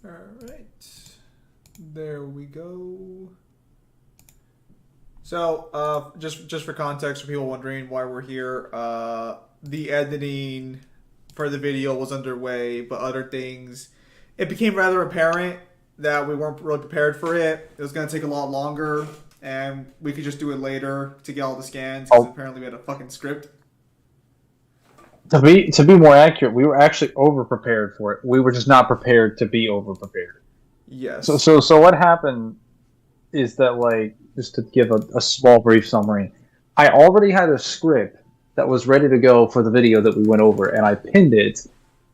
Alright. There we go. So, just for context, for people wondering why we're here, the editing for the video was underway, but other things, it became rather apparent that we weren't really prepared for it. It was going to take a lot longer, and we could just do it later to get all the scans, because apparently we had a fucking script. To be more accurate, we were actually over prepared for it. We were just not prepared to be over prepared. Yes. So what happened is that, like, just to give a small brief summary, I already had a script that was ready to go for the video that we went over, and I pinned it,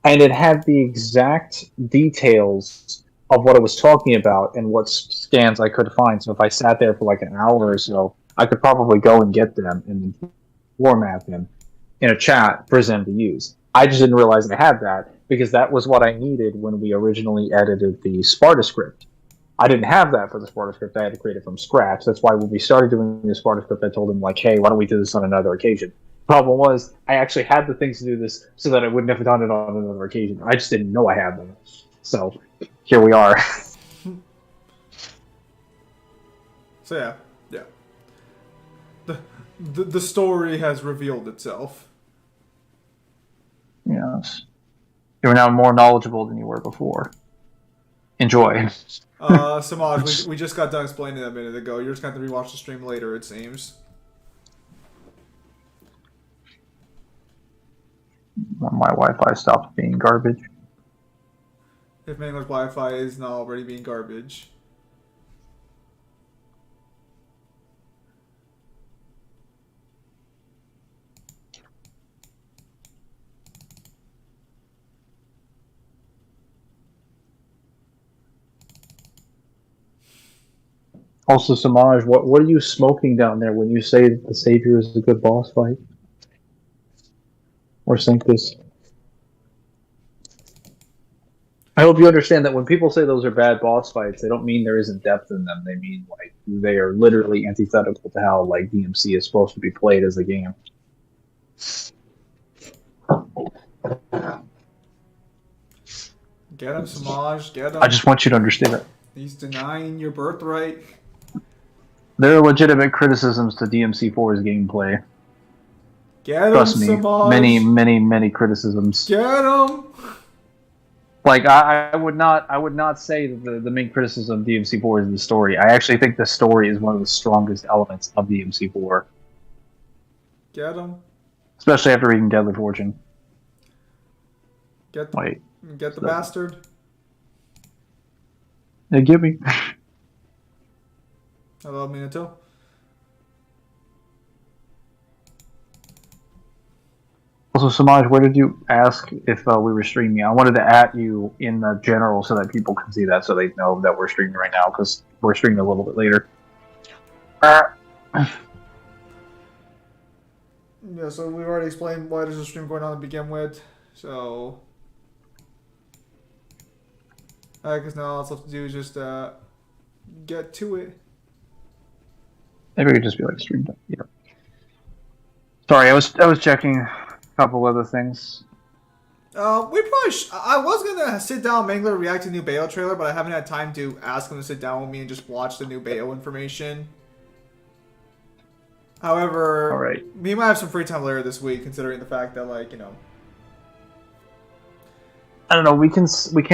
and it had the exact details of what I was talking about and what scans I could find. So if I sat there for like an hour or so, I could probably go and get them and format them in a chat for them to use. I just didn't realize I had that because that was what I needed when we originally edited the Sparta script. I didn't have that for the Sparta script. I had to create it from scratch. That's why when we started doing the Sparta script, I told him, like, hey, why don't we do this on another occasion? Problem was, I actually had the things to do this so that I wouldn't have done it on another occasion. I just didn't know I had them. So, here we are. So yeah. The story has revealed itself. Yes. You are now more knowledgeable than you were before. Enjoy. Samaj, we just got done explaining that a minute ago. You're just going to have to rewatch the stream later, it seems. My Wi-Fi stopped being garbage. If Mangler's Wi-Fi is not already being garbage. Also, Samaj, what are you smoking down there when you say that the Savior is a good boss fight? Or Syncus? I hope you understand that when people say those are bad boss fights, they don't mean there isn't depth in them. They mean, like, they are literally antithetical to how, like, DMC is supposed to be played as a game. Get him, Samaj, get him. I just want you to understand it. He's denying your birthright. There are legitimate criticisms to DMC4's gameplay. Get him, Trust me, Samaj. many criticisms. Get him. Like, I would not say that the main criticism of DMC4 is the story. I actually think the story is one of the strongest elements of DMC4. Get him. Especially after reading Deadly Fortune. Get the bastard. Yeah, give me. Hello, Minato. Also, Samaj, where did you ask if we were streaming? I wanted to at you in the general so that people can see that, so they know that we're streaming right now, because we're streaming a little bit later. Yeah, so we've already explained why there's a stream going on to begin with. So, I guess now all that's left to do is just get to it. Maybe it could just be like streamed up. Yeah. Sorry, I was checking a couple other things. We probably. I was gonna sit down, Mangler, react to the new Bayo trailer, but I haven't had time to ask him to sit down with me and just watch the new Bayo information. However, all right, we might have some free time later this week, considering the fact that, like, you know. I don't know. We can't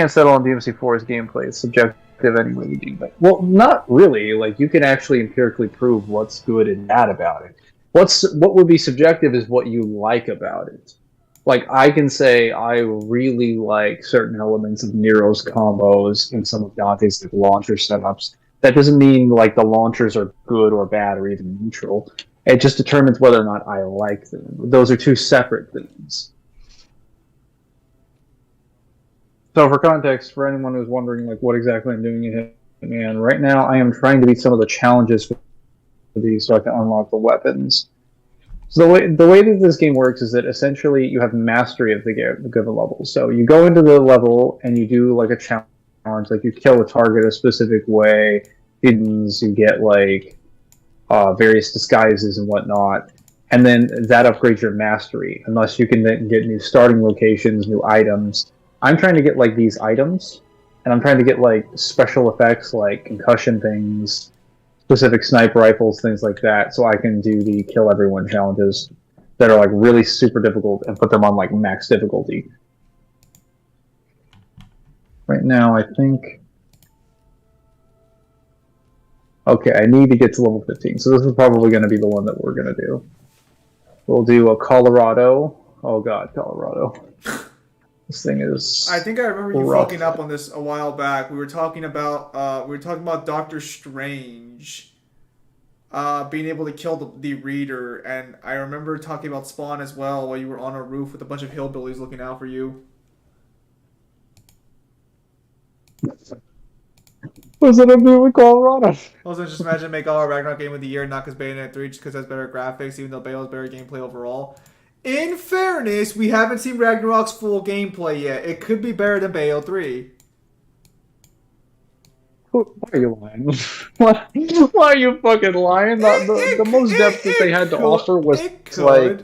settle on DMC4's gameplay. It's subjective anyway. We do that. Well, not really. Like, you can actually empirically prove what's good and bad about it. What would be subjective is what you like about it. Like, I can say I really like certain elements of Nero's combos and some of Dante's, like, launcher setups. That doesn't mean, like, the launchers are good or bad or even neutral. It just determines whether or not I like them. Those are two separate things. So for context, for anyone who's wondering, like, what exactly I'm doing in Hitman, right now I am trying to beat some of the challenges for these so I can unlock the weapons. So the way that this game works is that essentially you have mastery of the given level. So you go into the level and you do, like, a challenge, like you kill a target a specific way, you get, like, various disguises and whatnot, and then that upgrades your mastery, unless you can then get new starting locations, new items. I'm trying to get, like, these items, and I'm trying to get like special effects like concussion things, specific sniper rifles, things like that, so I can do the kill everyone challenges that are like really super difficult and put them on like max difficulty. Right now, I think. Okay, I need to get to level 15, so this is probably going to be the one that we're going to do. We'll do a Colorado. Oh god, Colorado. This thing is. I think I remember you rough. fucking up on this a while back. We were talking about Doctor Strange being able to kill the reader, and I remember talking about Spawn as well, while you were on a roof with a bunch of hillbillies looking out for you. What's it up to with Colorado? Also, just imagine make all our Ragnarok game of the year, not because Bayonetta 3, just because it has better graphics, even though Bayonetta has better gameplay overall. In fairness, we haven't seen Ragnarok's full gameplay yet. It could be better than Bayonetta 3. Why are you lying? Why are you fucking lying? The most depth that they had to offer was like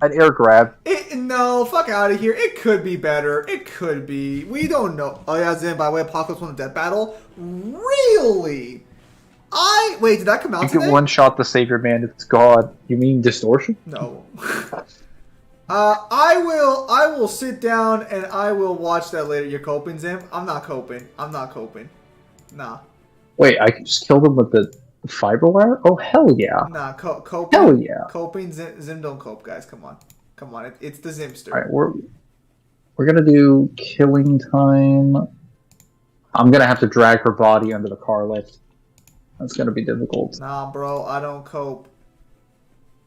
an air grab. No, fuck out of here. It could be better. It could be. We don't know. Oh yeah, Zin, by the way, Apocalypse won the death battle? Really? Wait, did that come out You today? can one-shot the Savior Bandit's god. You mean Distortion? No. I will sit down and I will watch that later. You're coping, Zim? I'm not coping. Nah. Wait, I can just kill them with the fiber wire? Oh, hell yeah. Nah, coping. Hell yeah. Coping, Zim don't cope, guys. Come on. It's the Zimster. Alright, we're gonna do killing time. I'm gonna have to drag her body under the car lift. That's gonna be difficult. Nah, bro, I don't cope.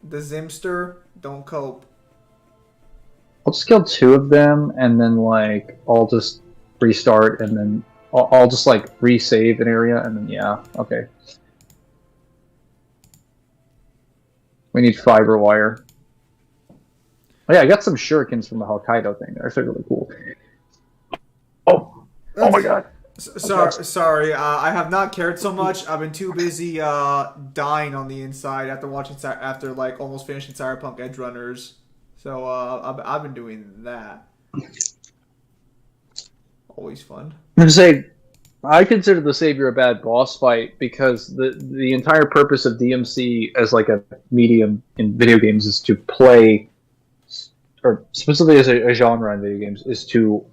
The Zimster don't cope. I'll just kill 2 of them, and then like I'll just restart, and then I'll just like resave an area, and then yeah, okay. We need fiber wire. Oh yeah, I got some shurikens from the Hokkaido thing. They're actually really cool. Oh my god. Sorry. I have not cared so much. I've been too busy dying on the inside after like almost finishing Cyberpunk Edge Runners. So I've been doing that. Always fun. I consider the Savior a bad boss fight because the entire purpose of DMC as like a medium in video games is to play, or specifically as a genre in video games, is to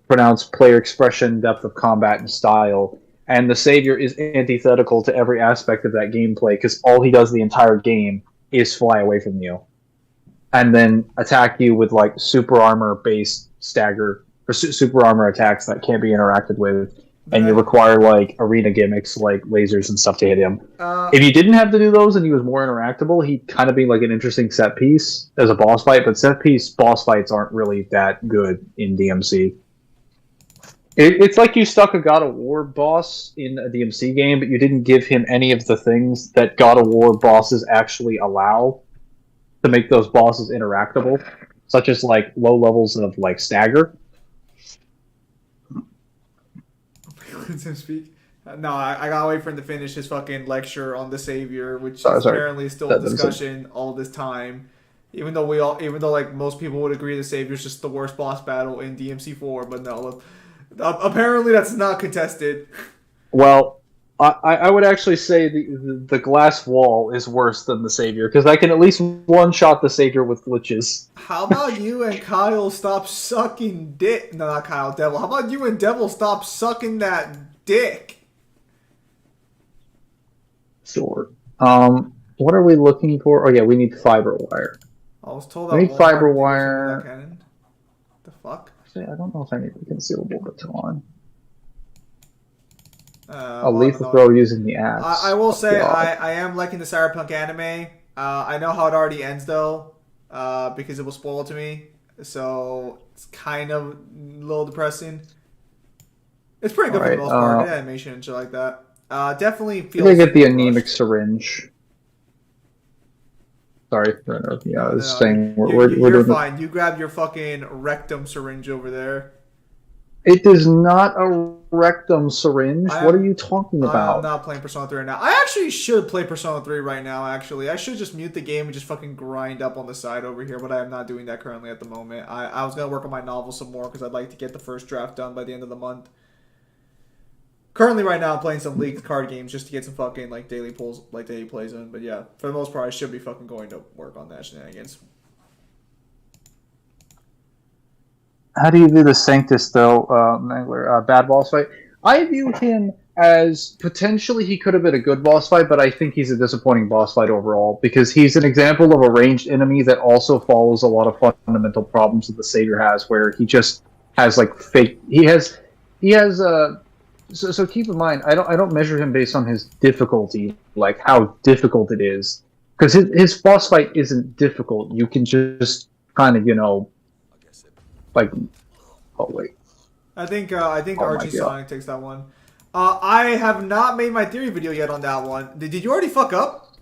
pronounce player expression, depth of combat, and style. And the Savior is antithetical to every aspect of that gameplay because all he does the entire game is fly away from you and then attack you with like super armor based stagger or super armor attacks that can't be interacted with. And you require like arena gimmicks like lasers and stuff to hit him. If you didn't have to do those and he was more interactable, he'd kind of be like an interesting set piece as a boss fight. But set piece boss fights aren't really that good in DMC. It's like you stuck a God of War boss in a DMC game, but you didn't give him any of the things that God of War bosses actually allow to make those bosses interactable, such as like low levels of like stagger. Speak. No, I gotta wait for him to finish his fucking lecture on the Savior, which is apparently still a discussion all this time. Even though like most people would agree the Savior's just the worst boss battle in DMC4, but no, apparently that's not contested. Well, I would actually say the glass wall is worse than the Savior because I can at least one-shot the Savior with glitches. How about you and Kyle stop sucking dick? No, not Kyle, Devil. How about you and Devil stop sucking that dick? Sure. What are we looking for? Oh yeah, we need fiber wire. I was told we need fiber wire. The fuck? Actually, I don't know if I need the concealable baton. Well, lethal throw using the axe. I will say I am liking the Cyberpunk anime. I know how it already ends though, because it was spoiled to me. So it's kind of a little depressing. It's pretty good for the most part. Good animation and shit like that. Definitely feels. We're gonna get the anemic syringe. Sorry, yeah, I was saying we're you're fine. You grab your fucking rectum syringe over there. It is not a rectum syringe. What are you talking about? I'm not playing Persona 3 right now. I actually should play Persona 3 right now, actually. I should just mute the game and just fucking grind up on the side over here, but I am not doing that currently at the moment. I was going to work on my novel some more because I'd like to get the first draft done by the end of the month. Currently, right now, I'm playing some league card games just to get some fucking like daily pulls, like daily plays in. But yeah, for the most part, I should be fucking going to work on that shenanigans. How do you view the Sanctus, though, Mangler? Bad boss fight? I view him as potentially he could have been a good boss fight, but I think he's a disappointing boss fight overall because he's an example of a ranged enemy that also follows a lot of fundamental problems that the Savior has, where he just has like fake. So keep in mind, I don't measure him based on his difficulty, like how difficult it is, because his boss fight isn't difficult. You can just kind of like, oh wait. I think Oh my Archie God. Sonic takes that one. I have not made my theory video yet on that one. Did you already fuck up?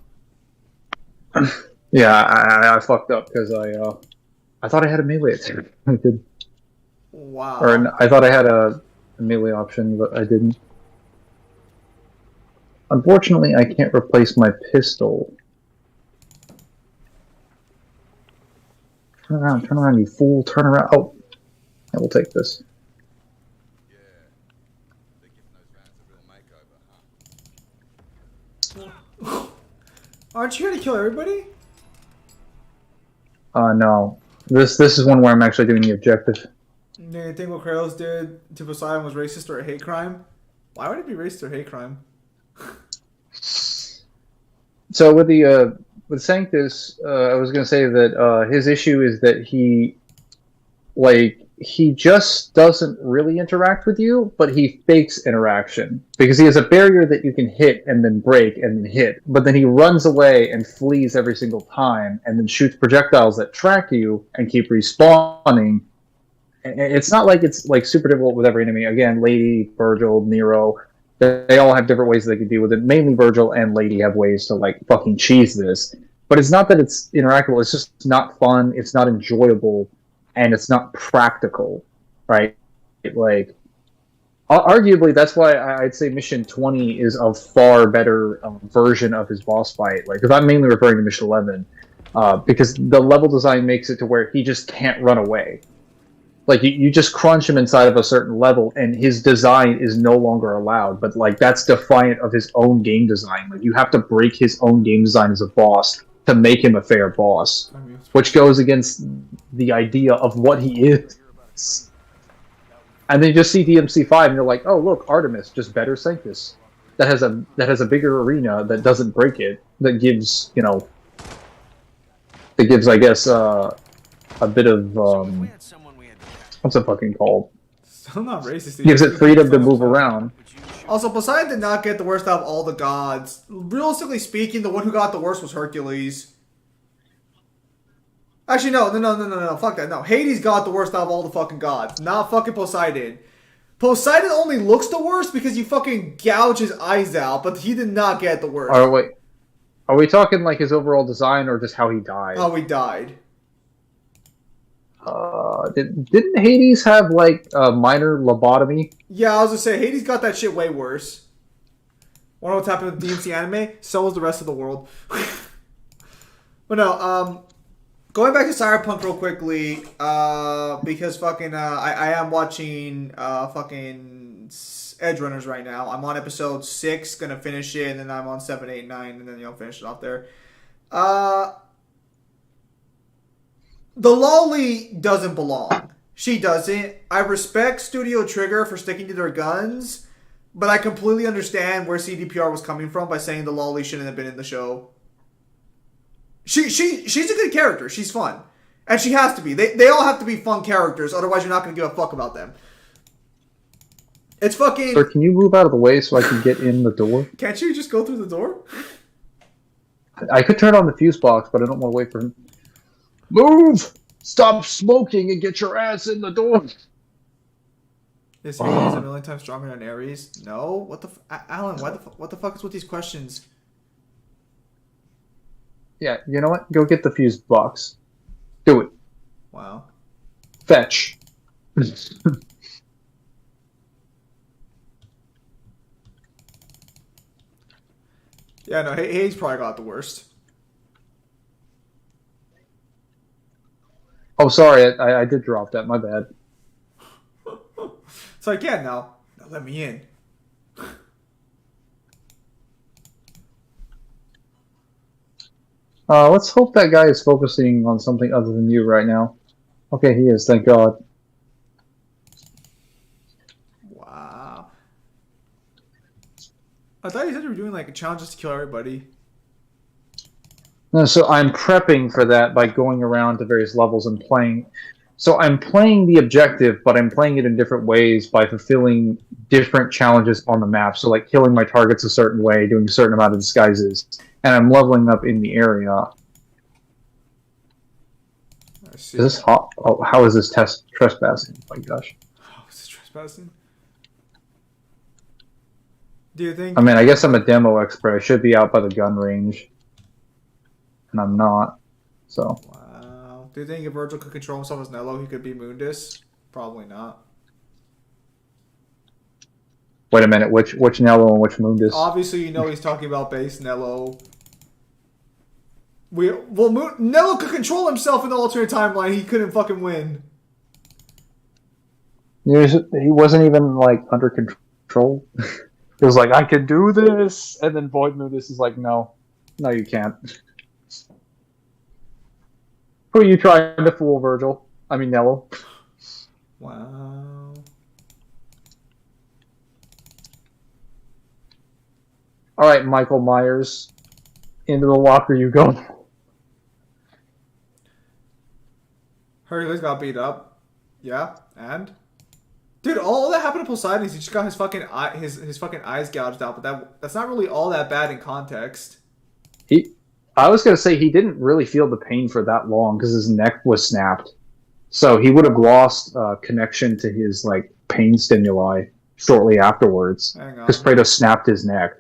Yeah, I fucked up because I thought I had a melee attack. I did, Wow. or I thought I had a melee option, but I didn't. Unfortunately, I can't replace my pistol. Turn around, you fool! Turn around. Oh, I will take this. Aren't you here to kill everybody? No. This is one where I'm actually doing the objective. Do you think what Kratos did to Poseidon was racist or a hate crime? Why would it be racist or hate crime? So with Sanctus, I was gonna say that his issue is that he just doesn't really interact with you, but he fakes interaction because he has a barrier that you can hit and then break and then hit, but then he runs away and flees every single time and then shoots projectiles that track you and keep respawning. And it's not like it's like super difficult with every enemy. Again, Lady, Virgil, Nero, they all have different ways they can deal with it. Mainly Virgil and Lady have ways to like fucking cheese this. But it's not that it's interactable, it's just not fun, it's not enjoyable, and it's not practical, right? Like, arguably, that's why I'd say Mission 20 is a far better version of his boss fight. Like, because I'm mainly referring to Mission 11, because the level design makes it to where he just can't run away. Like, you just crunch him inside of a certain level, and his design is no longer allowed. But, like, that's defiant of his own game design. Like, you have to break his own game design as a boss to make him a fair boss, which goes against the idea of what he is. And then you just see DMC5, and you're like, oh, look, Artemis, just better Sanctus. That has a bigger arena that doesn't break it, that gives, I guess, a bit of, what's it fucking called? Still not racist. Gives it freedom to move around. Also, Poseidon did not get the worst out of all the gods. Realistically speaking, the one who got the worst was Hercules. Actually, no. Fuck that. No, Hades got the worst out of all the fucking gods. Not fucking Poseidon. Poseidon only looks the worst because you fucking gouge his eyes out, but he did not get the worst. Oh, wait. Are we talking like his overall design or just how he died? How he died. Didn't Hades have like a minor lobotomy? Yeah, I was gonna say Hades got that shit way worse. Wonder what's happened with DMC anime? So was the rest of the world. But no, going back to Cyberpunk real quickly, because fucking I am watching fucking Edge Runners right now. I'm on episode 6, gonna finish it, and then I'm on 7, 8, 9, and then finish it off there. The lolly doesn't belong. She doesn't. I respect Studio Trigger for sticking to their guns, but I completely understand where CDPR was coming from by saying the lolly shouldn't have been in the show. She's a good character. She's fun. And she has to be. They all have to be fun characters, otherwise you're not going to give a fuck about them. It's fucking... Sir, can you move out of the way so I can get in the door? Can't you just go through the door? I could turn on the fuse box, but I don't want to wait for him. Move! Stop smoking and get your ass in the door! Is Hades a million times stronger than Ares? No? What the Alan, what the fuck is with these questions? Yeah, you know what? Go get the fuse box. Do it. Wow. Fetch. Yeah, no, Hades probably got the worst. Oh, sorry, I did drop that. My bad. So again, now let me in. Let's hope that guy is focusing on something other than you right now. Okay, he is, thank God. Wow. I thought you said you were doing like challenges to kill everybody. No, so I'm prepping for that by going around to various levels and playing. So I'm playing the objective, but I'm playing it in different ways by fulfilling different challenges on the map. So like killing my targets a certain way, doing a certain amount of disguises, and I'm leveling up in the area. I Is see. this hot? Oh, how is this test trespassing? Oh my gosh. Oh, is this trespassing? Do you I think? mean, I guess I'm a demo expert. I should be out by the gun range, and I'm not. So Wow. Do you think if Virgil could control himself as Nello, he could be Mundus? Probably not. wait a minute. Which Nello and which Mundus? Obviously, you know he's talking about base Nello. Nello could control himself in the alternate timeline. He couldn't fucking win. He wasn't even like under control. It was like I can do this, and then Void Mundus is like, no, no, you can't. Who are you trying to fool, Virgil? I mean Nello. Wow. All right, Michael Myers, into the locker you go. Hercules got beat up. Yeah, and dude, all that happened to Poseidon is he just got his fucking his fucking eyes gouged out. But that's not really all that bad in context. He, I was gonna say he didn't really feel the pain for that long because his neck was snapped, so he would have lost connection to his like pain stimuli shortly afterwards Hang because on, Kratos snapped his neck.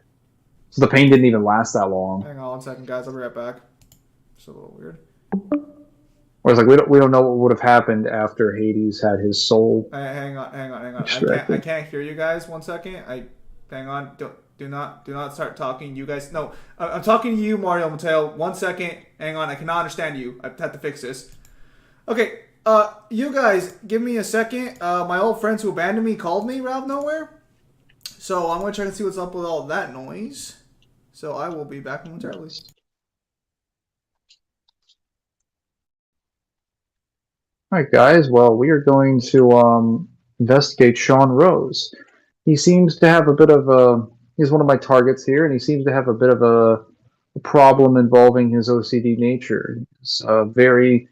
So the pain didn't even last that long. hang on 1 second, guys. I'll be right back. It's a little weird. Whereas like we don't know what would have happened after Hades had his soul Hang on. I extracted. can't hear you guys. 1 second. Hang on. Do not start talking. You guys, no. I'm talking to you, Mario Mateo. 1 second. Hang on. I cannot understand you. I have to fix this. Okay. You guys, give me a second. My old friends who abandoned me called me out of nowhere. So I'm gonna try to see what's up with all that noise. So I will be back momentarily. All right, guys. Well, we are going to investigate Sean Rose. He seems to have a bit of a. He's one of my targets here, and he seems to have a bit of a problem involving his OCD nature. He's very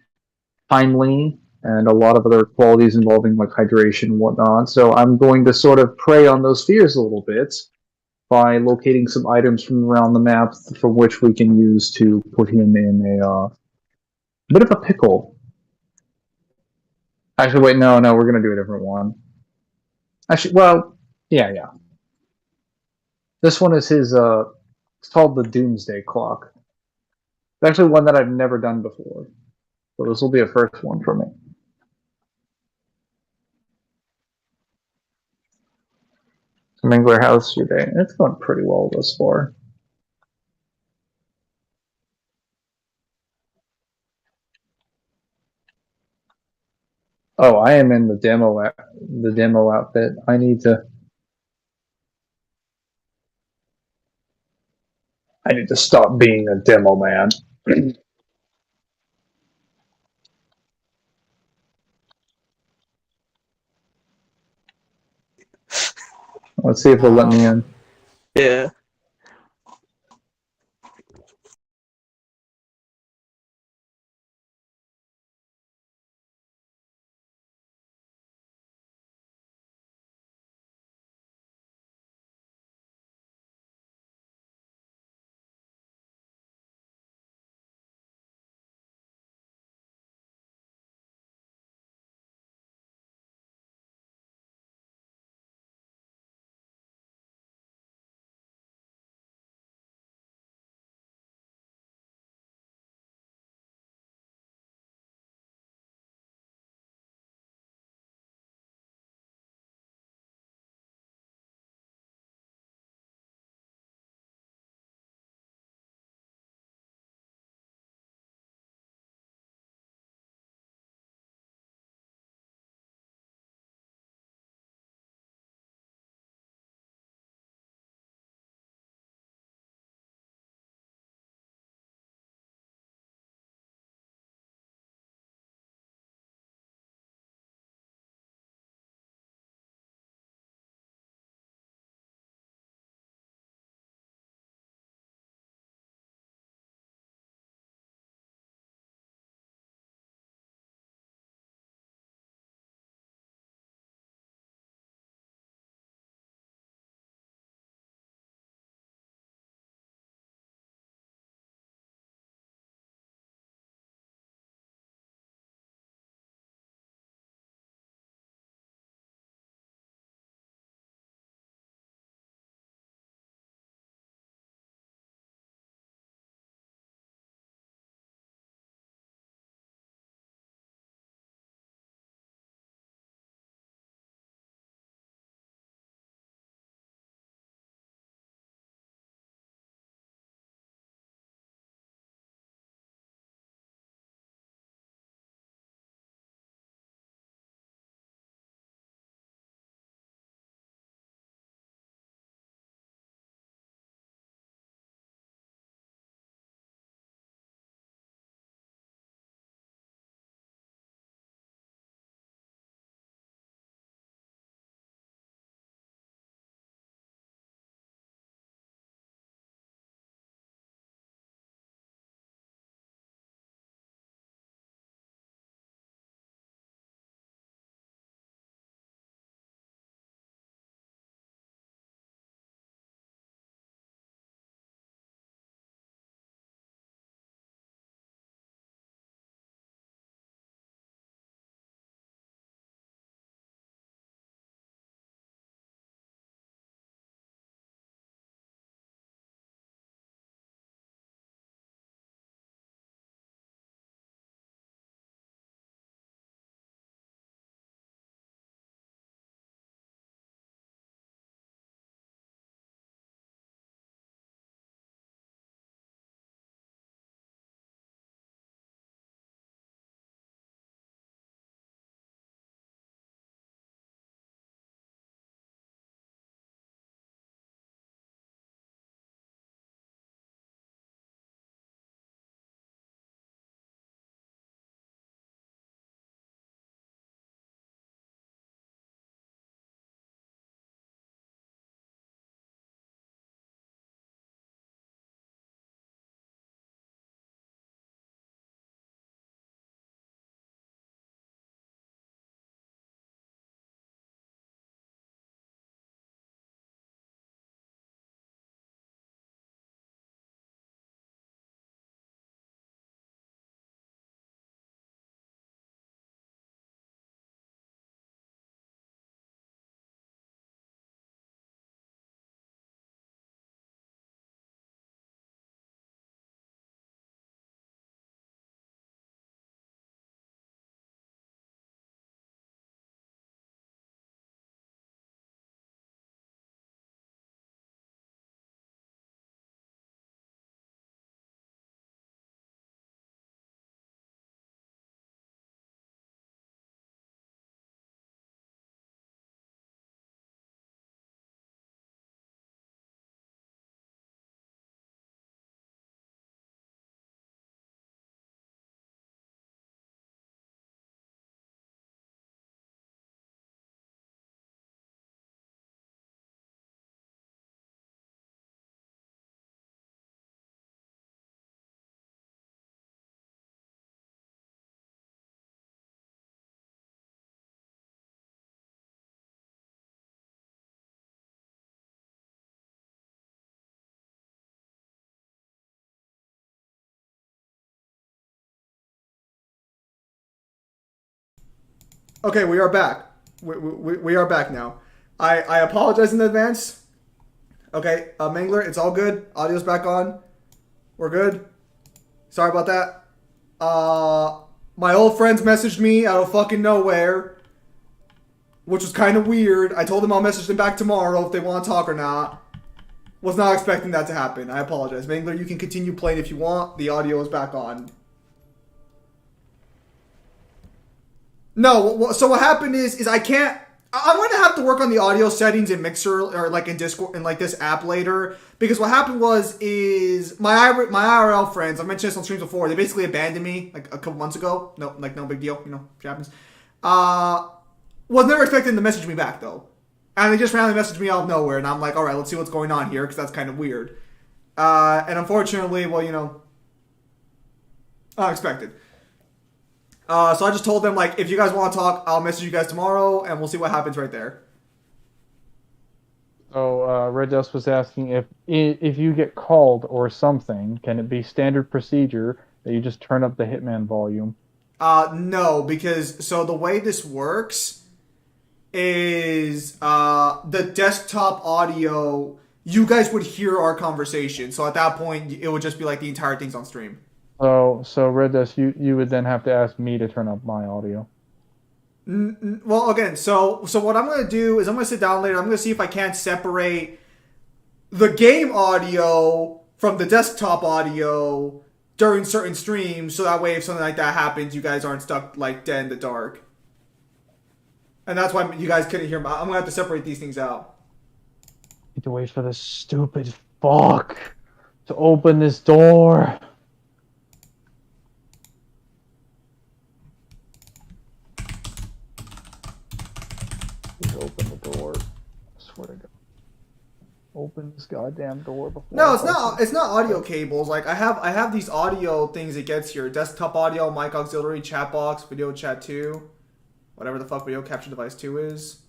timely and a lot of other qualities involving like hydration and whatnot. So I'm going to sort of prey on those fears a little bit by locating some items from around the map from which we can use to put him in a bit of a pickle. Actually, wait, no, we're gonna do a different one. Actually, well, yeah. This one is his. It's called the Doomsday Clock. It's actually one that I've never done before, so this will be a first one for me. Mangler, how's your day? It's going pretty well thus far. Oh, I am in the demo outfit. I need to stop being a demo man. Let's see if they'll let me Wow. in. Yeah. Okay, we are back. We are back now. I apologize in advance. Okay, Mangler, it's all good. Audio's back on. We're good. Sorry about that. My old friends messaged me out of fucking nowhere, which was kind of weird. I told them I'll message them back tomorrow if they want to talk or not. Was not expecting that to happen. I apologize. Mangler, you can continue playing if you want. The audio is back on. No, so what happened is I can't. I'm going to have to work on the audio settings in Mixer or like in Discord and like this app later, because what happened is my IRL friends, I mentioned this on streams before, they basically abandoned me like a couple months ago. No, like no big deal, you know, it happens. Was never expecting to message me back though, and they just randomly messaged me out of nowhere, and I'm like, all right, let's see what's going on here, because that's kind of weird. And unfortunately, well, you know, unexpected. So I just told them, like, if you guys want to talk, I'll message you guys tomorrow, and we'll see what happens right there. So Red Dust was asking if you get called or something, can it be standard procedure that you just turn up the Hitman volume? No, because, so the way this works is, the desktop audio, you guys would hear our conversation, so at that point, it would just be like the entire thing's on stream. So Red Dust, you would then have to ask me to turn up my audio. Well, again, so what I'm going to do is I'm going to sit down later. I'm going to see if I can't separate the game audio from the desktop audio during certain streams, so that way if something like that happens, you guys aren't stuck like dead in the dark. And that's why you guys couldn't hear me. I'm going to have to separate these things out. I need to wait for this stupid fuck to open this door. Open the door. I swear to God. Open this goddamn door before. No, it's not. It's not audio cables. Like I have these audio things it gets here: desktop audio, mic auxiliary, chat box, video chat 2, whatever the fuck video capture device 2 is.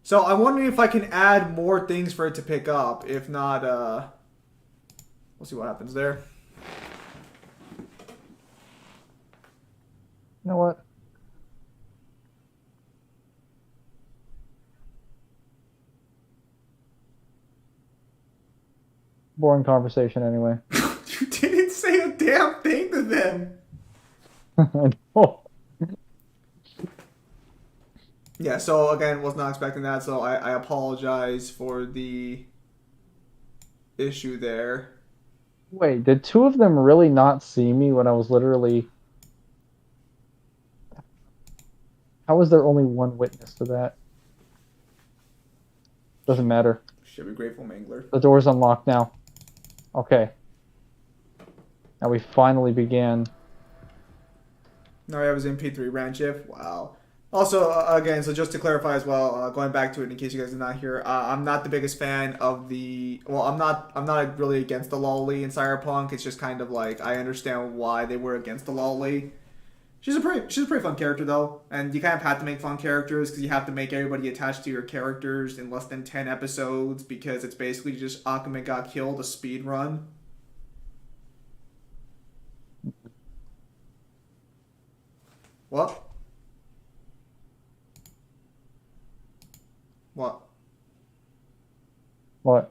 So I'm wondering if I can add more things for it to pick up. If not, we'll see what happens there. You know what? Boring conversation anyway. You didn't say a damn thing to them. I know. Yeah, so again, was not expecting that, so I apologize for the issue there. Wait, did two of them really not see me when I was literally... How was there only one witness to that? Doesn't matter. Should be grateful, Mangler. The door's unlocked now. Okay. Now we finally began. No, I was MP3 Ranch if. Wow. Also, again, so just to clarify as well, going back to it in case you guys did not hear, I'm not the biggest fan of the. Well, I'm not really against the lolly in Cyberpunk. It's just kind of like I understand why they were against the lolly. She's a pretty fun character though, and you kind of have to make fun characters because you have to make everybody attached to your characters in less than 10 episodes because it's basically just Akame got killed, a speed run. What? What? What?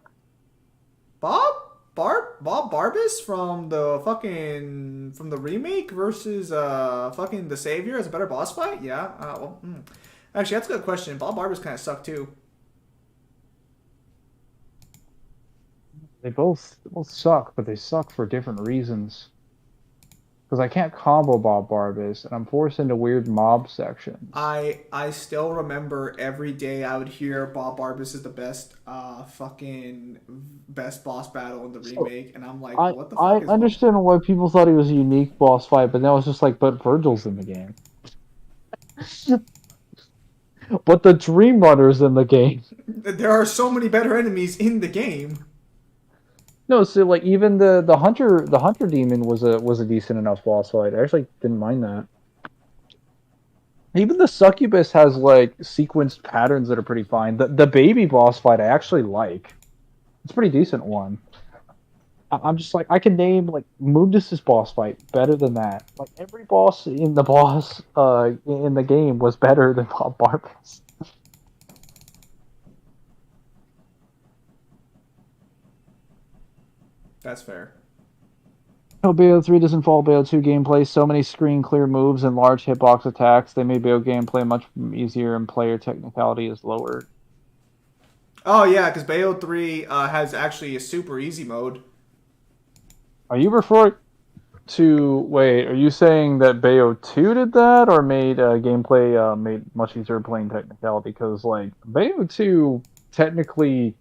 Bob Barbas from the remake versus fucking the Savior as a better boss fight? Yeah. Actually, that's a good question. Bob Barbas kind of sucked too. They both suck, but they suck for different reasons. Because I can't combo Bob Barbas, and I'm forced into weird mob sections. I still remember every day I would hear Bob Barbas is the best best boss battle in the remake, and I'm like, what the fuck I is understand why people thought he was a unique boss fight, but now it's just like, but Virgil's in the game. But the Dream Runner's in the game. There are so many better enemies in the game. No, so like even the hunter demon was a decent enough boss fight. I actually didn't mind that. Even the succubus has like sequenced patterns that are pretty fine. The baby boss fight I actually like. It's a pretty decent one. I'm just like, I can name like Mundus's boss fight better than that. Like every boss in the game was better than Bob Barber's. That's fair. No, Bayo 3 doesn't follow Bayo 2 gameplay. So many screen clear moves and large hitbox attacks. They made Bayo gameplay much easier and player technicality is lower. Oh yeah, because Bayo 3 has actually a super easy mode. Are you referring to wait? Are you saying that Bayo 2 did that, or made gameplay made much easier playing technicality? Because like Bayo 2 technically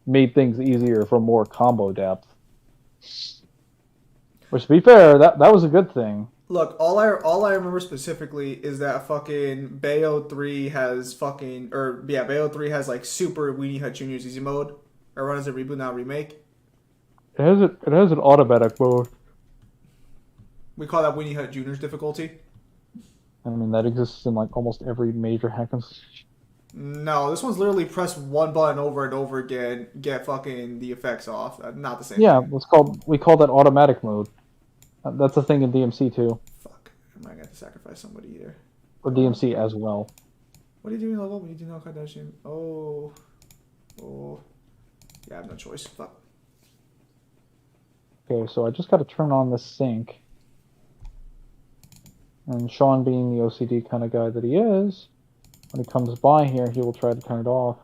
made things easier for more combo depth. Which, to be fair, that was a good thing. Look, all I remember specifically is that fucking Bayo 3 has Bayo 3 has like super Weenie Hut Junior's easy mode. Or run as a reboot, not remake. It has an automatic mode. We call that Weenie Hut Junior's difficulty. I mean, that exists in like almost every major hack and slash. No, this one's literally press one button over and over again, get fucking the effects off. Not the same Yeah, thing. we call that automatic mode. That's a thing in DMC too, Fuck. Am I going to sacrifice somebody here? or DMC as well. What are you doing level when you do no Kardashian? Oh. Oh. Yeah, I have no choice. Fuck. Okay, so I just got to turn on the sync. And Sean, being the OCD kind of guy that he is, when he comes by here, he will try to turn it off.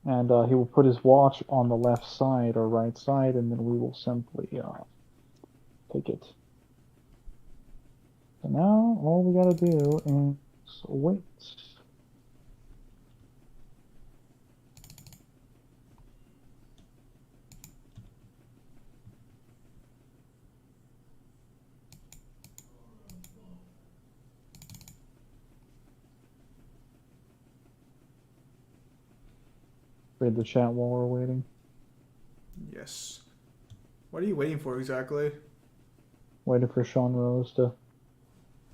And he will put his watch on the left side or right side, and then we will simply take it. So now, all we gotta do is wait. Read the chat while we're waiting. Yes. What are you waiting for exactly? Waiting for Sean Rose to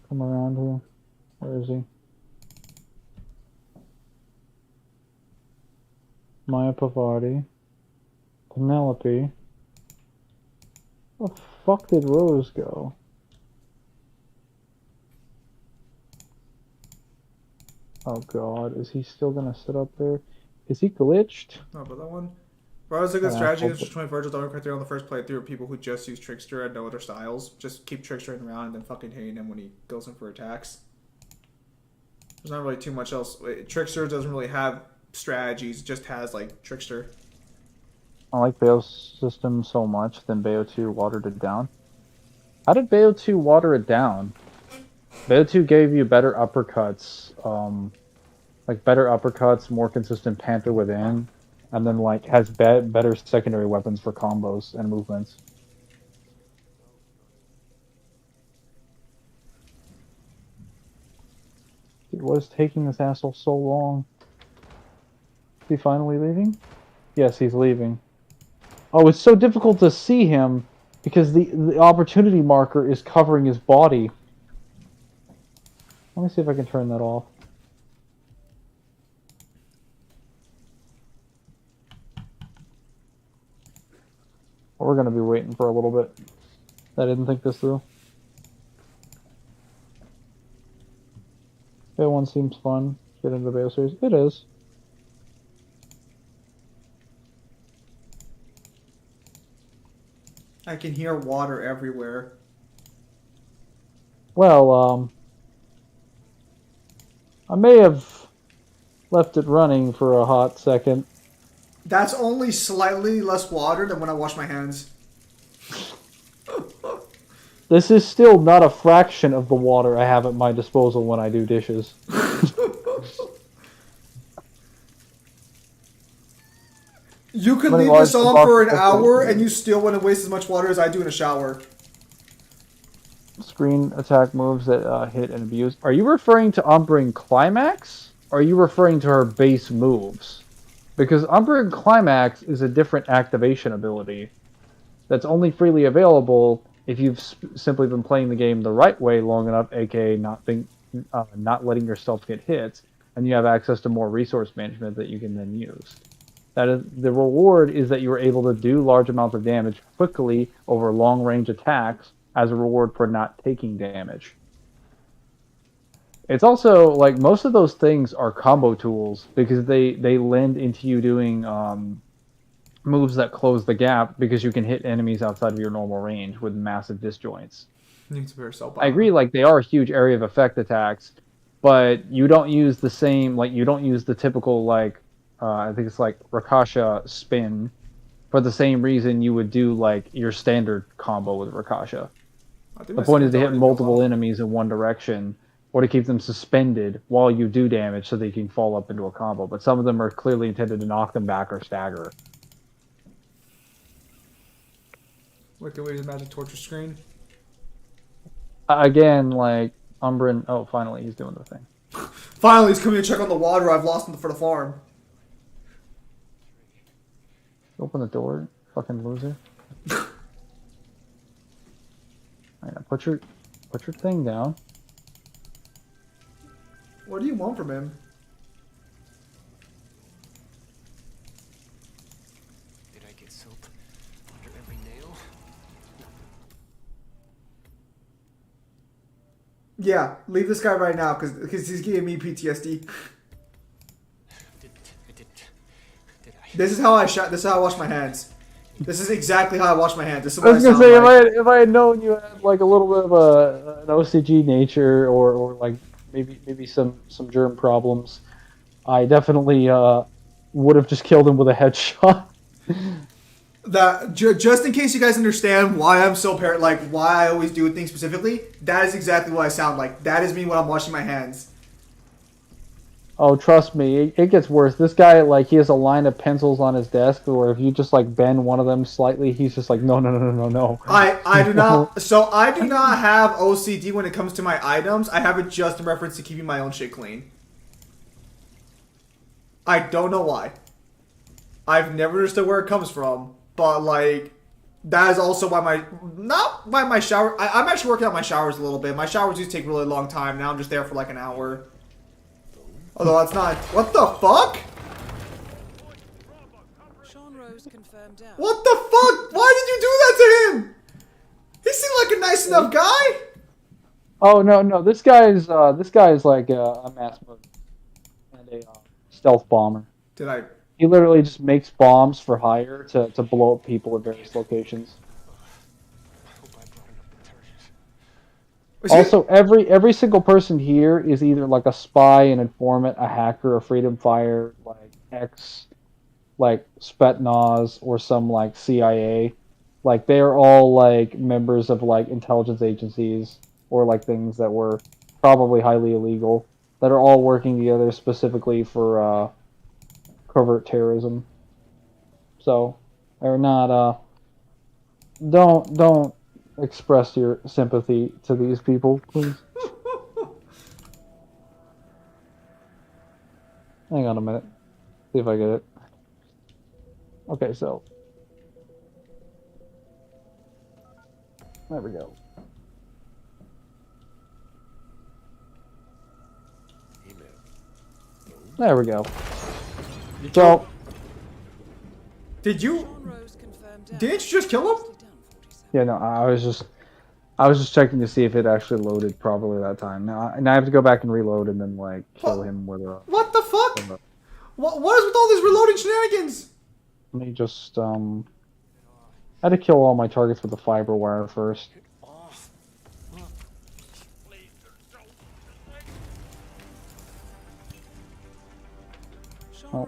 come around here. Where is he? Maya Pavardi. Penelope. Where the fuck did Rose go? Oh god, is he still gonna sit up there? Is he glitched? No, but that one. Bro, it's a good Yeah, strategy hopefully. against 20 Virgil don't criteria on the first playthrough of people who just use Trickster and no other styles. Just keep Trickstering around and then fucking hitting him when he goes in for attacks. There's not really too much else. Trickster doesn't really have strategies, it just has like Trickster. I like Bayo's system so much, then Bayo 2 watered it down. How did Bayo 2 water it down? Bayo 2 gave you better uppercuts, more consistent Panther within, and then like has better secondary weapons for combos and movements. Dude, what is taking this asshole so long? Is he finally leaving? Yes, he's leaving. Oh, it's so difficult to see him because the opportunity marker is covering his body. Let me see if I can turn that off. We're going to be waiting for a little bit. I didn't think this through. That one seems fun. Get into the Bayo series. It is. I can hear water everywhere. Well, I may have left it running for a hot second. That's only slightly less water than when I wash my hands. This is still not a fraction of the water I have at my disposal when I do dishes. You could leave this on for an hour and you still wouldn't waste as much water as I do in a shower. Screen attack moves that hit and abuse. Are you referring to Umbreon Climax? Or are you referring to her base moves? Because Umbreon Climax is a different activation ability that's only freely available if you've simply been playing the game the right way long enough, aka not letting yourself get hit, and you have access to more resource management that you can then use. That is, the reward is that you are able to do large amounts of damage quickly over long range attacks as a reward for not taking damage. It's also like most of those things are combo tools because they lend into you doing moves that close the gap because you can hit enemies outside of your normal range with massive disjoints. I agree, like they are huge area of effect attacks, but you don't use the same, like you don't use the typical like I think it's like Rakasha spin for the same reason you would do like your standard combo with Rakasha. The point is to hit multiple enemies in one direction or to keep them suspended while you do damage so they can fall up into a combo. But some of them are clearly intended to knock them back or stagger. Look at the magic torture screen. Again, like Umbrin. Oh, finally, he's doing the thing. Finally, he's coming to check on the water I've lost for the farm. Open the door, fucking loser. Alright, now put your thing down. What do you want from him? Did I get soap under every nail? Yeah, leave this guy right now because he's giving me PTSD. This is how I shot. This is how I wash my hands. This is exactly how I wash my hands. This is what I was gonna say like. if I had known you had like a little bit of an OCG nature or like maybe some germ problems, I definitely would have just killed him with a headshot. That just in case you guys understand why I'm so like why I always do things specifically. That is exactly what I sound like. That is me when I'm washing my hands. Oh, trust me, it gets worse. This guy, like, he has a line of pencils on his desk, where if you just like bend one of them slightly, he's just like, no. I do not. So I do not have OCD when it comes to my items. I have it just in reference to keeping my own shit clean. I don't know why. I've never understood where it comes from, but like, that is also why not why my shower. I'm actually working on my showers a little bit. My showers used to take a really long time. Now I'm just there for like an hour. Although that's not. What the fuck? What the fuck? Why did you do that to him? He seemed like a nice enough guy. Oh no, this guy is like a mass murderer and a stealth bomber. Did I? He literally just makes bombs for hire to blow up people at various locations. Also, every single person here is either like a spy, an informant, a hacker, a freedom fighter, like Spetsnaz or some like CIA. Like they're all like members of like intelligence agencies or like things that were probably highly illegal that are all working together specifically for covert terrorism. So they're not don't express your sympathy to these people, please. Hang on a minute. See if I get it. Okay, so there we go. There we go. So, didn't you just kill him? Yeah, no, I was just checking to see if it actually loaded properly that time. Now I have to go back and reload and then like kill him with a. What the fuck? What is with all these reloading shenanigans? Let me just I had to kill all my targets with the fiber wire first. Oh.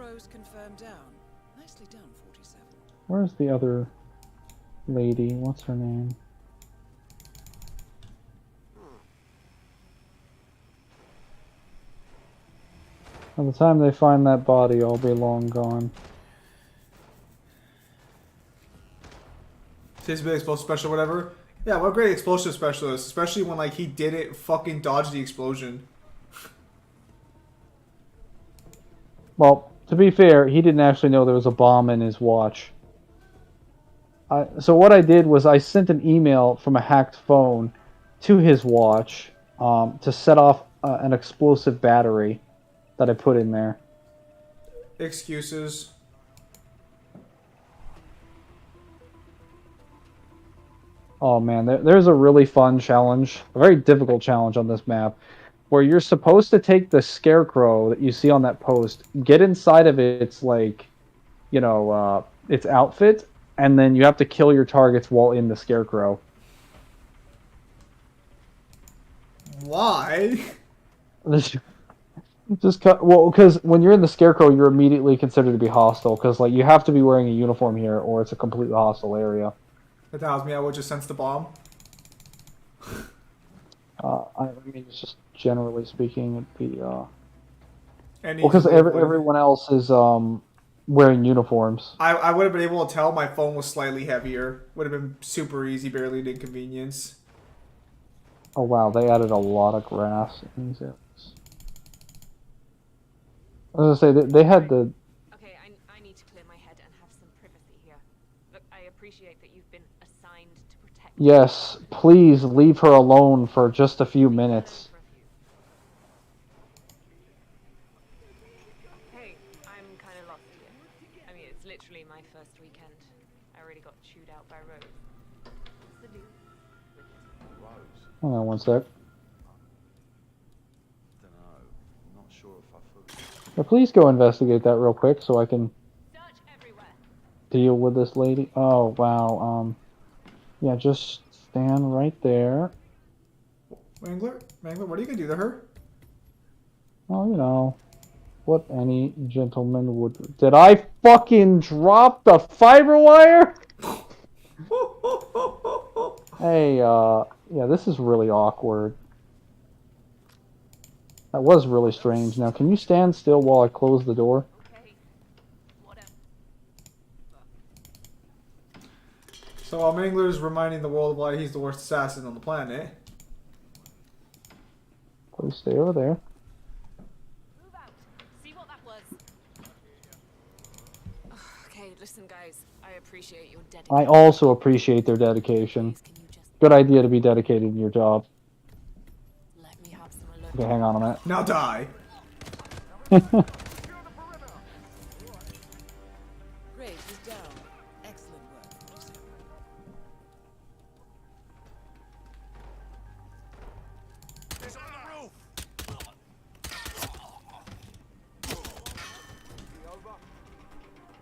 Where's the other lady? What's her name? By the time they find that body, I'll be long gone. He's a big explosive special, whatever. Yeah, what a great explosive specialist, especially when like he didn't fucking dodge the explosion. Well, to be fair, he didn't actually know there was a bomb in his watch. So what I did was I sent an email from a hacked phone to his watch to set off an explosive battery that I put in there. Excuses. Oh man, there's a really fun challenge, a very difficult challenge on this map, where you're supposed to take the scarecrow that you see on that post, get inside of its like, its outfit, and then you have to kill your targets while in the scarecrow. Why? Because when you're in the scarecrow, you're immediately considered to be hostile. Because like you have to be wearing a uniform here, or it's a completely hostile area. That tells me I would just sense the bomb. I mean, it's just generally speaking, it'd be And because everyone else is wearing uniforms. I would have been able to tell my phone was slightly heavier. Would have been super easy, barely an inconvenience. Oh wow, they added a lot of grass in these areas. I was gonna say they had the. Okay, I need to clear my head and have some privacy here. Look, I appreciate that you've been assigned to protect. Yes, please leave her alone for just a few minutes. Hey, I'm kind of lost here. I mean, it's literally my first weekend. I already got chewed out by Rose. What's the deal with this? Rose? Hold on one sec. But please go investigate that real quick so I can deal with this lady. Oh, wow. Yeah, just stand right there. Mangler, what are you gonna do to her? Oh, what any gentleman would. Did I fucking drop the fiber wire? Hey, yeah, this is really awkward. That was really strange. Now, can you stand still while I close the door? Okay, whatever. So while Mangler's reminding the world why he's the worst assassin on the planet. Please stay over there. Move out. See what that was. Okay, listen, guys. I appreciate your dedication. I also appreciate their dedication. Please, can you just Good idea to be dedicated to your job. let me have some alert? Okay, hang on a minute. Now die. Graves is down. Excellent work. He's on the roof!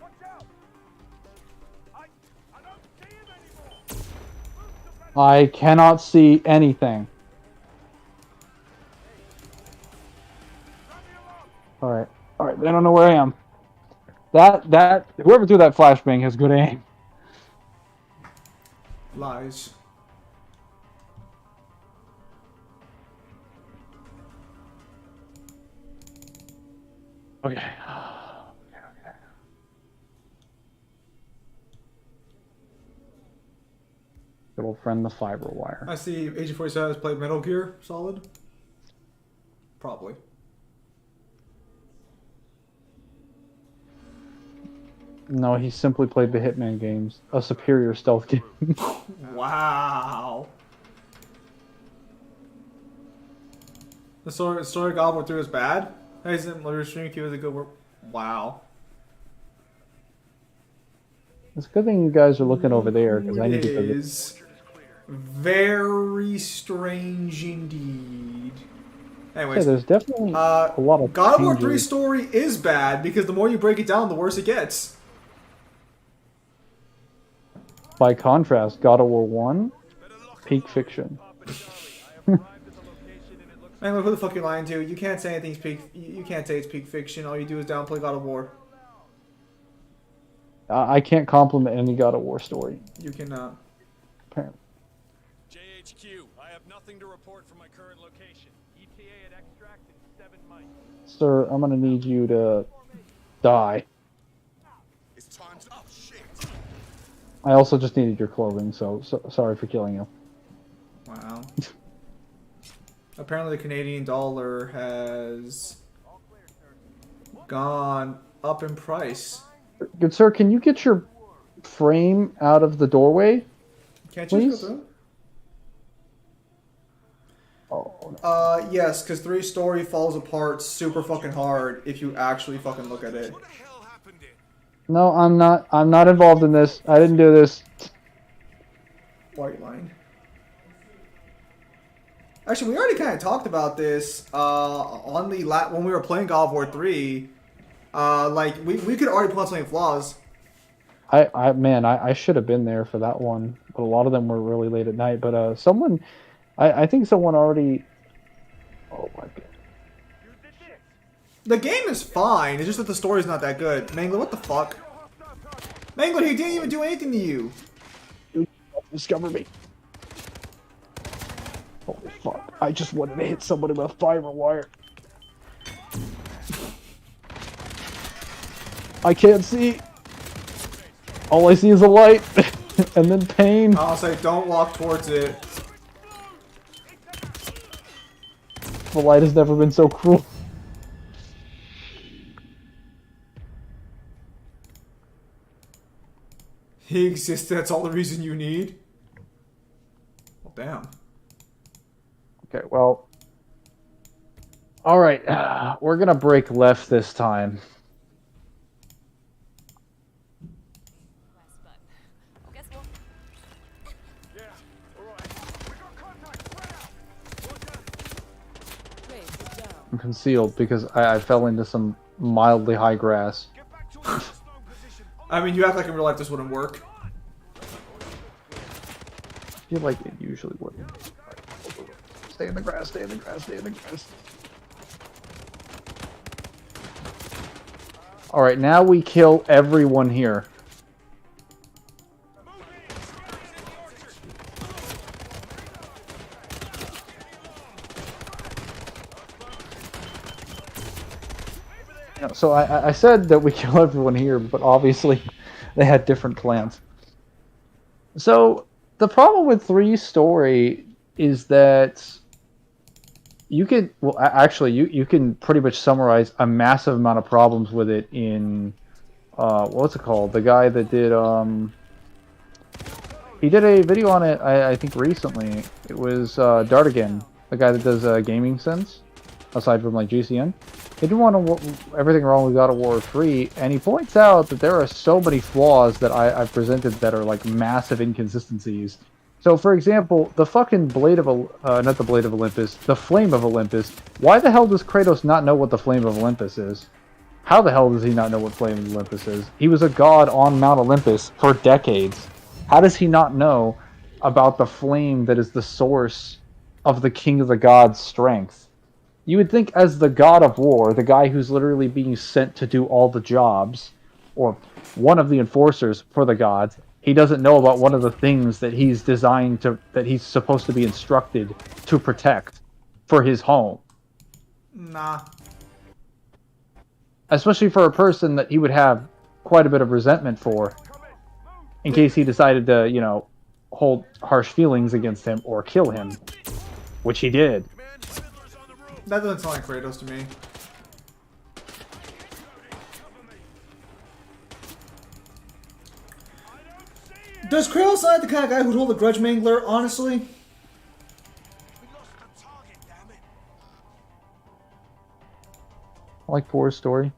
Watch out! I don't see him anymore. I cannot see anything. Alright, they don't know where I am. Whoever threw that flashbang has good aim. Lies. Okay. Good old friend, the fiber wire. I see Agent 47 has played Metal Gear Solid. Probably. No, he simply played the Hitman games. A superior stealth game. Wow. The story Goblin 3 was bad? I didn't let her stream queue was a good work. Wow. It's a good thing you guys are looking over there, because I need to It go. is very strange indeed. Yeah, Anyways, there's definitely a lot of God of War 3 changes. story is bad because the more you break it down, the worse it gets. By contrast, God of War 1, peak fiction. Man, look, who the fuck you lying to? You can't say anything's peak. You can't say it's peak fiction. All you do is downplay God of War. I can't compliment any God of War story, You cannot. apparently. JHQ, I have nothing to report from my current location. ETA at extract in 7 miles. Sir, I'm gonna need you to die. It's time to... Oh, shit! I also just needed your clothing, so sorry for killing you. Wow. Apparently the Canadian dollar has gone up in price. Good sir, can you get your frame out of the doorway? Can't you just Please? go through? Oh, no. Yes, because 3 story falls apart super fucking hard if you actually fucking look at it. What the hell happened here? No, I'm not involved in this. I didn't do this. White line. Actually, we already kind of talked about this on the when we were playing God of War 3. Like we could already point out some flaws. I should have been there for that one, but a lot of them were really late at night. But I think someone already. Oh my god. The game is fine. It's just that the story's not that good. Mangler, what the fuck? Mangler, he didn't even do anything to you. Discover me. Holy fuck. I just wanted to hit somebody with a fiber wire. I can't see. All I see is a light. And then pain. I'll say, don't walk towards it. The light has never been so cruel. He exists, that's all the reason you need? Well, damn. Okay, well. Alright, we're gonna break left this time. West, but well, guess what? Yeah, alright. We got contact. Spread out. Graves is down. I'm concealed because I fell into some mildly high grass. Get back to your first known position. I mean, you act like in real life this wouldn't work. I feel like it usually would. Stay in the grass, stay in the grass, stay in the grass. Alright, now we kill everyone here. So I said that we kill everyone here, but obviously they had different plans. So the problem with 3's story is that you could, well, actually, you can pretty much summarize a massive amount of problems with it in, what's it called? The guy that did, he did a video on it, I think recently. It was Dartigan, the guy that does Gaming Sense, aside from like GCN. He didn't want everything wrong with God of War 3, and he points out that there are so many flaws that I've presented that are like massive inconsistencies. So, for example, the fucking Blade of not the Blade of Olympus, the Flame of Olympus. Why the hell does Kratos not know what the Flame of Olympus is? How the hell does he not know what Flame of Olympus is? He was a god on Mount Olympus for decades. How does he not know about the flame that is the source of the King of the Gods' strength? You would think as the god of war, the guy who's literally being sent to do all the jobs, or one of the enforcers for the gods, he doesn't know about one of the things that he's designed to, that he's supposed to be instructed to protect for his home. Nah. Especially for a person that he would have quite a bit of resentment for, in case he decided to, you know, hold harsh feelings against him or kill him, which he did. That doesn't sound like Kratos to me. Does Kratos sound like the kind of guy who'd hold a grudge, Mangler, honestly? We lost the target, damn it. I like 4's story.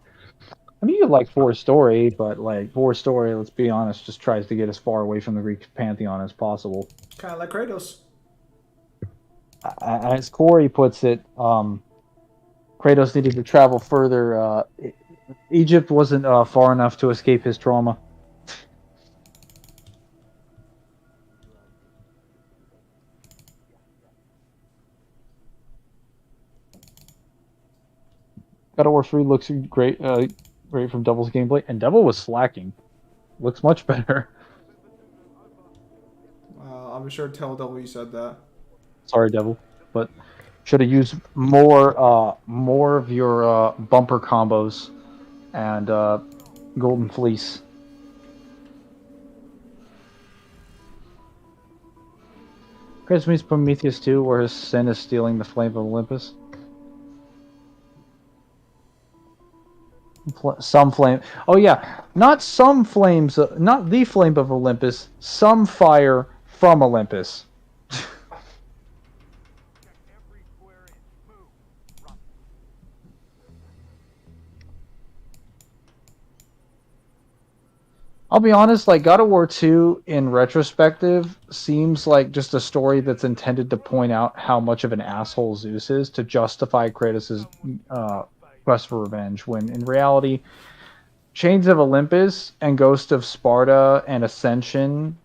I mean, you like 4's story, but like 4's story, let's be honest, just tries to get as far away from the Greek pantheon as possible. Kind of like Kratos. As Corey puts it, Kratos needed to travel further. Egypt wasn't far enough to escape his trauma. God of War 3 looks great, great from Devil's gameplay, and Devil was slacking. Looks much better. I'm sure tell Devil you said that. Sorry, Devil, but should have used more of your bumper combos and Golden Fleece. Kratos meets Prometheus 2, where his sin is stealing the flame of Olympus. Some flame. Oh yeah, not some flames. Not the flame of Olympus. Some fire from Olympus. I'll be honest, like God of War 2 in retrospective seems like just a story that's intended to point out how much of an asshole Zeus is to justify Kratos' quest for revenge, when in reality, Chains of Olympus and Ghost of Sparta and Ascension,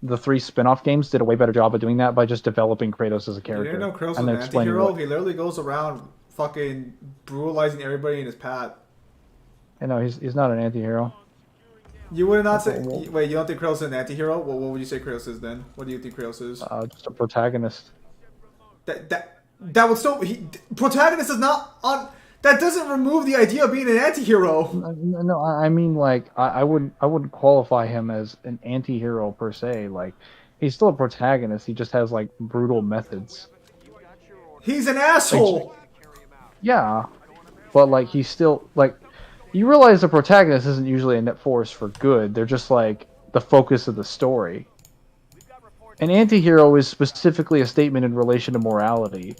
the three spin-off games, did a way better job of doing that by just developing Kratos as a You character. didn't know Kratos was and an then explaining anti-hero? what... He literally goes around fucking brutalizing everybody in his path. You know, he's not an anti-hero. You would not say... Well, Wait, you don't think Kratos is an anti-hero? Well, what would you say Kratos is then? What do you think Kratos is? Just a protagonist. That would still... protagonist is not on... That doesn't remove the idea of being an anti-hero. No, I mean, like, I wouldn't qualify him as an anti-hero per se. Like, he's still a protagonist. He just has, like, brutal methods. He's an asshole. Yeah, but, like, he's still, like... You realize the protagonist isn't usually a net force for good. They're just, like, the focus of the story. An anti-hero is specifically a statement in relation to morality.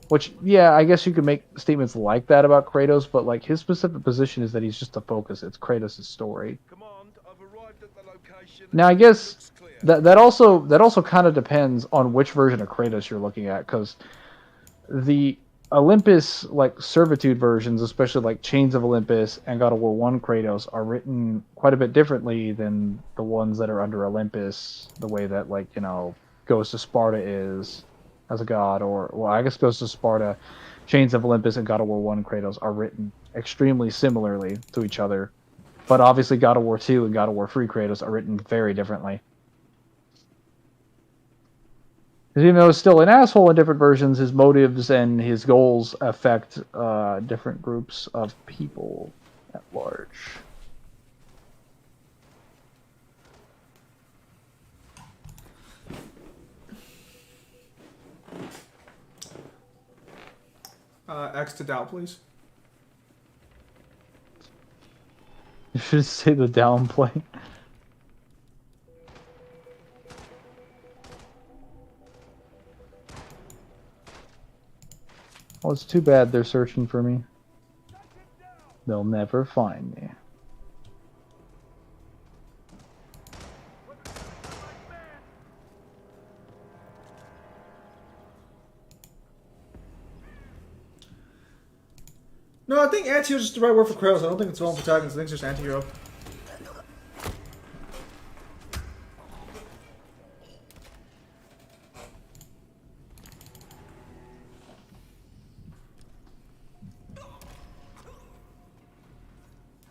Which, yeah, I guess you could make statements like that about Kratos, but, like, his specific position is that he's just the focus. It's Kratos' story. Now, I guess that also kind of depends on which version of Kratos you're looking at, because the Olympus, like, Servitude versions, especially, like, Chains of Olympus and God of War 1 Kratos, are written quite a bit differently than the ones that are under Olympus, the way that, like, you know, Ghost of Sparta is as a god, or, well, I guess Ghost of Sparta, Chains of Olympus, and God of War 1 Kratos are written extremely similarly to each other. But obviously God of War 2 and God of War 3 Kratos are written very differently. Because even though he's still an asshole in different versions, his motives and his goals affect different groups of people at large. X to doubt, please. You should say the downplay. Well, it's too bad they're searching for me. They'll never find me. No, I think anti-hero is just the right word for Kratos. I don't think it's villain protagonist. I think it's just anti-hero.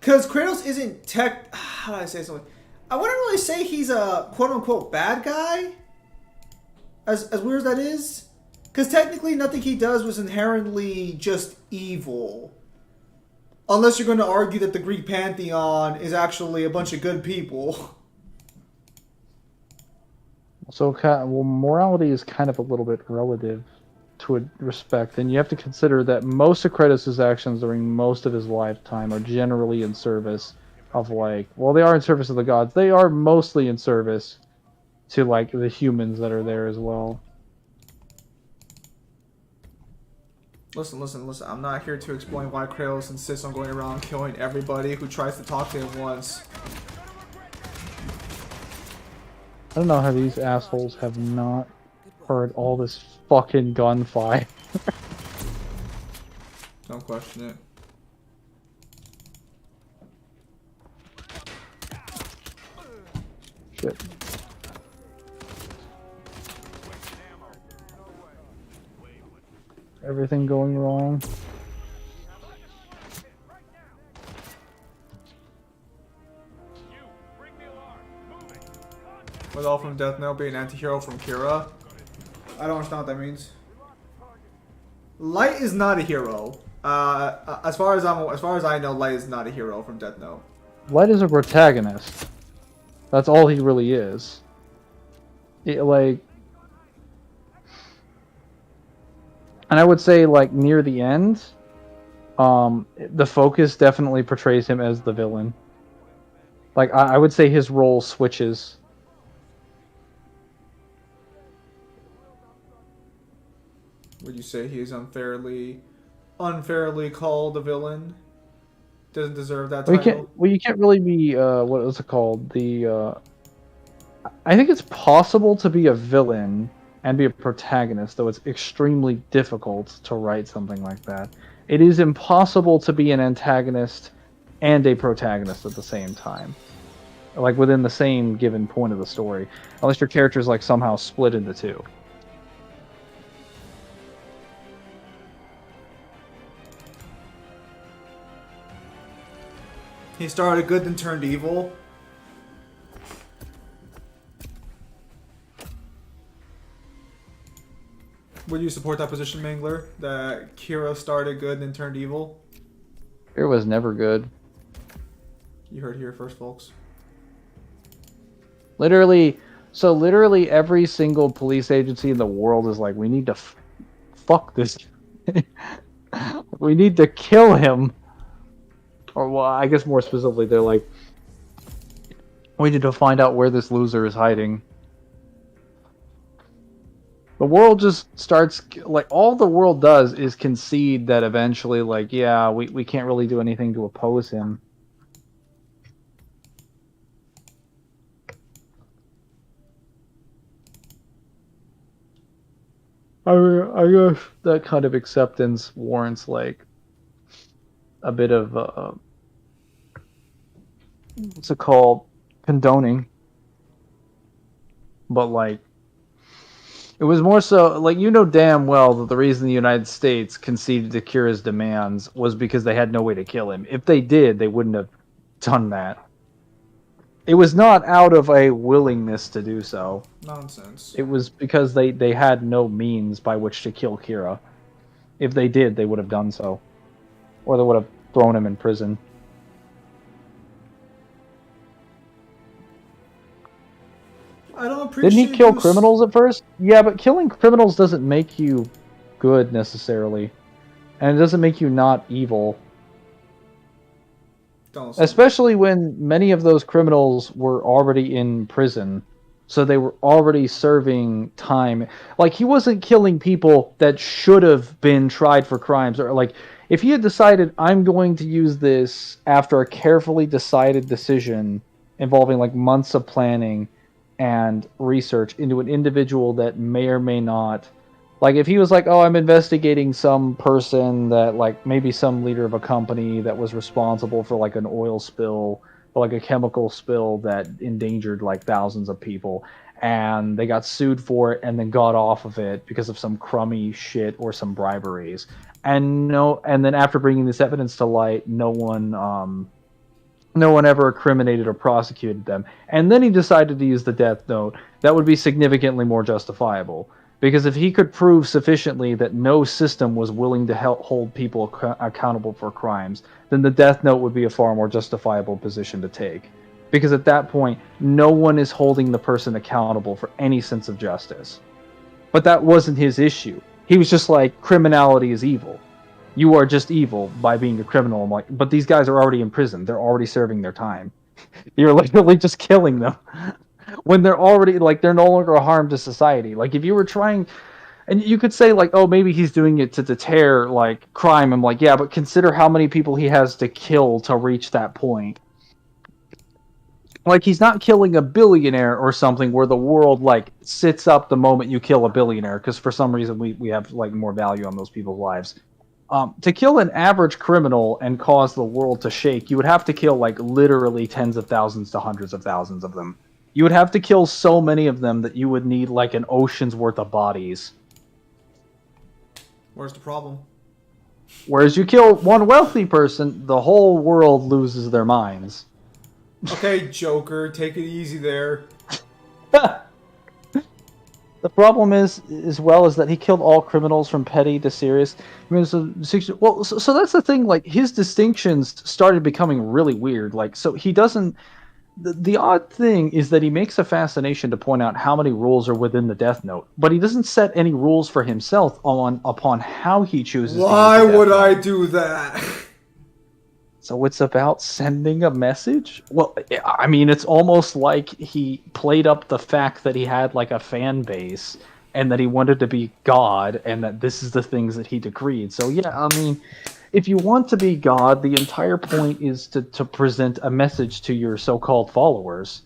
Because Kratos isn't tech... How do I say something? I wouldn't really say he's a quote-unquote bad guy. As weird as that is. Because technically nothing he does was inherently just evil. Unless you're going to argue that the Greek pantheon is actually a bunch of good people. So, well, morality is kind of a little bit relative to a respect, and you have to consider that most of Kratos' actions during most of his lifetime are generally in service of, like, well, they are in service of the gods. They are mostly in service to, like, the humans that are there as well. Listen. I'm not here to explain why Kratos insists on going around killing everybody who tries to talk to him once. I don't know how these assholes have not heard all this fucking gunfire. Don't question it. Shit. Everything going wrong. With all from Death Note being anti-hero from Kira. I don't understand what that means. Light is not a hero. As far as I know, Light is not a hero from Death Note. Light is a protagonist. That's all he really is. Like, and I would say, like, near the end, the focus definitely portrays him as the villain. Like, I would say his role switches. Would you say he is unfairly called a villain? Doesn't deserve that Well, title. you can't really be what was it called? I think it's possible to be a villain and be a protagonist, though it's extremely difficult to write something like that. It is impossible to be an antagonist and a protagonist at the same time, like within the same given point of the story, unless your character is like somehow split into two. He started good then turned evil. Would you support that position, Mangler? That Kira started good then turned evil? It was never good. You heard here first, folks. Literally every single police agency in the world is like, we need to fuck this. We need to kill him. Or, well, I guess more specifically, they're like, we need to find out where this loser is hiding. The world just starts, like, all the world does is concede that eventually, like, yeah, we can't really do anything to oppose him. I guess that kind of acceptance warrants, like, a bit of, what's it called? Condoning. But, like, it was more so, like, you know damn well that the reason the United States conceded to Kira's demands was because they had no way to kill him. If they did, they wouldn't have done that. It was not out of a willingness to do so. Nonsense. It was because they had no means by which to kill Kira. If they did, they would have done so. Or they would have thrown him in prison. I don't appreciate. Didn't he kill this. criminals at first? Yeah, but killing criminals doesn't make you good necessarily. And it doesn't make you not evil. Don't Especially when many of those criminals were already in prison. So they were already serving time. Like, he wasn't killing people that should have been tried for crimes. Or, like, if he had decided, I'm going to use this after a carefully decided decision involving, like, months of planning and research into an individual that may or may not... Like, if he was like, oh, I'm investigating some person that, like, maybe some leader of a company that was responsible for, like, an oil spill or, like, a chemical spill that endangered, like, thousands of people, and they got sued for it and then got off of it because of some crummy shit or some briberies. And then after bringing this evidence to light, no one ever incriminated or prosecuted them. And then he decided to use the death note. That would be significantly more justifiable. Because if he could prove sufficiently that no system was willing to hold people accountable for crimes, then the death note would be a far more justifiable position to take. Because at that point, no one is holding the person accountable for any sense of justice. But that wasn't his issue. He was just like, criminality is evil. You are just evil by being a criminal. I'm like, but these guys are already in prison. They're already serving their time. You're literally just killing them. When they're already, like, they're no longer a harm to society. Like, if you were trying, and you could say, like, oh, maybe he's doing it to deter, like, crime. I'm like, yeah, but consider how many people he has to kill to reach that point. Like, he's not killing a billionaire or something where the world, like, sits up the moment you kill a billionaire, because for some reason we have, like, more value on those people's lives. To kill an average criminal and cause the world to shake, you would have to kill, like, literally tens of thousands to hundreds of thousands of them. You would have to kill so many of them that you would need, like, an ocean's worth of bodies. Where's the problem? Whereas you kill one wealthy person, the whole world loses their minds. Okay, Joker, take it easy there. The problem is, as well, is that he killed all criminals from petty to serious. I mean, so that's the thing, like, his distinctions started becoming really weird. Like, so he doesn't... The odd thing is that he makes a fascination to point out how many rules are within the Death Note, but he doesn't set any rules for himself upon how he chooses to use the Death Why would Note. I do that? So it's about sending a message? Well, I mean, it's almost like he played up the fact that he had, like, a fan base and that he wanted to be God and that this is the things that he decreed. So, yeah, I mean, if you want to be God, the entire point is to present a message to your so-called followers.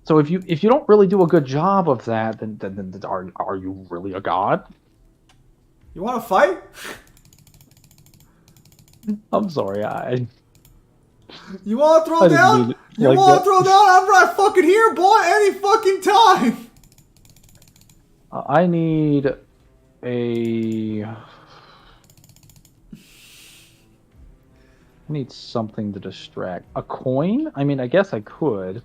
So if you don't really do a good job of that, then are you really a god? You want to fight? I'm sorry, I You want to throw didn't down? mean it You like want that. to throw down? I'm right fucking here, boy. Any fucking time. I need a. I need something to distract. A coin? I mean, I guess I could.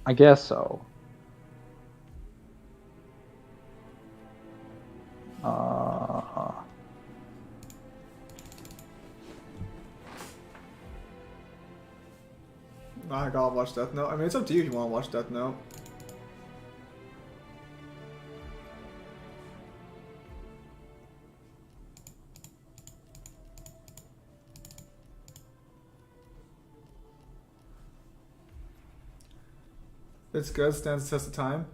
I guess so. I gotta watch Death Note. I mean, it's up to you if you want to watch Death Note. It's good. Stands the test of time.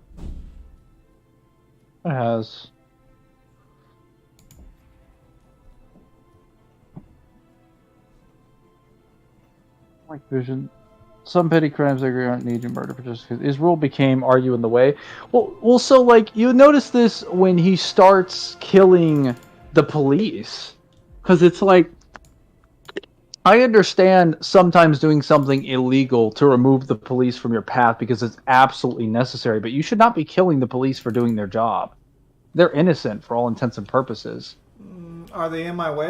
It has. Like vision. Some petty crimes I agree aren't needed murder for justification. His rule became "Are you in the way?" Well. So like you notice this when he starts killing the police, because it's like I understand sometimes doing something illegal to remove the police from your path because it's absolutely necessary, but you should not be killing the police for doing their job. They're innocent for all intents and purposes. Are they in my way?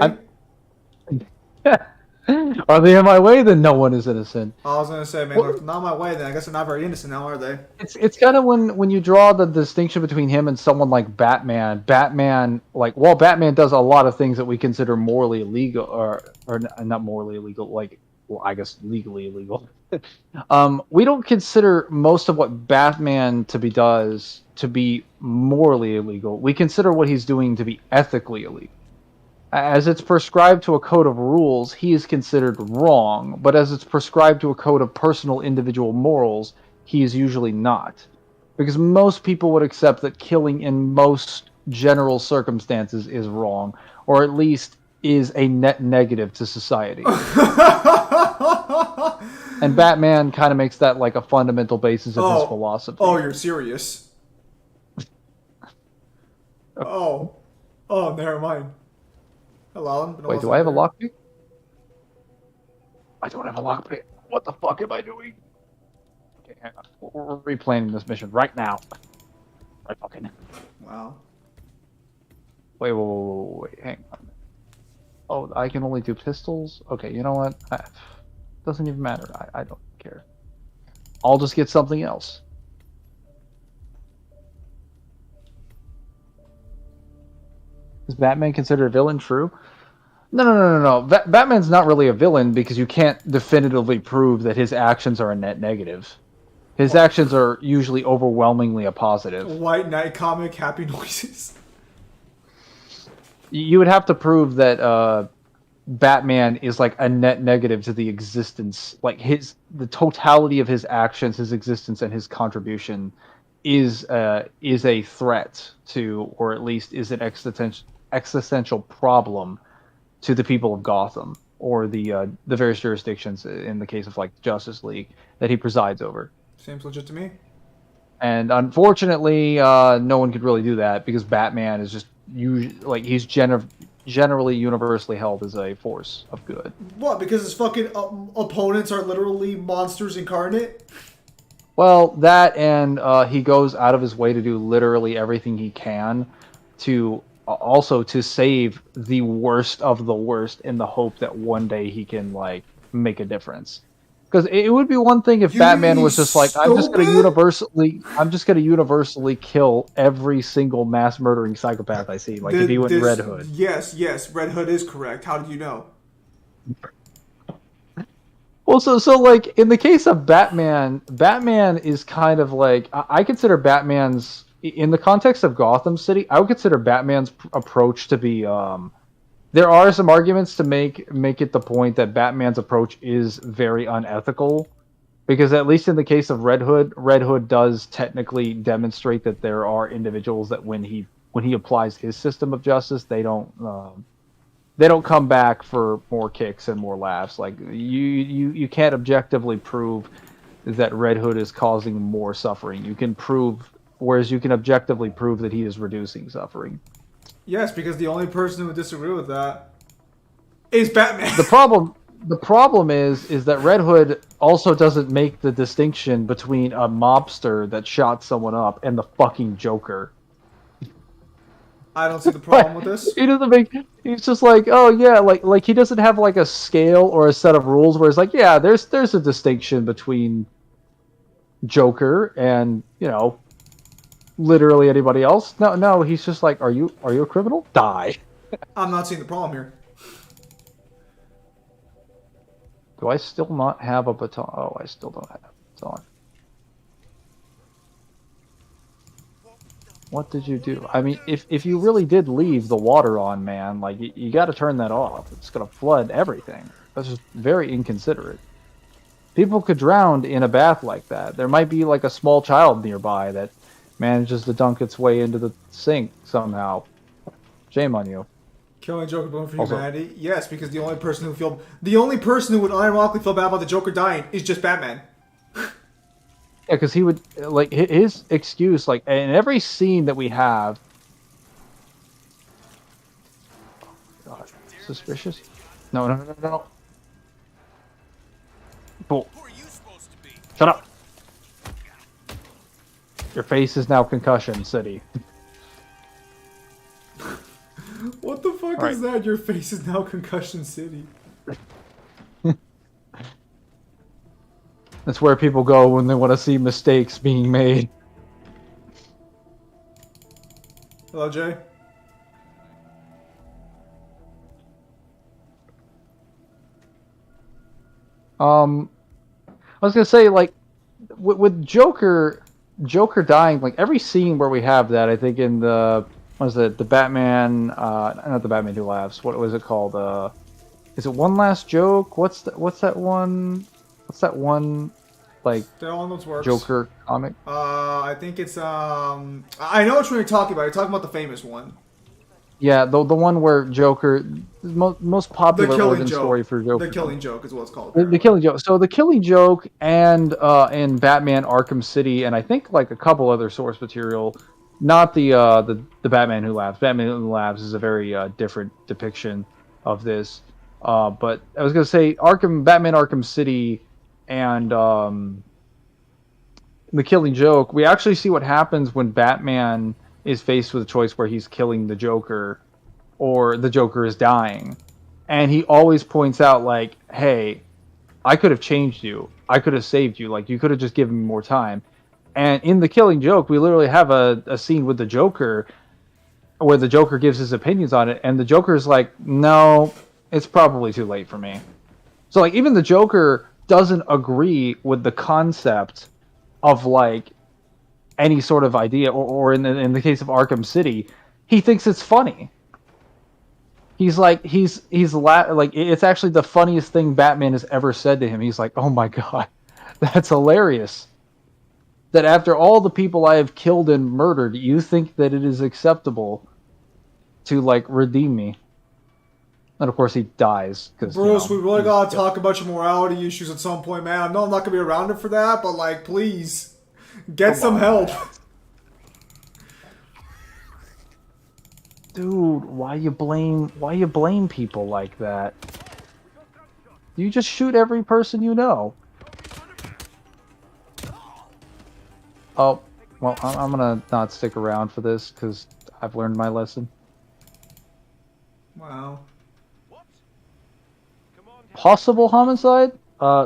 Are they in my way? Then no one is innocent. I was gonna say, man, if they're not in my way, then I guess they're not very innocent now, are they? It's kind of when you draw the distinction between him and someone like Batman. Batman, like, while Batman does a lot of things that we consider morally illegal, or not morally illegal, like, well, I guess legally illegal. We don't consider most of what Batman does to be morally illegal. We consider what he's doing to be ethically illegal. As it's prescribed to a code of rules, he is considered wrong, but as it's prescribed to a code of personal individual morals, he is usually not. Because most people would accept that killing in most general circumstances is wrong, or at least is a net negative to society. And Batman kind of makes that like a fundamental basis of his philosophy. Oh, you're serious? Oh, never mind. Hello. Wait, do I have a lockpick? I don't have a lockpick. What the fuck am I doing? Okay, hang on. We're replanning this mission right now. Right fucking now. Wow. Wait, hang on. Oh, I can only do pistols? Okay, you know what? Doesn't even matter. I don't care. I'll just get something else. Is Batman considered a villain? True. No. Batman's not really a villain because you can't definitively prove that his actions are a net negative. His actions are usually overwhelmingly a positive. White Knight comic, happy noises. You would have to prove that Batman is like a net negative to the existence, like the totality of his actions, his existence, and his contribution is a threat to, or at least is an existential problem to the people of Gotham or the various jurisdictions in the case of like Justice League that he presides over. Seems legit to me. And unfortunately, no one could really do that because Batman is just he's generally universally held as a force of good. What? Because his fucking opponents are literally monsters incarnate? Well, that and he goes out of his way to do literally everything he can to also to save the worst of the worst in the hope that one day he can like make a difference. Because it would be one thing if Batman was just like, I'm just gonna universally kill every single mass murdering psychopath I see. Like if he went Red Hood. Yes, Red Hood is correct. How did you know? Well, so like in the case of Batman is kind of like I consider Batman's in the context of Gotham City. I would consider Batman's approach to be. There are some arguments to make it the point that Batman's approach is very unethical, because at least in the case of Red Hood does technically demonstrate that there are individuals that when he applies his system of justice, they don't they don't come back for more kicks and more laughs. Like you can't objectively prove that Red Hood is causing more suffering. You can prove, whereas you can objectively prove that he is reducing suffering. Yes, because the only person who would disagree with that is Batman. The problem is that Red Hood also doesn't make the distinction between a mobster that shot someone up and the fucking Joker. I don't see the problem with this. He doesn't make. He's just like, oh yeah, like he doesn't have like a scale or a set of rules where it's like, yeah, there's a distinction between Joker and, you know, literally anybody else. No, he's just like, are you a criminal? Die. I'm not seeing the problem here. Do I still not have a baton? Oh, I still don't have a baton. What did you do? I mean, if you really did leave the water on, man, like, you got to turn that off. It's going to flood everything. That's just very inconsiderate. People could drown in a bath like that. There might be, like, a small child nearby that manages to dunk its way into the sink somehow. Shame on you. Killing Joker blown for Also- humanity? Yes, because the only person who would unironically feel bad about the Joker dying is just Batman. Yeah, because he would, like, his excuse, like, in every scene that we have... God, suspicious? No. Bull. Who are you supposed to be? Shut up! Your face is now Concussion City. What the fuck Alright. is that? Your face is now Concussion City. That's where people go when they want to see mistakes being made. Hello, Jay. I was gonna say, like, with Joker dying, like, every scene where we have that, I think in the, what is it, the Batman, not the Batman Who Laughs, what was it called, is it One Last Joke? What's that one, like, They're all in those works. Joker comic? I think it's, I know which one you're talking about. You're talking about the famous one. Yeah, the one where Joker, the most popular Killing origin Joke. story for Joker. The Killing Joke is what it's called. The Killing Joke. So the Killing Joke and in Batman Arkham City, and I think like a couple other source material, not the Batman Who Laughs. Batman Who Laughs is a very different depiction of this. But I was gonna say Batman Arkham City, and the Killing Joke. We actually see what happens when Batman is faced with a choice where he's killing the Joker, or the Joker is dying. And he always points out, like, hey, I could have changed you. I could have saved you. Like, you could have just given me more time. And in The Killing Joke, we literally have a scene with the Joker where the Joker gives his opinions on it, and the Joker's like, no, it's probably too late for me. So, like, even the Joker doesn't agree with the concept of, like, any sort of idea, or in the case of Arkham City, he thinks it's funny. He's like, like, it's actually the funniest thing Batman has ever said to him. He's like, oh my god, that's hilarious. That after all the people I have killed and murdered, you think that it is acceptable to, like, redeem me. And of course he dies. Bruce, we really gotta talk about your morality issues at some point, man. I know I'm not gonna be around it for that, but, like, please. Get some help. Dude, why you blame people like that? You just shoot every person you know. Oh, well, I'm gonna not stick around for this because I've learned my lesson. Wow. Possible homicide?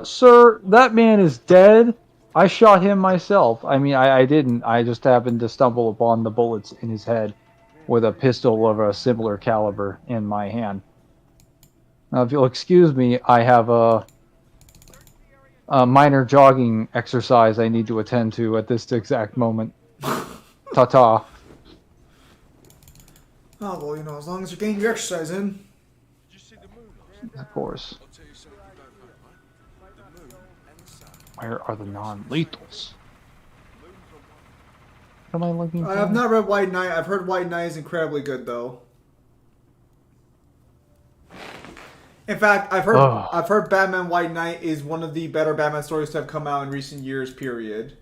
Sir, that man is dead. I shot him myself. I mean, I didn't. I just happened to stumble upon the bullets in his head with a pistol of a similar caliber in my hand. Now, if you'll excuse me, I have a minor jogging exercise I need to attend to at this exact moment. Ta-ta. Oh, well, you know, as long as you're getting your exercise in. Did you see the moon? Of course. I'll tell you something you don't know, right? The moon and the sun. Where are the non-lethals? What am I looking for? I have not read White Knight. I've heard White Knight is incredibly good, though. In fact, Ugh. I've heard Batman White Knight is one of the better Batman stories to have come out in recent years. Period.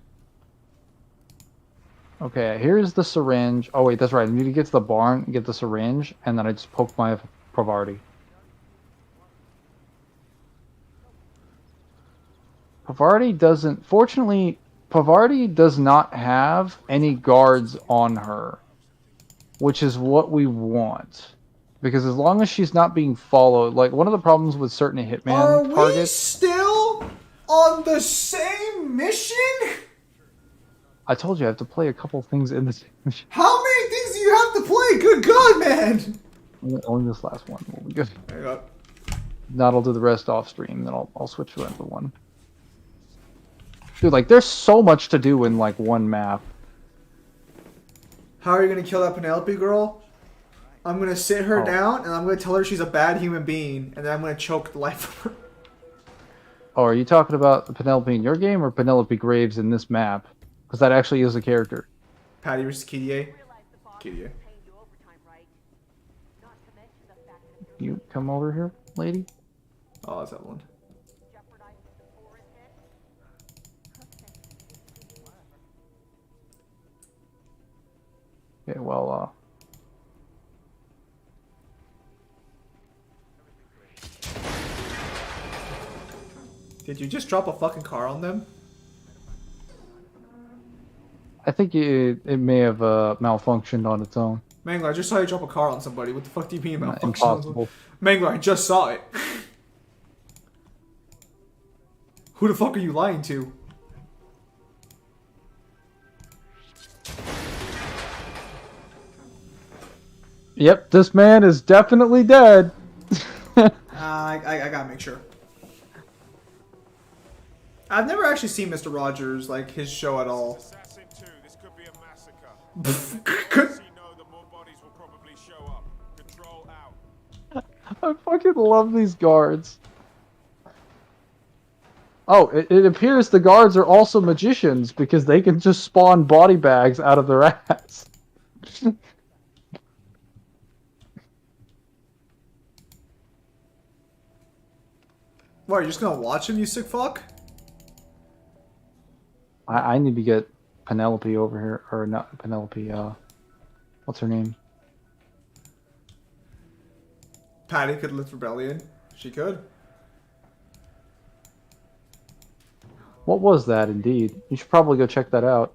Okay, here's the syringe. Oh wait, that's right. I need to get to the barn, get the syringe, and then I just poke my Pavarti. Pavarti doesn't. Fortunately, Pavarti does not have any guards on her, which is what we want. Because as long as she's not being followed, like one of the problems with certain Are Hitman we targets, still on the same mission? I told you I have to play a couple things in this mission. How many things do you have to play? Good God, man! Only this last one will be good. There you go. Not I'll do the rest off stream, then I'll switch to another one. Dude, like there's so much to do in like one map. How are you gonna kill that Penelope girl? I'm gonna sit her down and I'm gonna tell her she's a bad human being, and then I'm gonna choke the life of her. Oh, are you talking about the Penelope in your game or Penelope Graves in this map? Because that actually is a character. Patty versus KDA. KDA. You come over here, lady? Oh, that's that one. Okay, well, Did you just drop a fucking car on them? I think it may have malfunctioned on its own. Mangler, I just saw you drop a car on somebody. What the fuck do you mean malfunction? Impossible. Mangler, I just saw it. Who the fuck are you lying to? Yep, this man is definitely dead. I gotta make sure. I've never actually seen Mr. Rogers, like, his show at all. Assassin 2, this could be a massacre. See, no, the more bodies will probably show up. Control out. I fucking love these guards. Oh, it appears the guards are also magicians because they can just spawn body bags out of their ass. What, you're just gonna watch him, you sick fuck? I need to get Penelope over here, or not Penelope, what's her name? Patty could lift rebellion. She could. What was that, indeed? You should probably go check that out.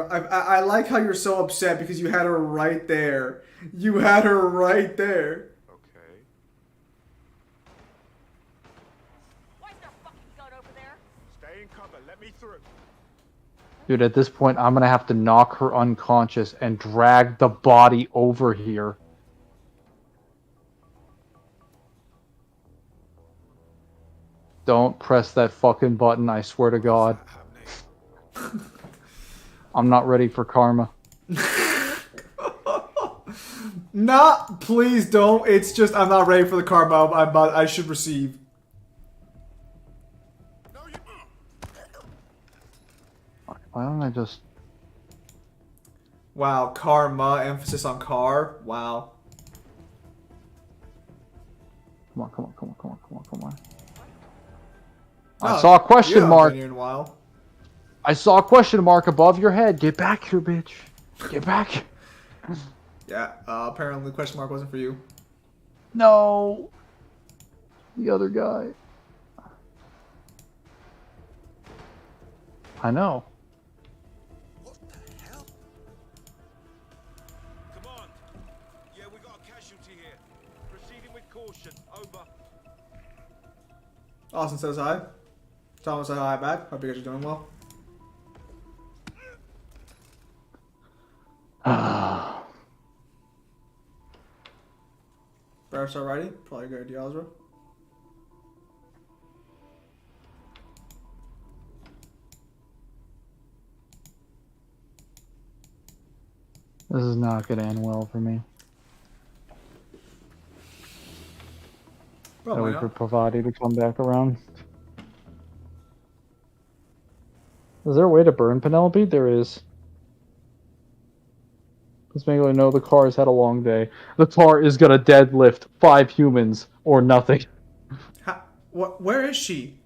I like how you're so upset because you had her right there. You had her right there. Okay. Why is there a fucking gun over there? Stay in cover. Let me through. Dude, at this point, I'm gonna have to knock her unconscious and drag the body over here. Don't press that fucking button, I swear to God. I'm not ready for karma. Not, please don't. It's just I'm not ready for the karma I should receive. Why don't I just... Wow, karma, emphasis on car. Wow. Come on, come on, come on, come on, come on, come on. Oh, I saw a question mark. In a while. I saw a question mark above your head. Get back here, bitch. Get back here. Yeah, apparently the question mark wasn't for you. No. The other guy. I know. What the hell? Come on. Yeah, we got a casualty here. Proceeding with caution. Over. Austin says hi. Thomas said hi back. Hope you guys are doing well. Better start writing. Probably a good idea, Ezra. This is not going to end well for me. Well, I why wait for not? Pavati to come back around. Is there a way to burn Penelope? There is. Let's make it know the car has had a long day. The car is gonna deadlift 5 humans or nothing. Where is she?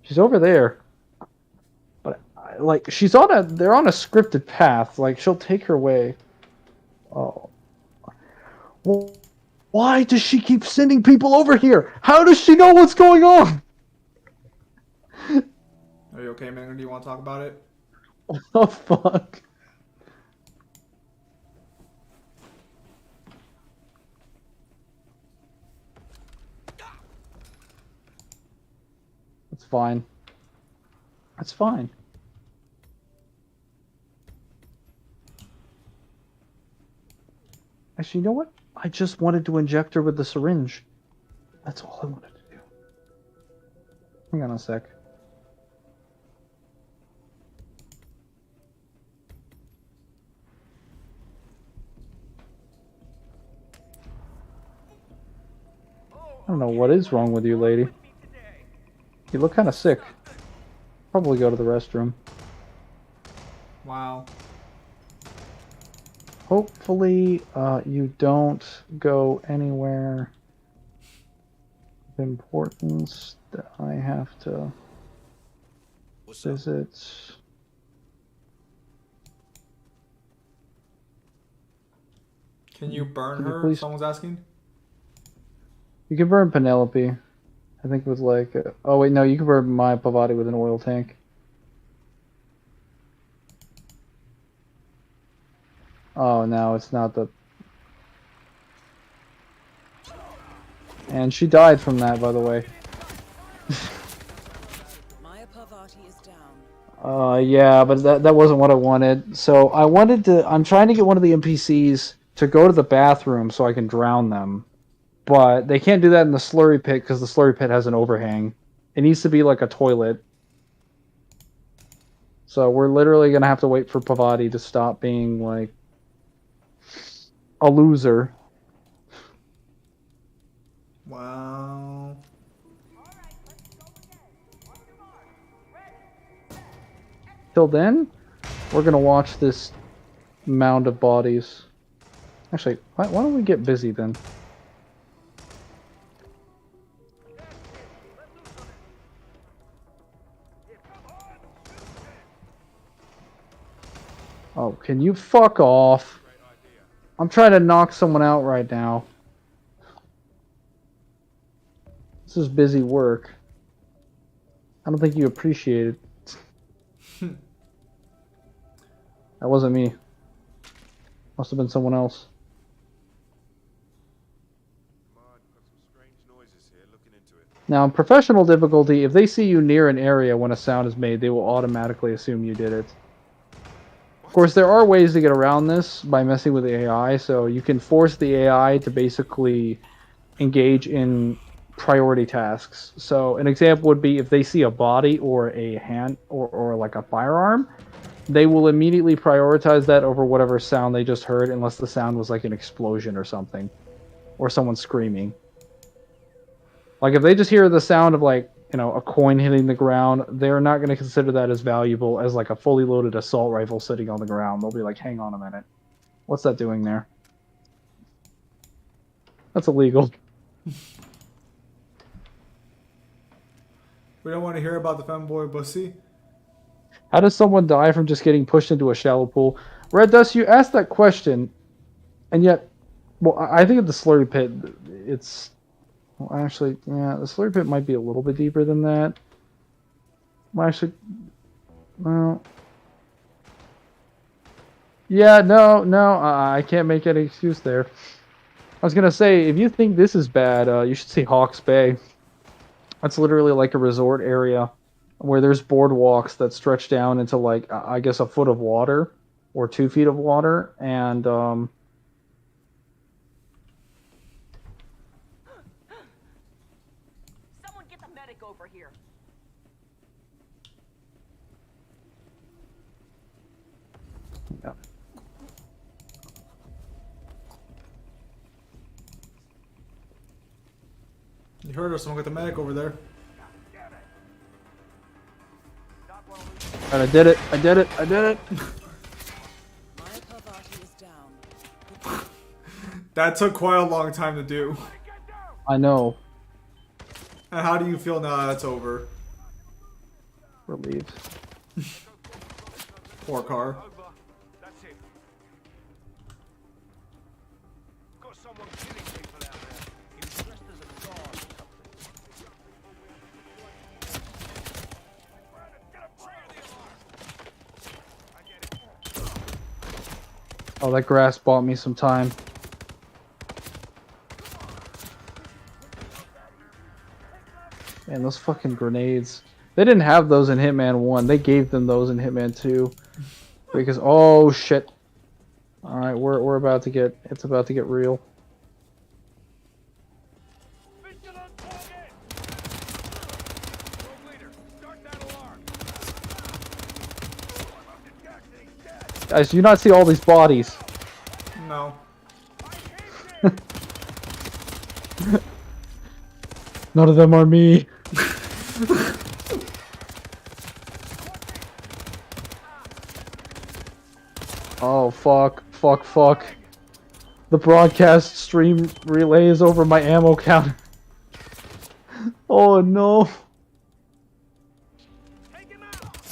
She's over there. But like she's on a they're on a scripted path. Like she'll take her way. Oh. Well, why does she keep sending people over here? How does she know what's going on? Are you okay, Mangler? Do you want to talk about it? What the fuck? It's fine. It's fine. Actually, you know what? I just wanted to inject her with the syringe. That's all I wanted to do. Hang on a sec. I don't know what is wrong with you, lady. You look kind of sick. Probably go to the restroom. Wow. Hopefully, you don't go anywhere of importance that I have to visit. Can you burn Can you her? please- Someone's asking. You can burn Penelope. I think with like... oh wait, no, you can burn my Pavati with an oil tank. Oh no, it's not the... And she died from that, by the way. Maya Parvati is down. Yeah, but that wasn't what I wanted. So I wanted to... I'm trying to get one of the NPCs to go to the bathroom so I can drown them. But they can't do that in the slurry pit because the slurry pit has an overhang. It needs to be like a toilet. So we're literally going to have to wait for Pavati to stop being like a loser. Wow. Till then, we're going to watch this mound of bodies. Actually, why don't we get busy then? Oh, can you fuck off? I'm trying to knock someone out right now. This is busy work. I don't think you appreciate it. That wasn't me. Must have been someone else. Come on, got some strange noises here. Looking into it. Now, in professional difficulty, if they see you near an area when a sound is made, they will automatically assume you did it. Of course, there are ways to get around this by messing with the AI, so you can force the AI to basically engage in priority tasks. So an example would be if they see a body or a hand or like a firearm, they will immediately prioritize that over whatever sound they just heard, unless the sound was like an explosion or something, or someone screaming. Like if they just hear the sound of like, you know, a coin hitting the ground, they're not going to consider that as valuable as like a fully loaded assault rifle sitting on the ground. They'll be like, hang on a minute. What's that doing there? That's illegal. We don't want to hear about the femboy pussy. How does someone die from just getting pushed into a shallow pool? Red Dust, you asked that question, and yet, well, I think of the slurry pit, it's... Well, actually, yeah, the slurry pit might be a little bit deeper than that. Well, actually, well... Yeah, no, I can't make any excuse there. I was gonna say, if you think this is bad, you should see Hawke's Bay. That's literally like a resort area where there's boardwalks that stretch down into like, I guess, a foot of water or 2 feet of water, and Someone get the medic over here. yeah. You heard her. Someone got the medic over there. Alright, I did it. I did it. I did it. My Pavati is down. That took quite a long time to do. I know. And how do you feel now that it's over? Relieved. Poor car. That's it. Got someone killing people out there. He was dressed as a guard or something. Oh, that grass bought me some time. Man, those fucking grenades. They didn't have those in Hitman 1. They gave them those in Hitman 2. Because, oh shit. Alright, we're about to get, it's about to get real. Vigilant target! Rogue leader, start that alarm. Guys, do you not see all these bodies? No. None of them are me. Oh, fuck. Fuck, fuck. The broadcast stream relay is over my ammo counter. Oh, no.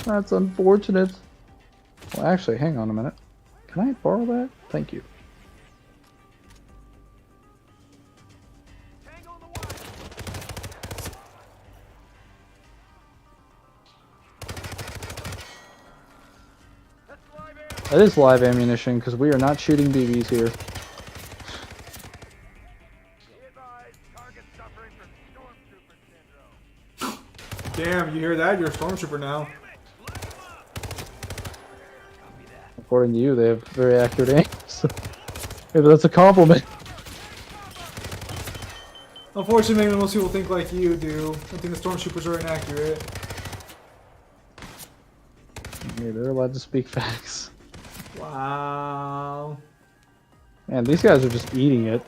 That's unfortunate. Well, actually, hang on a minute. Can I borrow that? Thank you. That is live ammunition, because we are not shooting BBs here. Damn, you hear that? You're a stormtrooper now. According to you, they have very accurate aim. So maybe that's a compliment. Unfortunately, maybe most people think like you do. I think the stormtroopers are inaccurate. Yeah, they're allowed to speak facts. Wow. Man, these guys are just eating it.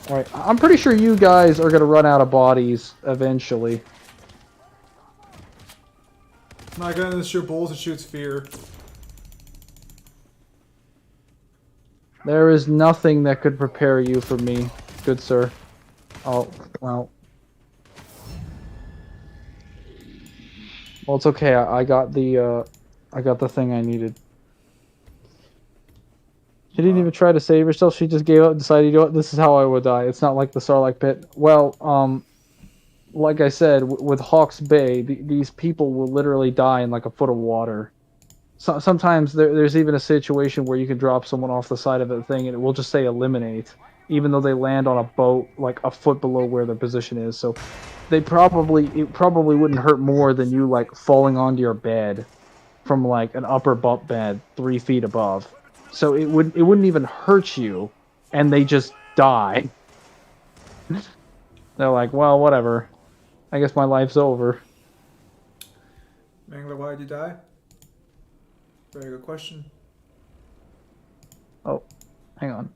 Alright, I'm pretty sure you guys are gonna run out of bodies eventually. My gun is shoot bullets, it shoots fear. There is nothing that could prepare you for me, good sir. Oh, well. Well, it's okay. I got the thing I needed. She didn't even try to save herself. She just gave up and decided, you know what, this is how I would die. It's not like the Sarlacc pit. Well, like I said, with Hawke's Bay, these people will literally die in like a foot of water. So, sometimes there's even a situation where you can drop someone off the side of the thing and it will just say eliminate, even though they land on a boat like a foot below where their position is. So it probably wouldn't hurt more than you like falling onto your bed from like an upper bunk bed 3 feet above. So it wouldn't even hurt you, and they just die. They're like, well, whatever. I guess my life's over. Mangler, why did you die? Very good question. Oh, hang on.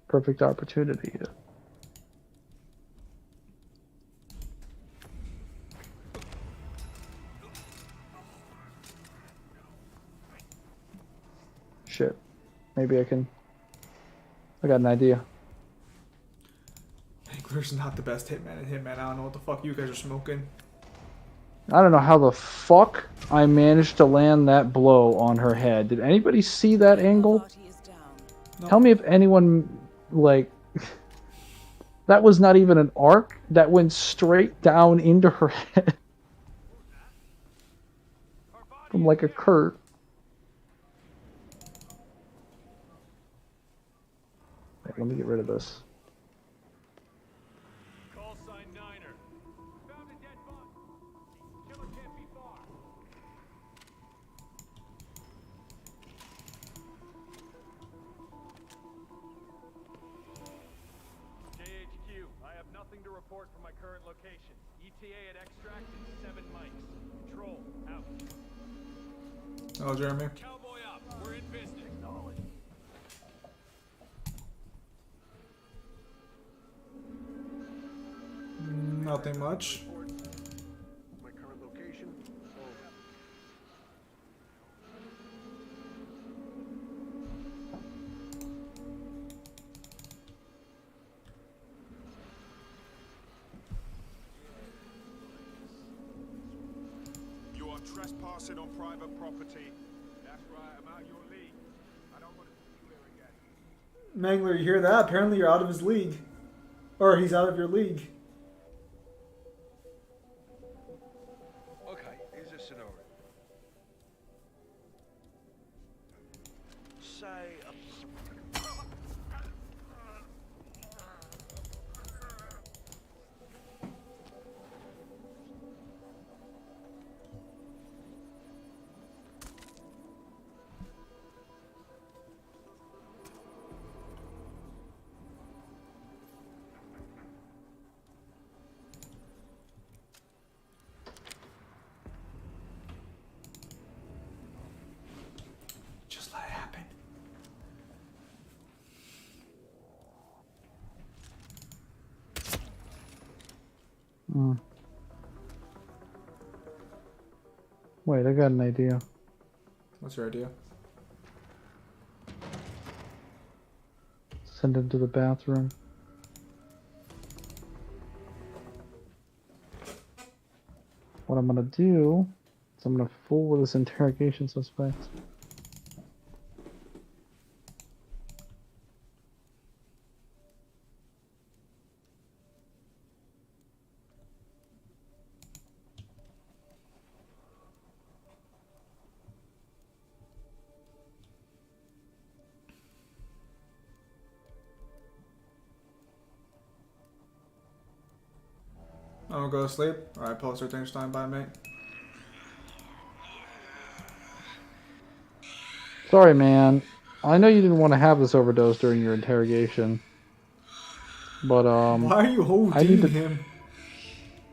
Perfect opportunity. Shit. Maybe I got an idea. Mangler's not the best hitman in Hitman. I don't know what the fuck you guys are smoking. I don't know how the fuck I managed to land that blow on her head. Did anybody see that angle? Pavati is down. No. Tell me if anyone, like... that was not even an arc. That went straight down into her head. From like a curve. Wait, let me get rid of this. Call sign Niner. Found a dead body. Killer can't be far. JHQ, I have nothing to report from my current location. ETA at extract in 7 mics. Control, out. Oh, Jeremy. Cowboy up. We're in business. Nothing much. My current location. You are trespassing on private property. That's right, I'm out of your league. I don't want to see you here again. Mangler, you hear that? Apparently you're out of his league. Or he's out of your league. Okay, here's a scenario. Say a Just let it happen. Wait, I got an idea. What's your idea? Send him to the bathroom. What I'm gonna do is I'm gonna fool with this interrogation suspect. I'm gonna go to sleep. Alright, poster things time by, mate. Sorry, man. I know you didn't want to have this overdose during your interrogation. But, Why are you I need holding to- him?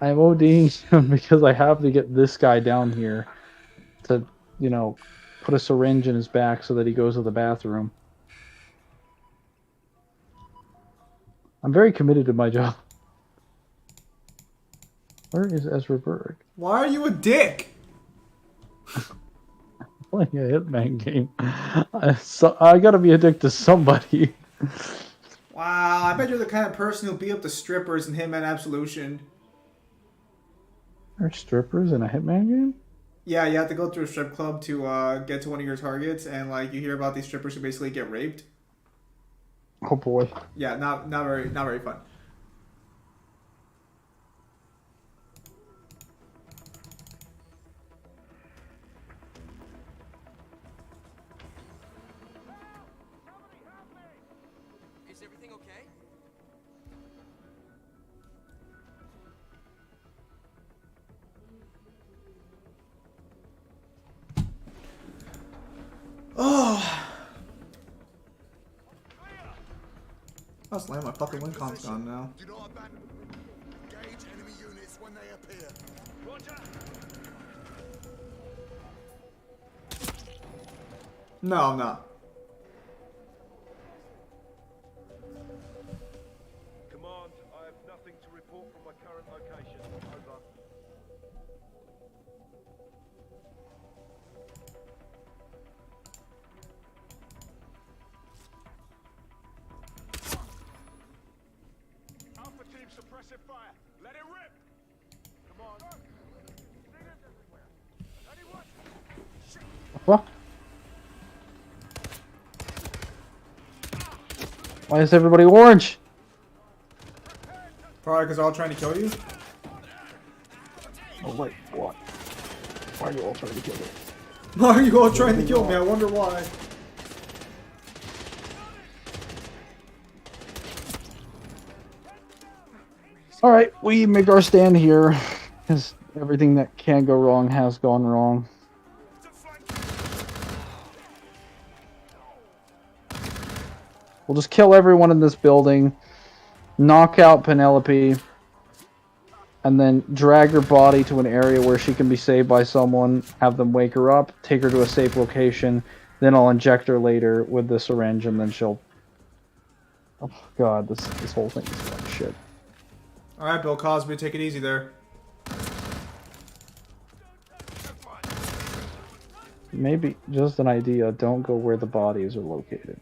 I'm ODing him because I have to get this guy down here to, you know, put a syringe in his back so that he goes to the bathroom. I'm very committed to my job. Where is Ezra Berg? Why are you a dick? Playing a Hitman game. I gotta be a dick to somebody. Wow, I bet you're the kind of person who'll beat up the strippers in Hitman Absolution. There's strippers in a Hitman game? Yeah, you have to go through a strip club to get to one of your targets, and like you hear about these strippers who basically get raped. Oh boy. Yeah, not very fun. Is everything okay? Oh, I was laying my fucking win comps on now. Do not abandon. Engage enemy units when they appear. Roger. No, I'm not. command. I have nothing to report from my current location. Over. Alpha team suppressive fire. Let it rip. Come on. Fingers everywhere. Anyone? What? Why is everybody orange? Probably because they're all trying to kill you. Oh wait, what? Why are you all trying to kill me? Why are you all trying to kill me? I wonder why. Alright, we make our stand here. Because everything that can go wrong has gone wrong. We'll just kill everyone in this building, knock out Penelope, and then drag her body to an area where she can be saved by someone, have them wake her up, take her to a safe location, then I'll inject her later with the syringe, and then she'll... Oh god, this whole thing is like shit. All right, Bill Cosby, take it easy there. Maybe just an idea. Don't go where the bodies are located.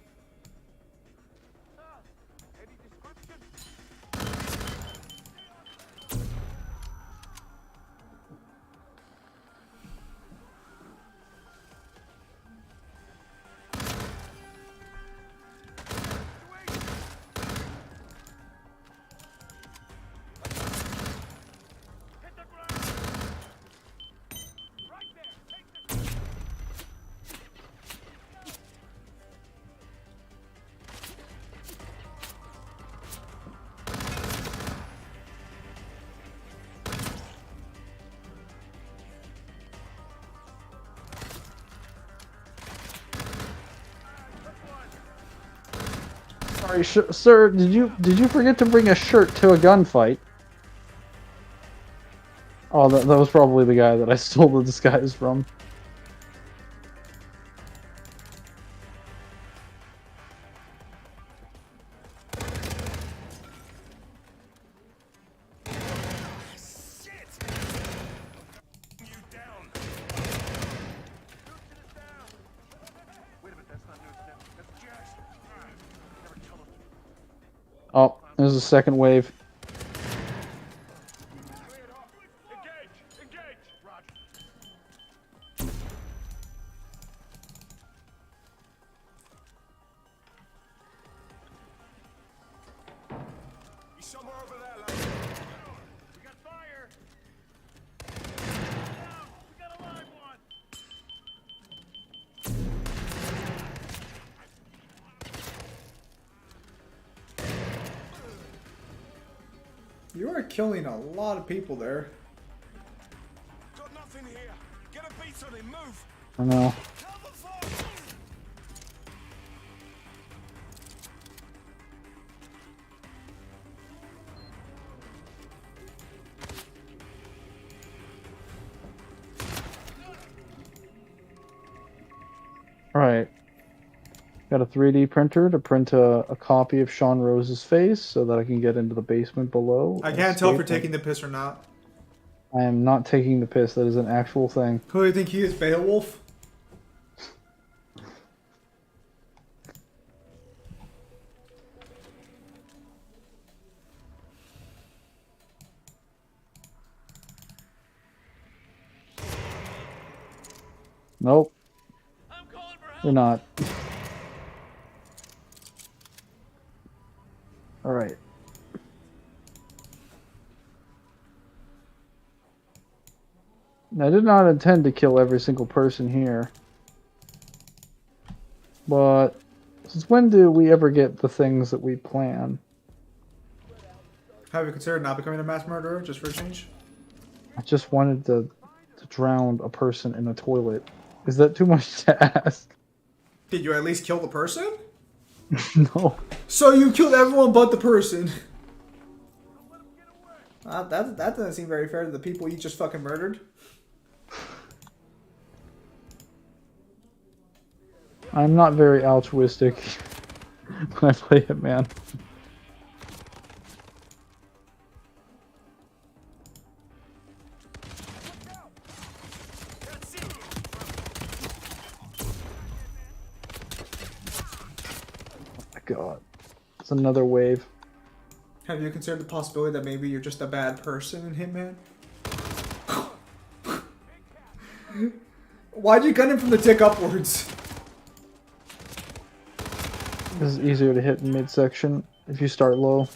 Sorry, sir. Did you forget to bring a shirt to a gunfight? Oh, that was probably the guy that I stole the disguise from. Oh, there's a second wave. He's somewhere over there, lads. We got fire. We got a live one. You are killing a lot of people there. Got nothing here. Get a beat on him. Move. I know. Cover fire. Alright. Got a 3D printer to print a copy of Sean Rose's face so that I can get into the basement below. I can't tell if you're taking the piss or not. I am not taking the piss. That is an actual thing. Who do you think he is, Beowulf? Nope. You're not. Alright. I did not intend to kill every single person here. But since when do we ever get the things that we plan? Have you considered not becoming a mass murderer just for a change? I just wanted to drown a person in a toilet. Is that too much to ask? Did you at least kill the person? No. So you killed everyone but the person. That doesn't seem very fair to the people you just fucking murdered. I'm not very altruistic when I play it, man. Oh my god. It's another wave. Have you considered the possibility that maybe you're just a bad person in Hitman? Why'd you gun him from the dick upwards? This is easier to hit in midsection if you start low.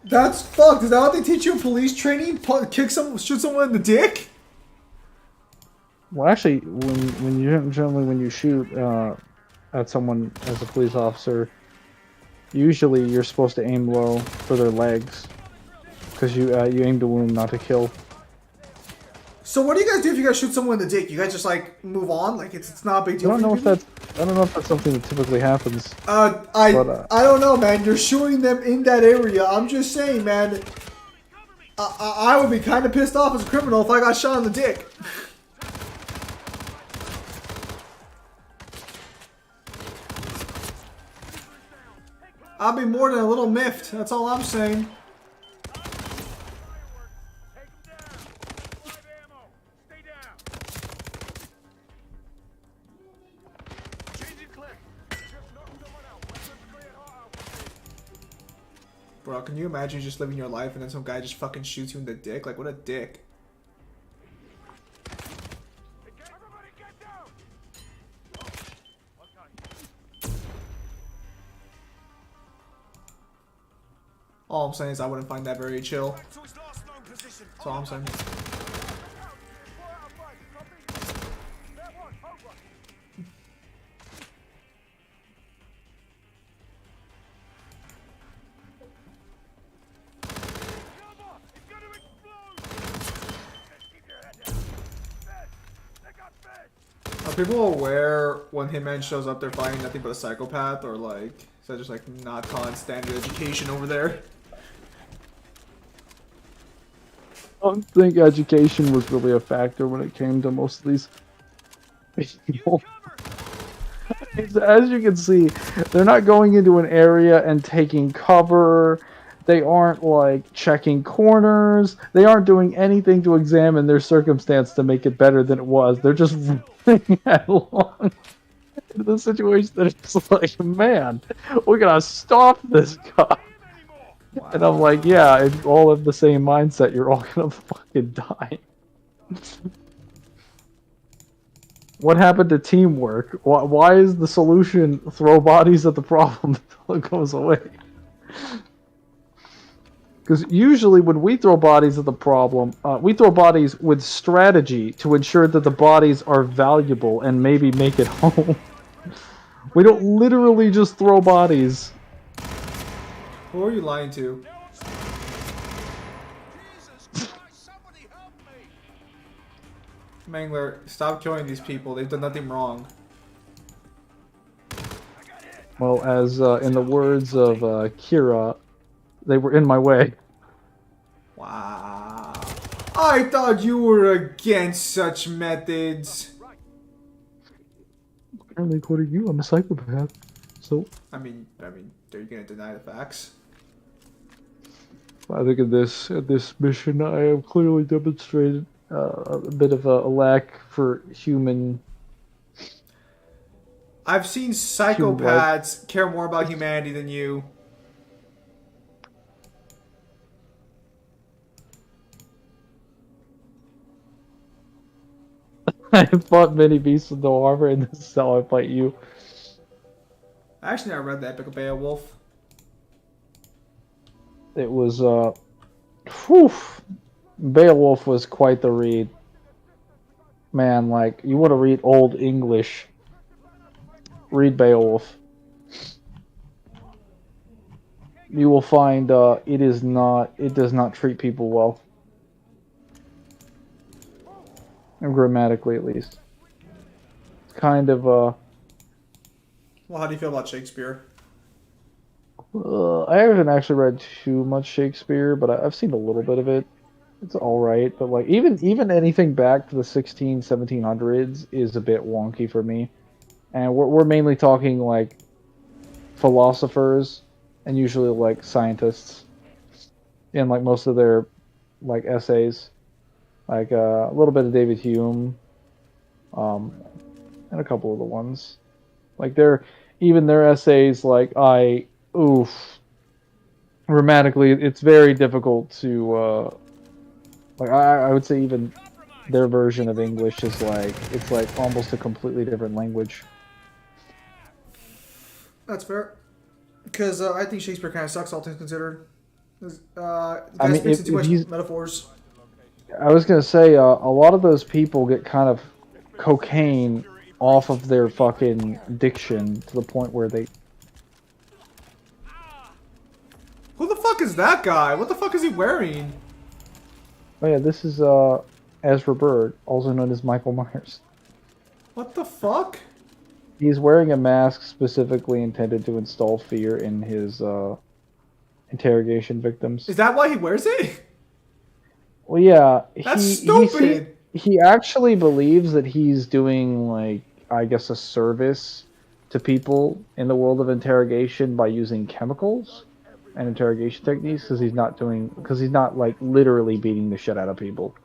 That's fucked. Is that what they teach you in police training? Shoot someone in the dick? Well, actually, when you shoot at someone as a police officer, usually you're supposed to aim low for their legs, because you aim to wound, not to kill. So what do you guys do if you guys shoot someone in the dick? You guys just like move on? Like it's not a big I deal. don't know if that's something that typically happens. I don't know, man. You're shooting them in that area. I'm just saying, man. I would be kind of pissed off as a criminal if I got shot in the dick. I'd be more than a little miffed. That's all I'm saying. Bro, can you imagine just living your life and then some guy just fucking shoots you in the dick? Like, what a dick. Everybody get down! All I'm saying is I wouldn't find that very chill. Back to its last known position. That's all I'm saying. Are people aware when Hitman shows up they're fighting nothing but a psychopath, or like is that just like not taught standard education over there? I don't think education was really a factor when it came to most of these people. As you can see, they're not going into an area and taking cover. They aren't like checking corners. They aren't doing anything to examine their circumstance to make it better than it was. They're just running headlong into the situation that it's like, man, we're gonna stop this guy. Wow. And I'm like, yeah, if you all have the same mindset, you're all gonna fucking die. What happened to teamwork? Why is the solution throw bodies at the problem until it goes away? Because usually when we throw bodies at the problem, we throw bodies with strategy to ensure that the bodies are valuable and maybe make it home. We don't literally just throw bodies. Who are you lying to? Mangler, stop killing these people. They've done nothing wrong. Well, as in the words of Kira, they were in my way. Wow. I thought you were against such methods. Apparently, according to you, I'm a psychopath. So, I mean, are you gonna deny the facts? I think in this mission, I have clearly demonstrated a bit of a lack for human. I've seen psychopaths care more about humanity than you. I fought many beasts with no armor, and this is how I fight you. Actually, I read the Epic of Beowulf. It was, whew, Beowulf was quite the read. Man, like, you want to read Old English, read Beowulf. You will find, it does not treat people well. And grammatically, at least. It's kind of, Well, how do you feel about Shakespeare? I haven't actually read too much Shakespeare, but I've seen a little bit of it. It's alright, but like even anything back to the 1700s is a bit wonky for me. And we're mainly talking like philosophers and usually like scientists in like most of their like essays. Like a little bit of David Hume, and a couple of the ones. Like even their essays, like grammatically, it's very difficult to, like I would say even their version of English is like, it's like almost a completely different language. That's fair. Because I think Shakespeare kind of sucks, all things considered. I mean, speaks in too if much he's- metaphors. I was gonna say, a lot of those people get kind of cocaine off of their fucking diction to the point where they. Who the fuck is that guy? What the fuck is he wearing? Oh yeah, this is Ezra Berg, also known as Michael Myers. What the fuck? He's wearing a mask specifically intended to install fear in his interrogation victims. Is that why he wears it? Well, yeah, That's stupid. He actually believes that he's doing, like, I guess, a service to people in the world of interrogation by using chemicals and interrogation techniques, because he's not like literally beating the shit out of people.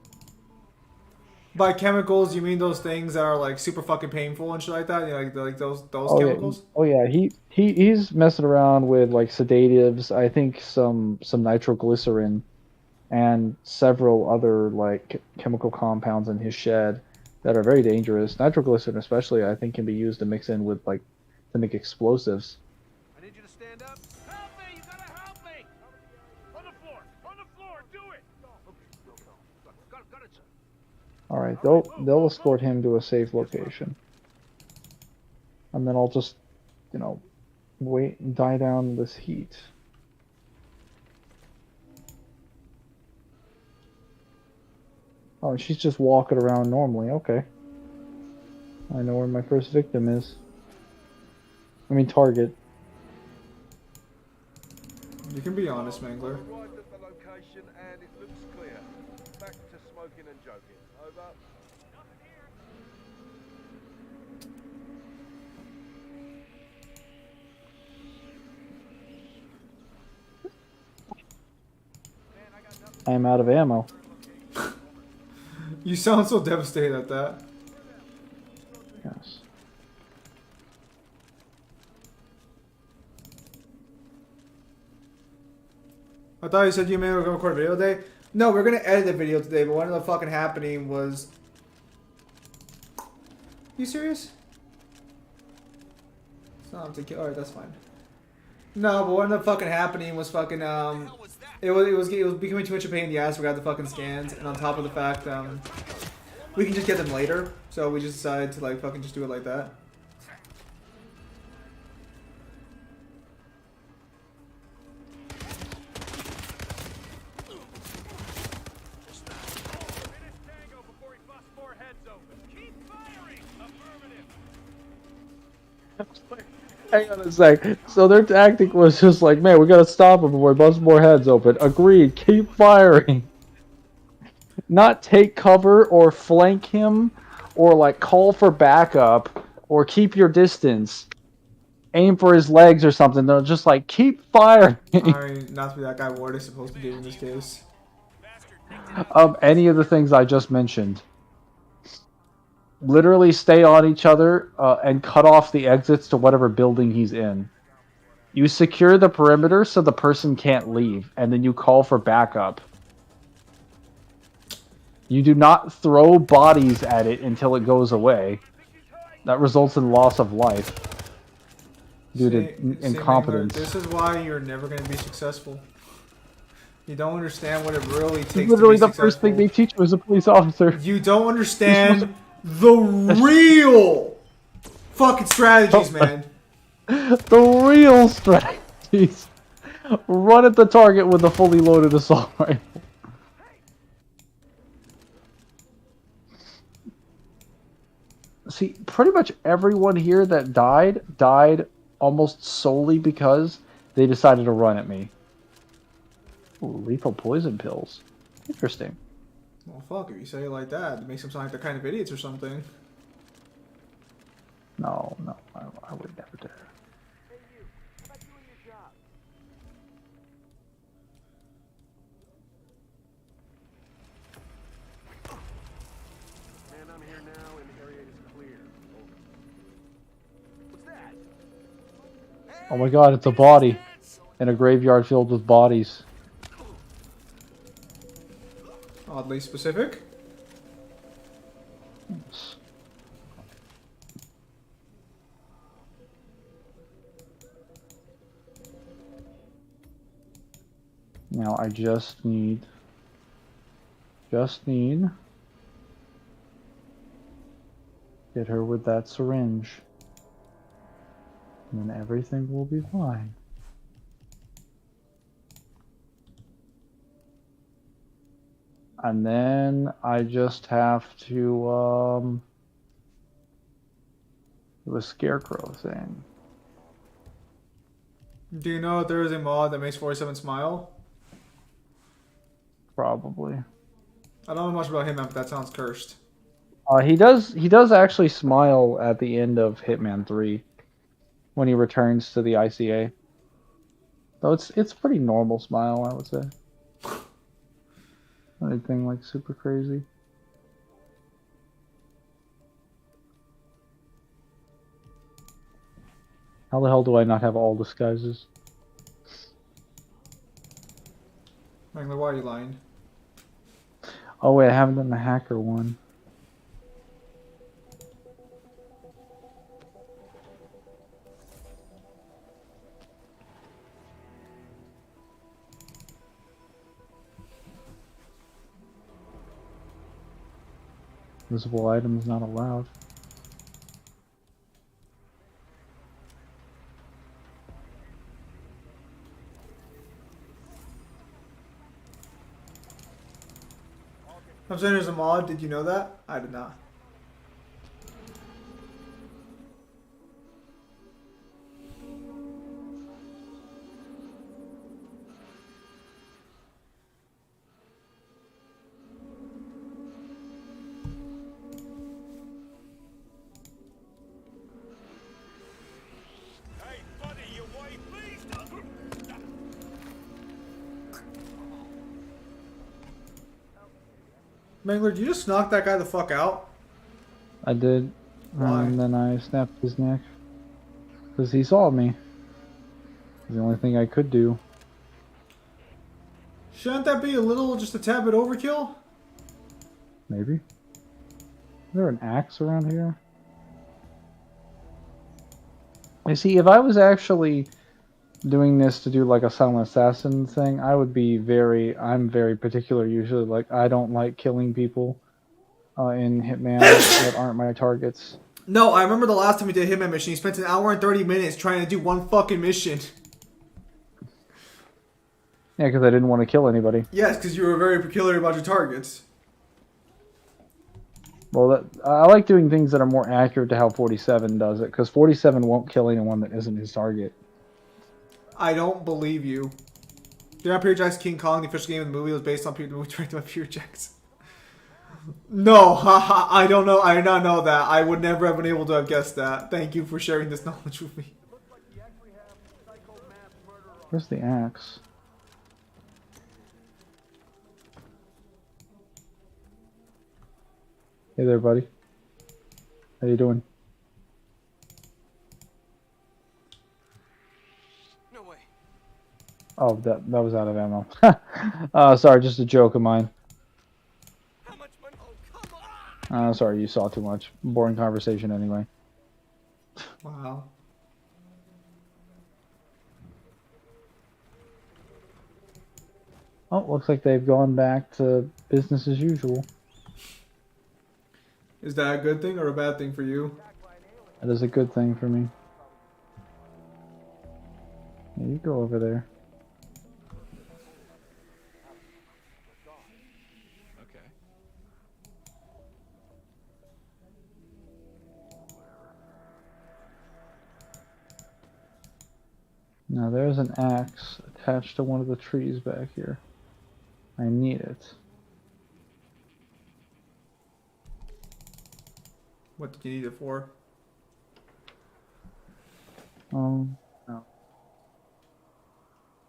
By chemicals, you mean those things that are like super fucking painful and shit like that? You know, like those Oh yeah, chemicals? he's messing around with like sedatives. I think some nitroglycerin and several other like chemical compounds in his shed that are very dangerous. Nitroglycerin, especially, I think can be used to mix in with like to make explosives. I need you to stand up. Help me! You gotta help me! On the floor! On the floor! Do it! Okay, will go. Got it, sir. All right, they'll escort him to a safe location, and then I'll just, you know, wait and die down this heat. Oh, she's just walking around normally. Okay. I know where my first victim is. I mean, target. You can be honest, Mangler. Arrived at the location and it looks clear. Back to smoking and joking. Over. I am out of ammo. You sound so devastated at that. Yes. I thought you said you may were going to record a video today. No, we're going to edit the video today, but what ended up fucking happening was... You serious? It's not up to kill. Alright, that's fine. No, but what ended up fucking happening was fucking, it was becoming too much of a pain in the ass. We got the fucking scans, and on top of the fact, we can just get them later. So we just decided to, like, fucking just do it like that. Tango before he busts more heads open. Keep firing! Affirmative. Hang on a sec. So their tactic was just like, man, we gotta stop him before he busts more heads open. Agreed. Keep firing. Not take cover or flank him, or like call for backup, or keep your distance. Aim for his legs or something. They'll just like keep firing. Alright, not to be that guy Ward is supposed to do in this case. Any of the things I just mentioned. Literally stay on each other and cut off the exits to whatever building he's in. You secure the perimeter so the person can't leave, and then you call for backup. You do not throw bodies at it until it goes away. That results in loss of life due to incompetence. Mangler, this is why you're never going to be successful. You don't understand what it really takes Literally to be the first thing successful. they teach you as a police officer. You don't understand the real fucking strategies, man. The real strategies. Run at the target with a fully loaded assault rifle. See, pretty much everyone here that died almost solely because they decided to run at me. Ooh, lethal poison pills. Interesting. Well, fuck, if you say it like that, it makes them sound like they're kind of idiots or something. No, I would never dare. Hey you, how about doing your job? Man, I'm here now and the area is clear. Over. What's that? Oh my god, it's a body. In a graveyard filled with bodies. Oddly specific. Now I just need hit her with that syringe. And then everything will be fine. And then I just have to do a scarecrow thing. Do you know if there is a mod that makes 47 smile? Probably. I don't know much about him, but that sounds cursed. He does actually smile at the end of Hitman 3 when he returns to the ICA. Though it's pretty normal smile, I would say. Anything like super crazy. How the hell do I not have all disguises? Mangler, why are you lying? Oh wait, I haven't done the hacker one. Visible items not allowed. I'm saying there's a mod. Did you know that? I did not. Hey, buddy, you wait, please don't. Mangler, did you just knock that guy the fuck out? I did. Why? And then I snapped his neck. Because he saw me. The only thing I could do. Shouldn't that be a little, just a tad bit overkill? Maybe. Is there an axe around here? You see, if I was actually doing this to do like a silent assassin thing, I would be I'm very particular usually. Like, I don't like killing people in Hitman that aren't my targets. No, I remember the last time we did a Hitman mission. He spent an hour and 30 minutes trying to do one fucking mission. Yeah, because I didn't want to kill anybody. Yes, because you were very particular about your targets. Well, I like doing things that are more accurate to how 47 does it, because 47 won't kill anyone that isn't his target. I don't believe you. Did not Peter Jackson's King Kong, the official game of the movie, was based on the movie directed by Peter Jackson? No, haha, I don't know. I did not know that. I would never have been able to have guessed that. Thank you for sharing this knowledge with me. Where's the axe? Hey there, buddy. How you doing? No way. Oh, that was out of ammo. Sorry, just a joke of mine. How much money? Oh, come on! Sorry, you saw too much. Boring conversation anyway. Wow. Oh, looks like they've gone back to business as usual. Is that a good thing or a bad thing for you? That is a good thing for me. Yeah, you go over there. Okay. Now there's an axe attached to one of the trees back here. I need it. What did you need it for? No.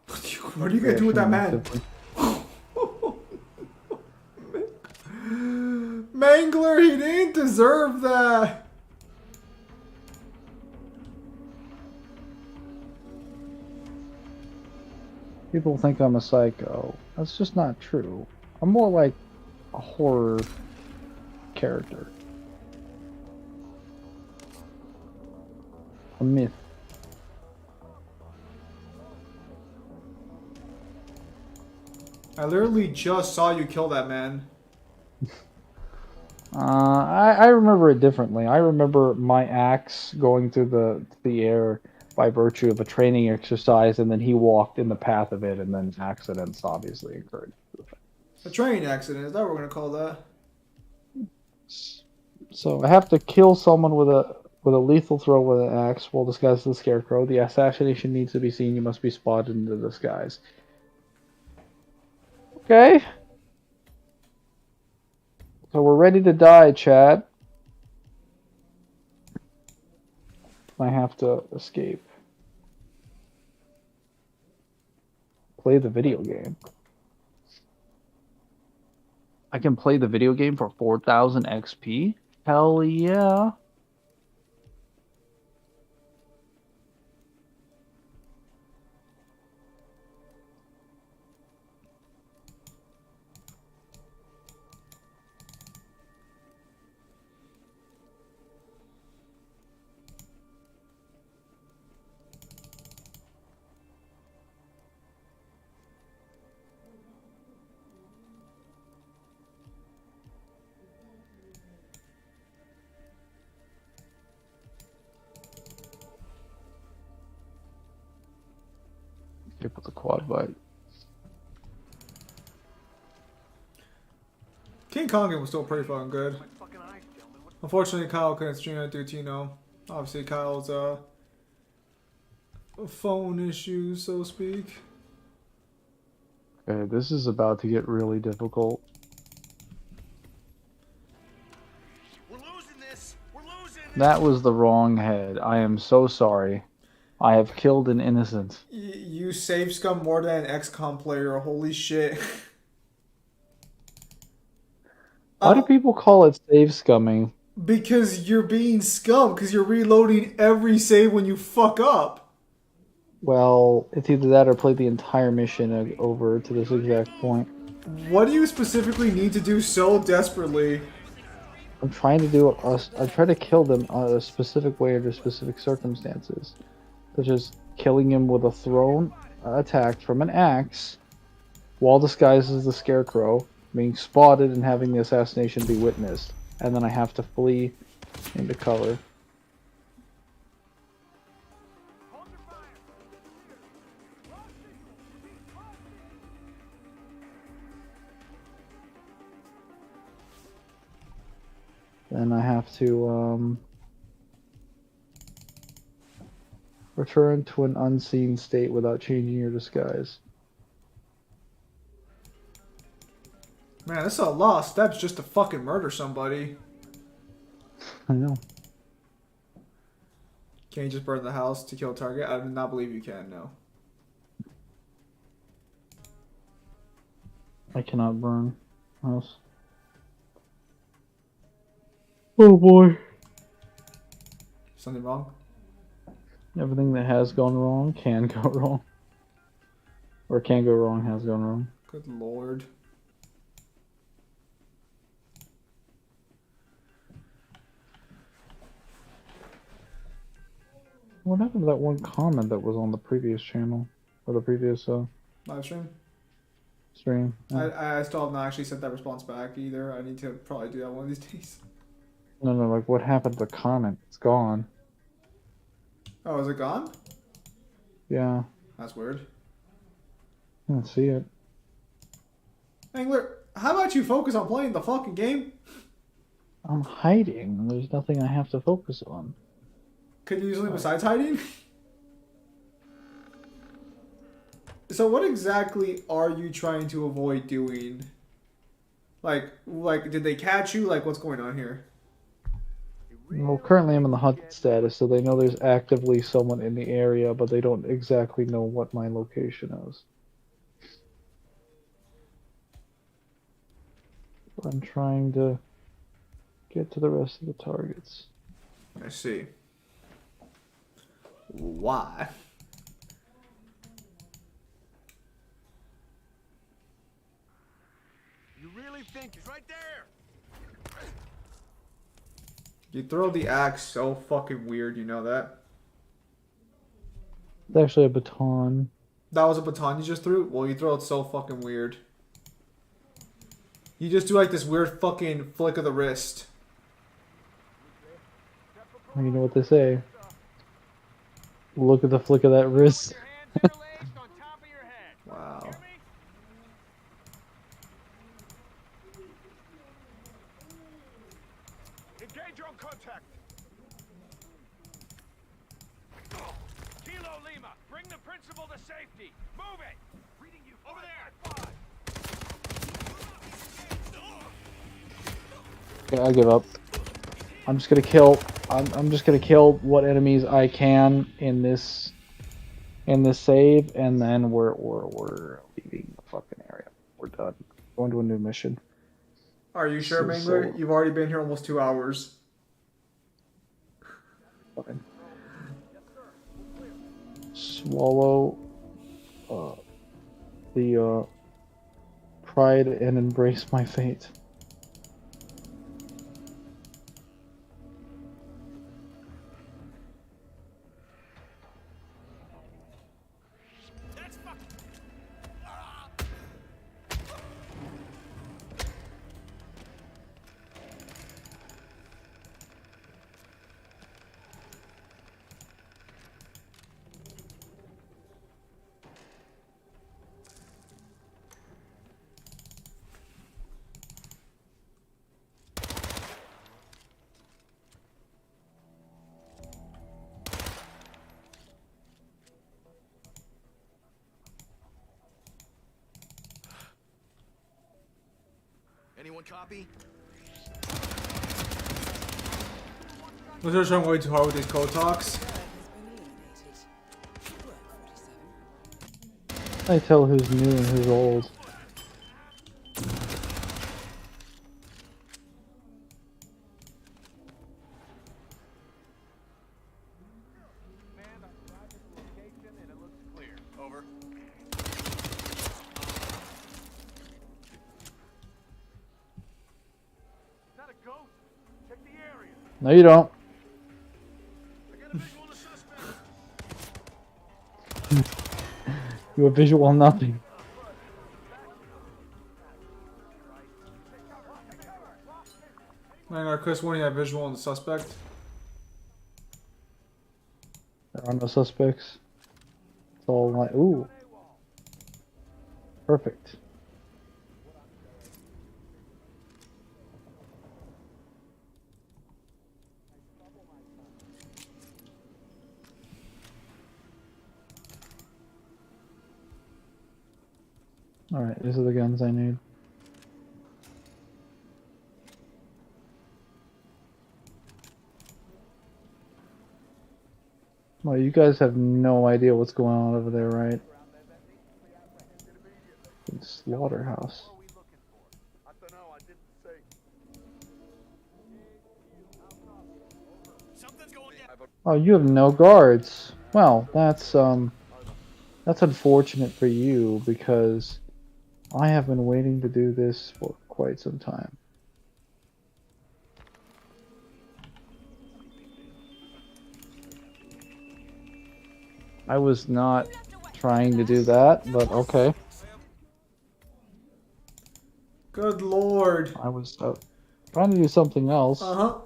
What are you gonna do with that man? Mangler, he didn't deserve that. People think I'm a psycho. That's just not true. I'm more like a horror character. A myth. I literally just saw you kill that man. I remember it differently. I remember my axe going through the air by virtue of a training exercise, and then he walked in the path of it, and then accidents obviously occurred. A train accident, is that what we're gonna call that? So I have to kill someone with a lethal throw with an axe while disguised as the scarecrow. The assassination needs to be seen. You must be spotted in the disguise. Okay. So we're ready to die, Chad. I have to escape. Play the video game. I can play the video game for 4,000 XP? Hell yeah. skip with the quad bite. King Kong was still pretty fucking good. Unfortunately, Kyle couldn't stream it due to, you know, obviously Kyle's phone issues, so to speak. Okay, this is about to get really difficult. We're losing this. We're losing. That was the wrong head. I am so sorry. I have killed an innocent. You save scum more than an XCOM player. Holy shit. Why do people call it save scumming? Because you're being scum, because you're reloading every save when you fuck up. Well, it's either that or play the entire mission over to this exact point. What do you specifically need to do so desperately? I'm trying to do I try to kill them a specific way under specific circumstances, such as killing him with a thrown attack from an axe, while disguised as the scarecrow, being spotted and having the assassination be witnessed, and then I have to flee into cover. Then I have to return to an unseen state without changing your disguise. Man, that's a lot of steps just to fucking murder somebody. I know. Can you just burn the house to kill a target? I do not believe you can, no. I cannot burn house. Oh boy. Something wrong? Everything that has gone wrong can go wrong. Or can go wrong has gone wrong. Good lord. What happened to that one comment that was on the previous channel? Or the previous Live stream? stream? I still have not actually sent that response back either. I need to probably do that one of these days. No, like what happened to the comment? It's gone. Oh, is it gone? Yeah, That's weird. I don't see it. Mangler, how about you focus on playing the fucking game? I'm hiding. There's nothing I have to focus on. Could you use something besides hiding? So what exactly are you trying to avoid doing? Like, did they catch you? Like, what's going on here? Well, currently I'm in the hunt status, so they know there's actively someone in the area, but they don't exactly know what my location is. I'm trying to get to the rest of the targets. I see. Why? You really think he's right there? You throw the axe so fucking weird, you know that? It's actually a baton. That was a baton you just threw? Well, you throw it so fucking weird. You just do like this weird fucking flick of the wrist. You know what they say. Look at the flick of that wrist. Your hands interlaced on top of your head. Wow. Hear me? Engage on contact. Kilo Lima, bring the principal to safety. Move it. Reading you. Over there. Okay, I give up. I'm just gonna kill. I'm just gonna kill what enemies I can in this save, and then we're leaving the fucking area. We're done. Going to a new mission. Are you sure, Mangler? You've already been here almost 2 hours. Fine. Swallow the pride and embrace my fate. Anyone copy? Let's just trying way too hard with these code talks. Bird has been eliminated. Good work, 47. I tell who's new and who's old. Command, I've arrived at the location and it looks clear. Over. Not a ghost. Check the area. No, you don't. I got a visual on the suspect. You have visual on nothing. Hang on, Chris, when you have visual on the suspect. There are no suspects. It's all like, ooh. Perfect. Alright, these are the guns I need. Well, you guys have no idea what's going on over there, right? Slaughterhouse. What are we looking for? I don't know. I didn't say. Something's going down. Oh, you have no guards. Well, that's unfortunate for you because I have been waiting to do this for quite some time. I was not trying to do that, but okay. Good lord. I was trying to do something else. Uh-huh.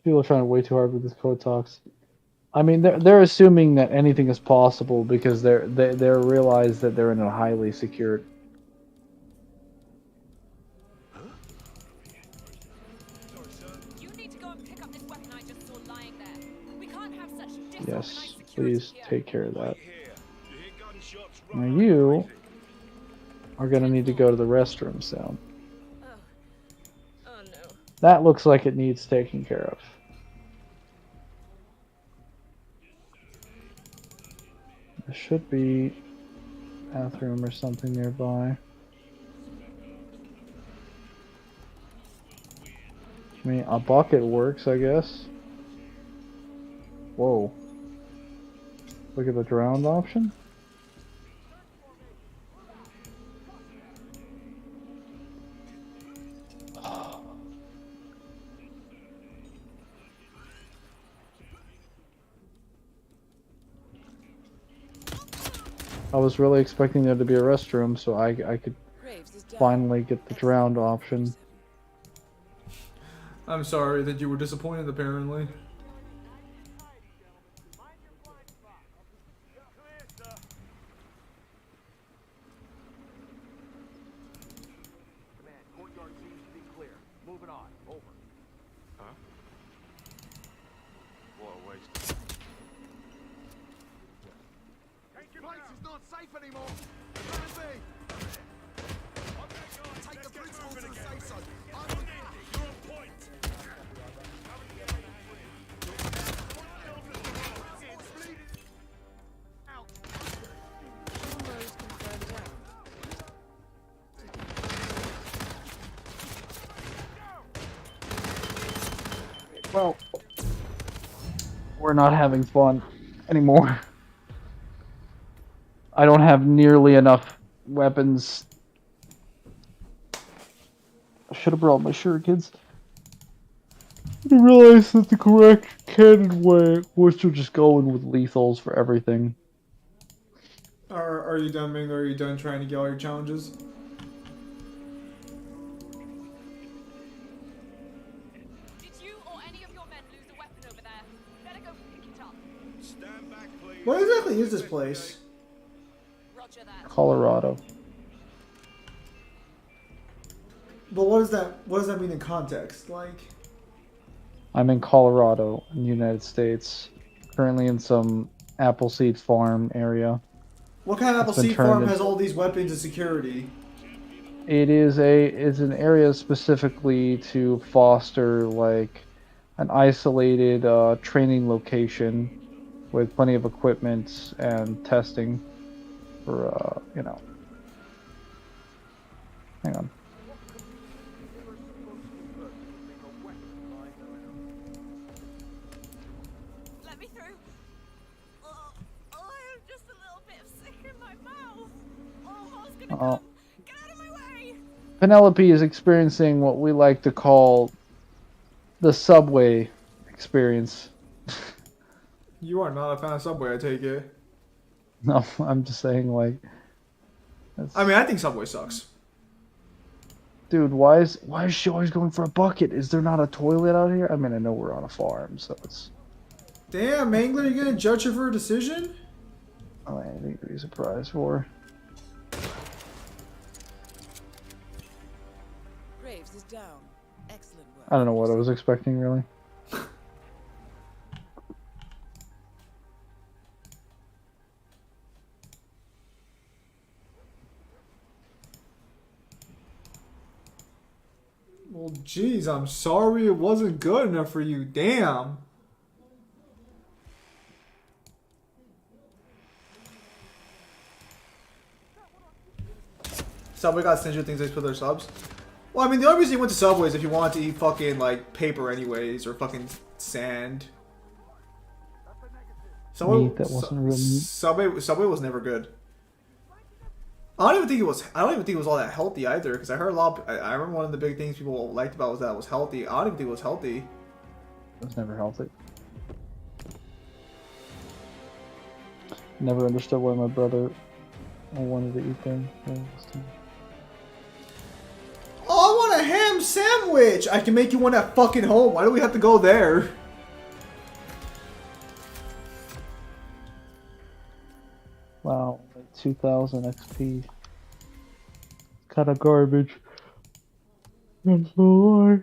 People are trying way too hard with this code talks. I mean, they're assuming that anything is possible because they realize that they're in a highly secured. You need to go and pick up this weapon I just saw lying there. We can't have such Yes, disorganized security please here. take care of that. Here. You hear gunshots Now right you crazy. are gonna need to go to the restroom soon. Oh. Oh no. That looks like it needs taken care of. There should be a bathroom or something nearby. I mean, a bucket works, I guess. Whoa. Look at the drowned option. I was really expecting there to be a restroom so I could Graves is down. finally get the drowned option. I'm sorry that you were disappointed, apparently. Command, courtyard seems to be clear. Moving on. Over. Huh? What a waste. This place is not safe anymore. Plan B. Take the principal to the safe zone. I'm on You're on point. out. Almost confirmed down. Well, we're not having fun anymore. I don't have nearly enough weapons. I should have brought my shurikens. I didn't realize that the correct canon way was to just go in with lethals for everything. Are you done, Mangler? Are you done trying to get all your challenges? Did you or any of your men lose a weapon over there? Better go pick it up. Stand back, please. What exactly is this place? Roger that. Colorado. But what does that mean in context? Like, I'm in Colorado, in the United States. Currently in some Appleseed farm area. What kind of It's apple been seed turned farm into- has all these weapons and security? It's an area specifically to foster like an isolated training location with plenty of equipment and testing for you know. Hang on. Let me through. Oh, I'm just a little bit sick in my mouth. Oh, it's gonna Uh-oh. come. Get out of my way. Penelope is experiencing what we like to call the subway experience. You are not a fan of Subway, I take it. No, I'm just saying like. I mean, I think Subway sucks. Dude, why is she always going for a bucket? Is there not a toilet out here? I mean, I know we're on a farm, so it's. Damn, Mangler, you gonna judge her for a decision? Oh, I think to be surprised for. Graves is down. Excellent work. I don't know what I was expecting really. Well, geez, I'm sorry it wasn't good enough for you. Damn. Subway got Stranger Things they put their subs. Well, I mean, the only reason you went to Subway is if you wanted to eat fucking, like, paper anyways, or fucking sand. Meat that wasn't real meat. Subway was never good. I don't even think it was all that healthy either, because I heard a lot. I remember one of the big things people liked about was that it was healthy. I don't even think it was healthy. It was never healthy. Never understood why my brother wanted to eat there. Oh, I want a ham sandwich! I can make you one at fucking home. Why do we have to go there? Wow, like 2000 XP. Kind of garbage. I'm sorry.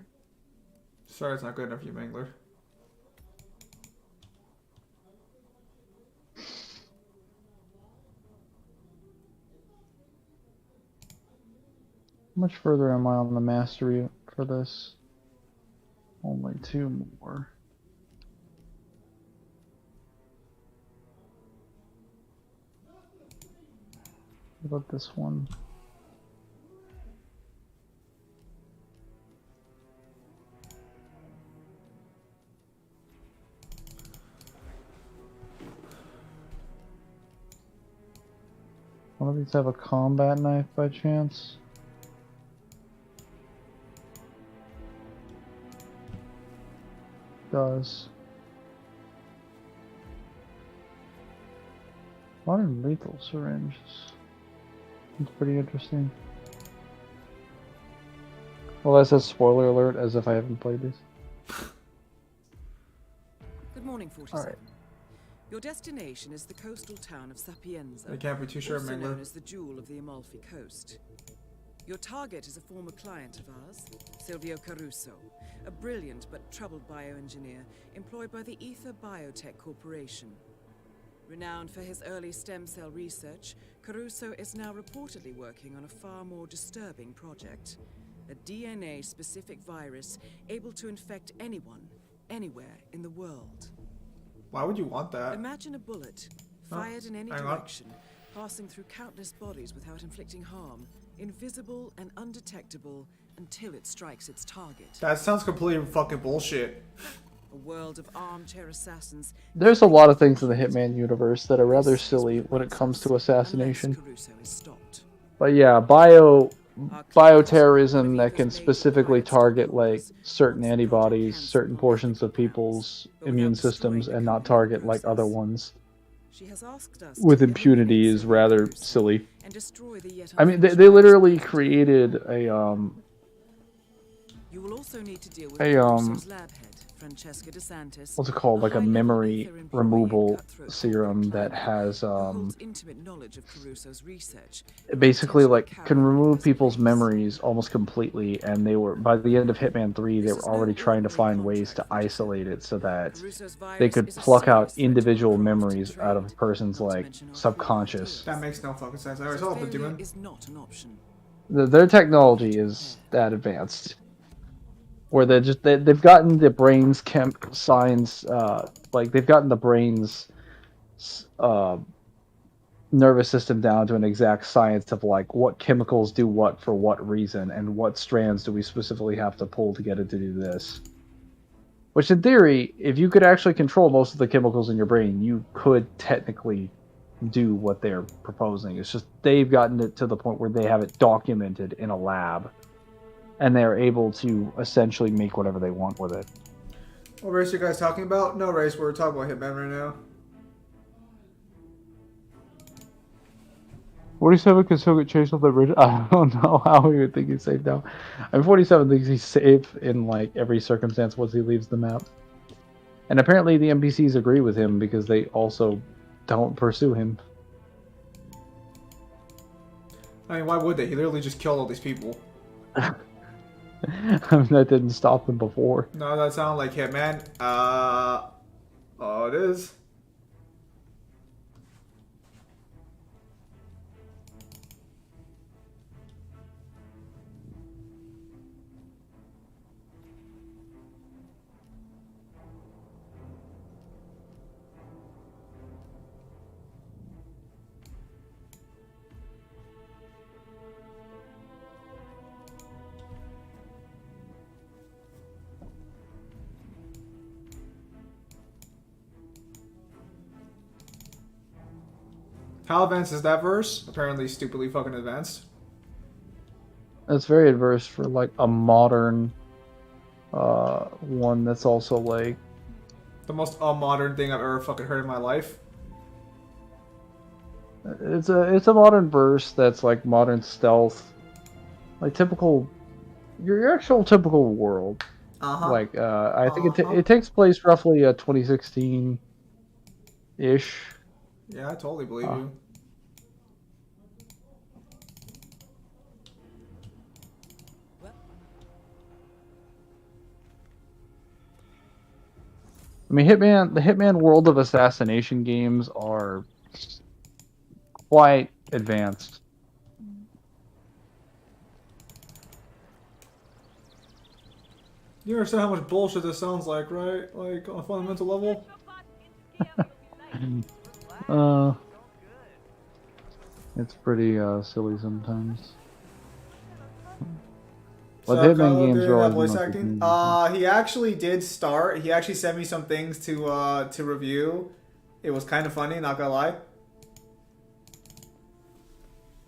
Sorry, it's not good enough for you, Mangler. How much further am I on the mastery for this? Only 2 more. What about this one? One of these have a combat knife by chance? Does. Modern lethal syringes. It's pretty interesting. Well, that says spoiler alert, as if I haven't played this. Good morning, 47. Alright. Your destination is the coastal town of Sapienza, I can't be too sure, also Mangler. known as the Jewel of the Amalfi Coast. Your target is a former client of ours, Silvio Caruso, a brilliant but troubled bioengineer employed by the Ether Biotech Corporation. Renowned for his early stem cell research, Caruso is now reportedly working on a far more disturbing project. A DNA-specific virus able to infect anyone, anywhere in the world. Why would you want that? Imagine a bullet, fired in any hang on. direction, passing through countless bodies without inflicting harm, invisible and undetectable until it strikes its target. That sounds completely fucking bullshit. A world of armchair assassins. There's a lot of things in the Hitman universe that are rather silly when it comes to assassination. Unless Caruso is stopped. But yeah, bioterrorism that can specifically target like certain antibodies, certain portions of people's immune systems, and not target like other ones She has asked us with to impunity eliminate is rather Caruso silly. and destroy the yet I mean, they unfinished literally virus. created You will also need to deal with a, Caruso's lab head, Francesca DeSantis, what's it called, like a high-level memory Ether employee removal and cutthroat serum corporate that climber has who holds intimate knowledge of Caruso's research and basically potentially like can carrying remove his people's place. memories almost completely, and they were, by the end of Hitman 3 they This were is no already trying to ordinary find ways to contract, Francesca. isolate it so that Caruso's they virus could is a pluck out serious threat to our individual craft and memories out of a trade, person's not to like mention our subconscious. crew That makes no fucking sense. I ideals. always So hope the failure demon. is not an option. Their technology is that advanced, where they've gotten the brain's science, like they've gotten the brain's uh, nervous system down to an exact science of like what chemicals do what for what reason, and what strands do we specifically have to pull to get it to do this. Which in theory, if you could actually control most of the chemicals in your brain, you could technically do what they're proposing. It's just they've gotten it to the point where they have it documented in a lab, and they're able to essentially make whatever they want with it. What race are you guys talking about? No race. We're talking about Hitman right now. 47 can still get chased off the bridge. I don't know how he would think he's safe now. I mean, 47 thinks he's safe in like every circumstance once he leaves the map. And apparently the NPCs agree with him because they also don't pursue him. I mean, why would they? He literally just killed all these people. I mean, that didn't stop them before. No, that sounded like Hitman. Oh, it is. How advanced is that verse? Apparently stupidly fucking advanced. That's very adverse for like a modern one that's also like The most unmodern thing I've ever fucking heard in my life. it's a modern verse that's like modern stealth, like typical your actual typical world. Uh-huh. Like I think it takes place roughly 2016 ish. Yeah, I totally believe you. I mean, the Hitman world of assassination games are quite advanced. You understand how much bullshit this sounds like, right? Like, on a fundamental level? It's pretty silly sometimes. But So, Hitman Kylo games did are that always voice the most acting? confusing. He actually did start. He actually sent me some things to review. It was kind of funny, not gonna lie.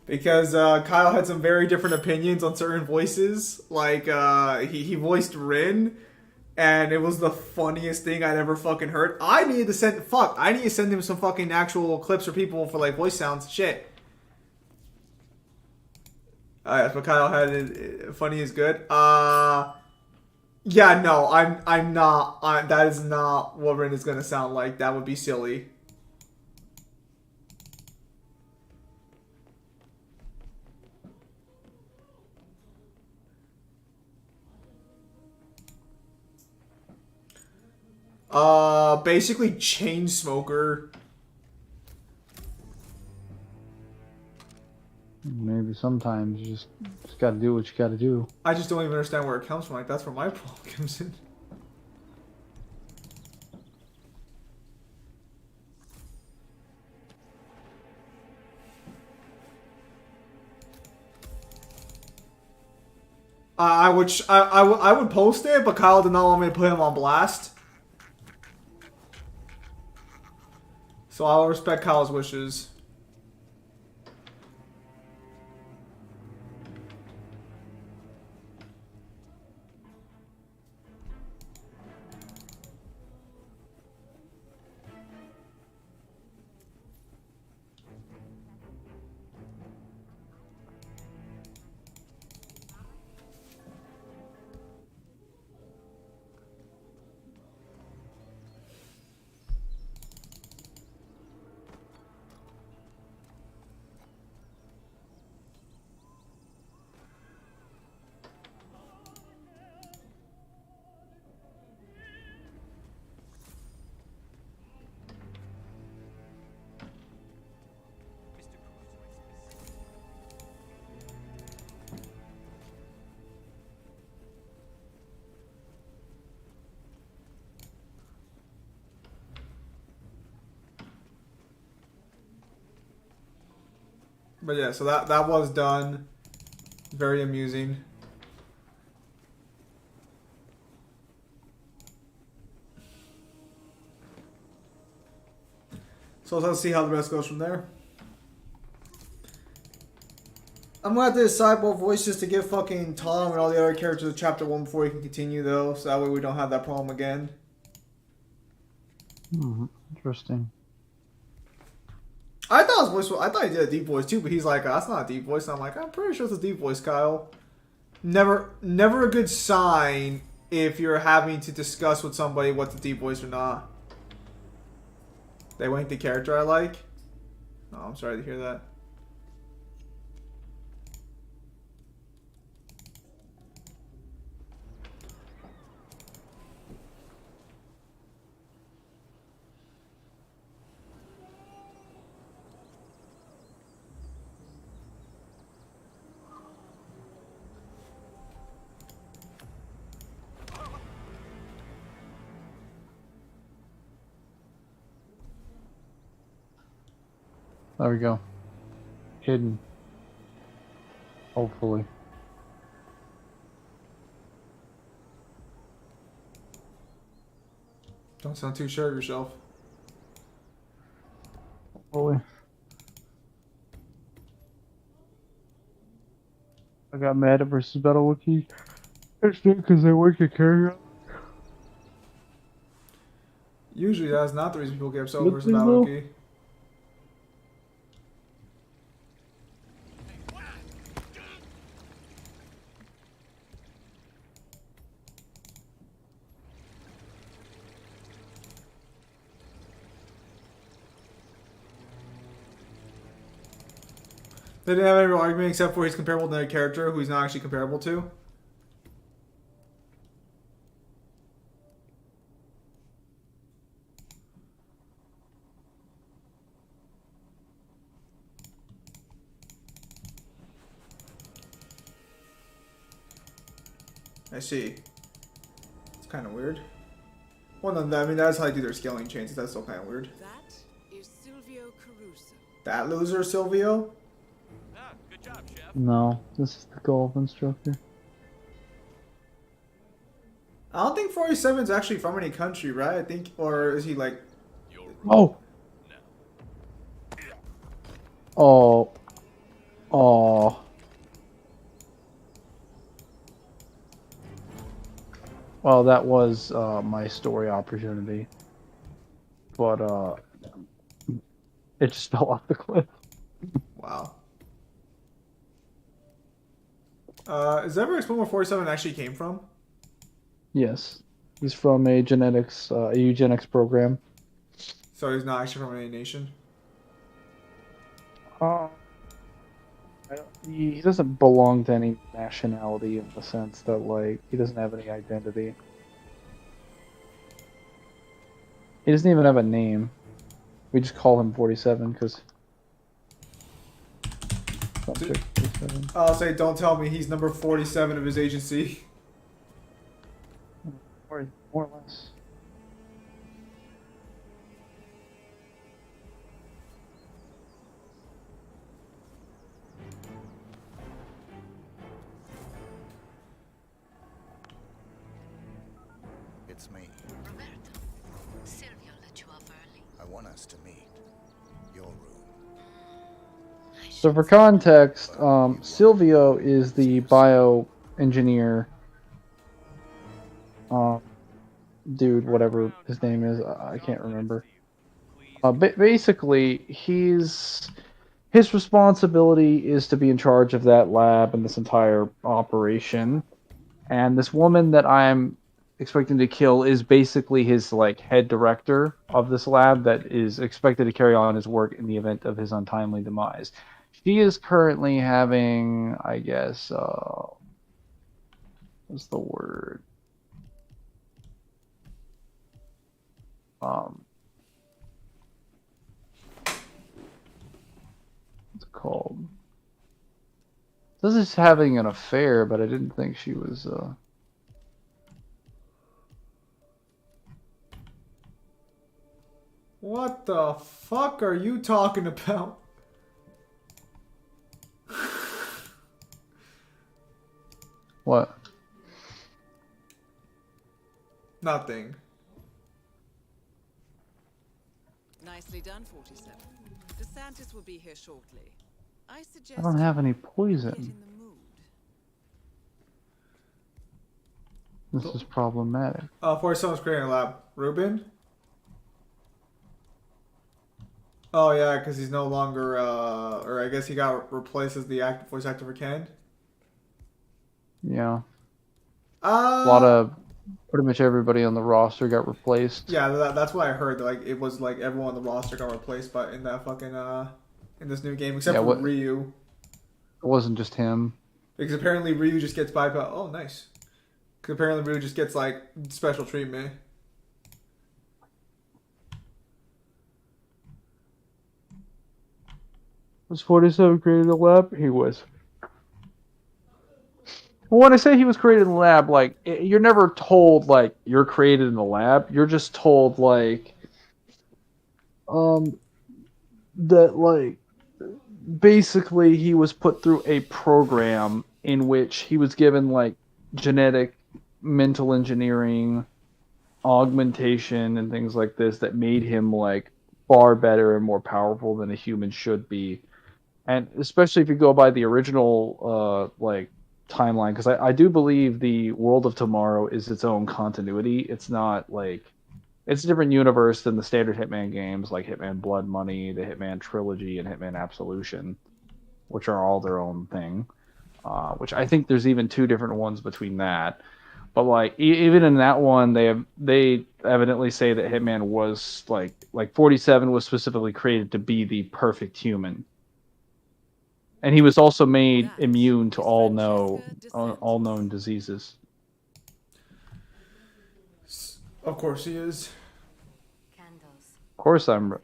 Because Kyle had some very different opinions on certain voices. Like, he voiced Rin, and it was the funniest thing I'd ever fucking heard. I need to send him some fucking actual clips for people for like voice sounds. Shit. That's what Kyle had. Funny is good. Yeah, no, I'm not. That is not what Rin is gonna sound like. That would be silly. Basically chain smoker. Maybe sometimes you just gotta do what you gotta do. I just don't even understand where it comes from. Like, that's where my problem comes in. I would post it, but Kyle did not want me to put him on blast. So I'll respect Kyle's wishes. But yeah, so that was done. Very amusing. So let's see how the rest goes from there. I'm gonna have to decide what voices to give fucking Tom and all the other characters of Chapter 1 before we can continue, though, so that way we don't have that problem again. Interesting. I thought his voice. I thought he did a deep voice too, but he's like, "That's not a deep voice." And I'm like, "I'm pretty sure it's a deep voice, Kyle." Never a good sign if you're having to discuss with somebody what's a deep voice or not. They went the character I like. Oh, I'm sorry to hear that. There we go. Hidden. Hopefully. Don't sound too sure of yourself. Hopefully. I got mad at versus Battle Wiki. It's because they work at carry out. Usually that's not the reason people get upset Good versus thing, Battle though. Wiki. They didn't have any real argument except for he's comparable to a character who he's not actually comparable to. I see. It's kind of weird. Well, no, I mean, that's how they do their scaling chains. That's still kind of weird. That is Silvio Caruso. That loser, Silvio? Ah, good job, Chef. No, this is the golf instructor. I don't think 47 is actually from any country, right? I think, or is he like... Oh! Oh. Oh. Well, that was my story opportunity. But it just fell off the cliff. Wow. Is that ever explained where 47 actually came from? Yes. He's from a eugenics program. So he's not actually from any nation? He doesn't belong to any nationality in the sense that, like, he doesn't have any identity. He doesn't even have a name. We just call him 47 because... I'll say, don't tell me he's number 47 of his agency. More or less. It's me. Roberto, Silvio let you up early. I want us to meet. Your room. So for context, Silvio is the bioengineer dude, whatever his name is, I can't remember. Basically, his responsibility is to be in charge of that lab and this entire operation. And this woman that I'm expecting to kill is basically his like head director of this lab that is expected to carry on his work in the event of his untimely demise. She is currently having, I guess, what's the word? What's it called? This is having an affair, but I didn't think she was, What the fuck are you talking about? What? Nothing. Nicely done, 47. DeSantis will be here shortly. I suggest I don't have any you get poison. in the mood. This is problematic. 47's creating a lab. Ruben? Oh yeah, because he's no longer, or I guess he got replaced as the voice actor for Ken. Yeah. A lot of pretty much everybody on the roster got replaced. Yeah, that's what I heard. Like it was like everyone on the roster got replaced, but in that fucking in this new game, except for Ryu. It wasn't just him. Because apparently Ryu just gets bypassed. Oh, nice. Because apparently Ryu just gets like special treatment. Was 47 created in a lab? He was. Well, when I say he was created in the lab, like, you're never told, like, you're created in the lab. You're just told, like, that, like, basically he was put through a program in which he was given, like, genetic, mental engineering, augmentation, and things like this that made him, like, far better and more powerful than a human should be. And especially if you go by the original, like, timeline, because I do believe the World of Tomorrow is its own continuity. It's not like it's a different universe than the standard Hitman games like Hitman Blood Money, the Hitman Trilogy, and Hitman Absolution, which are all their own thing. Which I think there's even two different ones between that. But like even in that one, they evidently say that Hitman was like 47 was specifically created to be the perfect human. And he was also made immune to all known diseases. Of course he is. Of course, I'm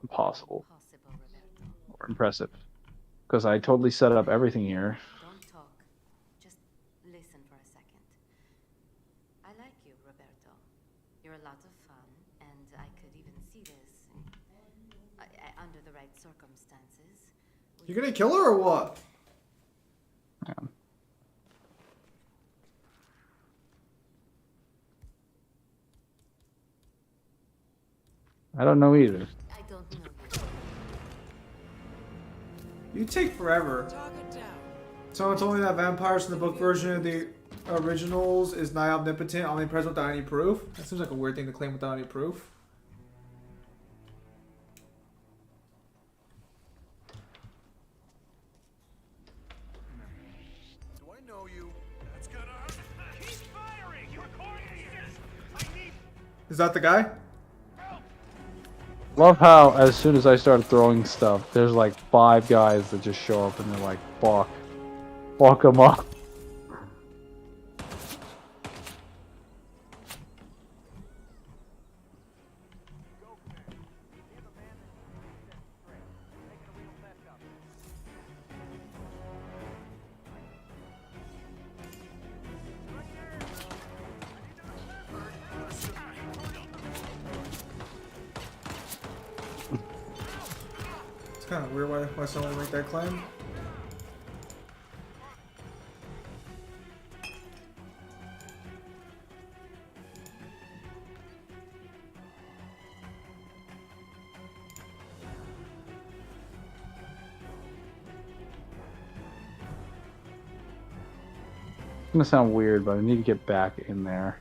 impossible or impressive because I totally set up everything here. Don't talk. Just listen for a second. I like you, Roberto. You're a lot of fun, and I could even see this under the right circumstances. You gonna kill her or what? Yeah. I don't know either. I don't know. You take forever. Someone told me that vampires in the book version of the originals is nigh omnipotent, omnipresent without any proof. That seems like a weird thing to claim without any proof. Do I know you? That's gonna hurt. Keep firing! You're going to I need Is that the guy? Love how as soon as I started throwing stuff, there's like 5 guys that just show up and they're like, fuck them up. It's kind of weird why someone would make that claim. It's gonna sound weird, but I need to get back in there.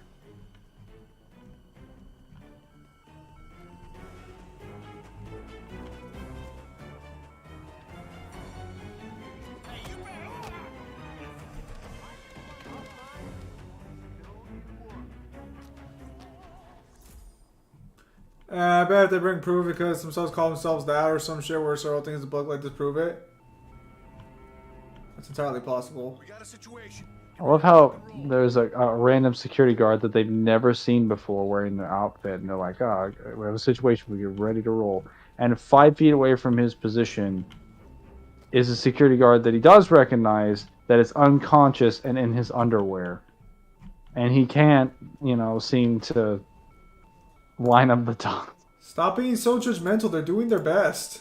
I bet if they bring proof because themselves call themselves that or some shit where several things in the book like disprove it. That's entirely possible. We got a situation. I love how there's a random security guard that they've never seen before wearing their outfit, and they're like, "Oh, we have a situation. We get ready to roll." And 5 feet away from his position is a security guard that he does recognize that is unconscious and in his underwear, and he can't, seem to line up the dots. Stop being so judgmental. They're doing their best.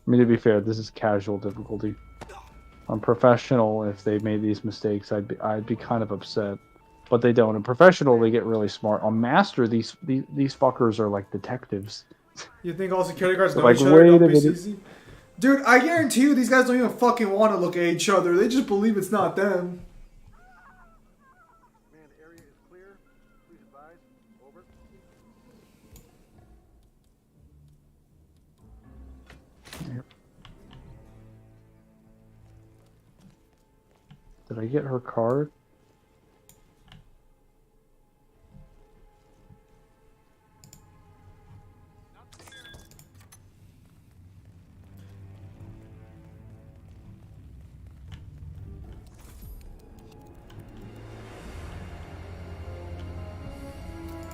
I mean, to be fair, this is casual difficulty. On professional, if they made these mistakes, I'd be kind of upset. But they don't. In professional, they get really smart. On master, these fuckers are like detectives. You think all security guards know Like, each other? wait Don't a be minute. CZ. Dude, I guarantee you these guys don't even fucking want to look at each other. They just believe it's not them. Man, the area is clear. Please advise. Over. Did I get her card?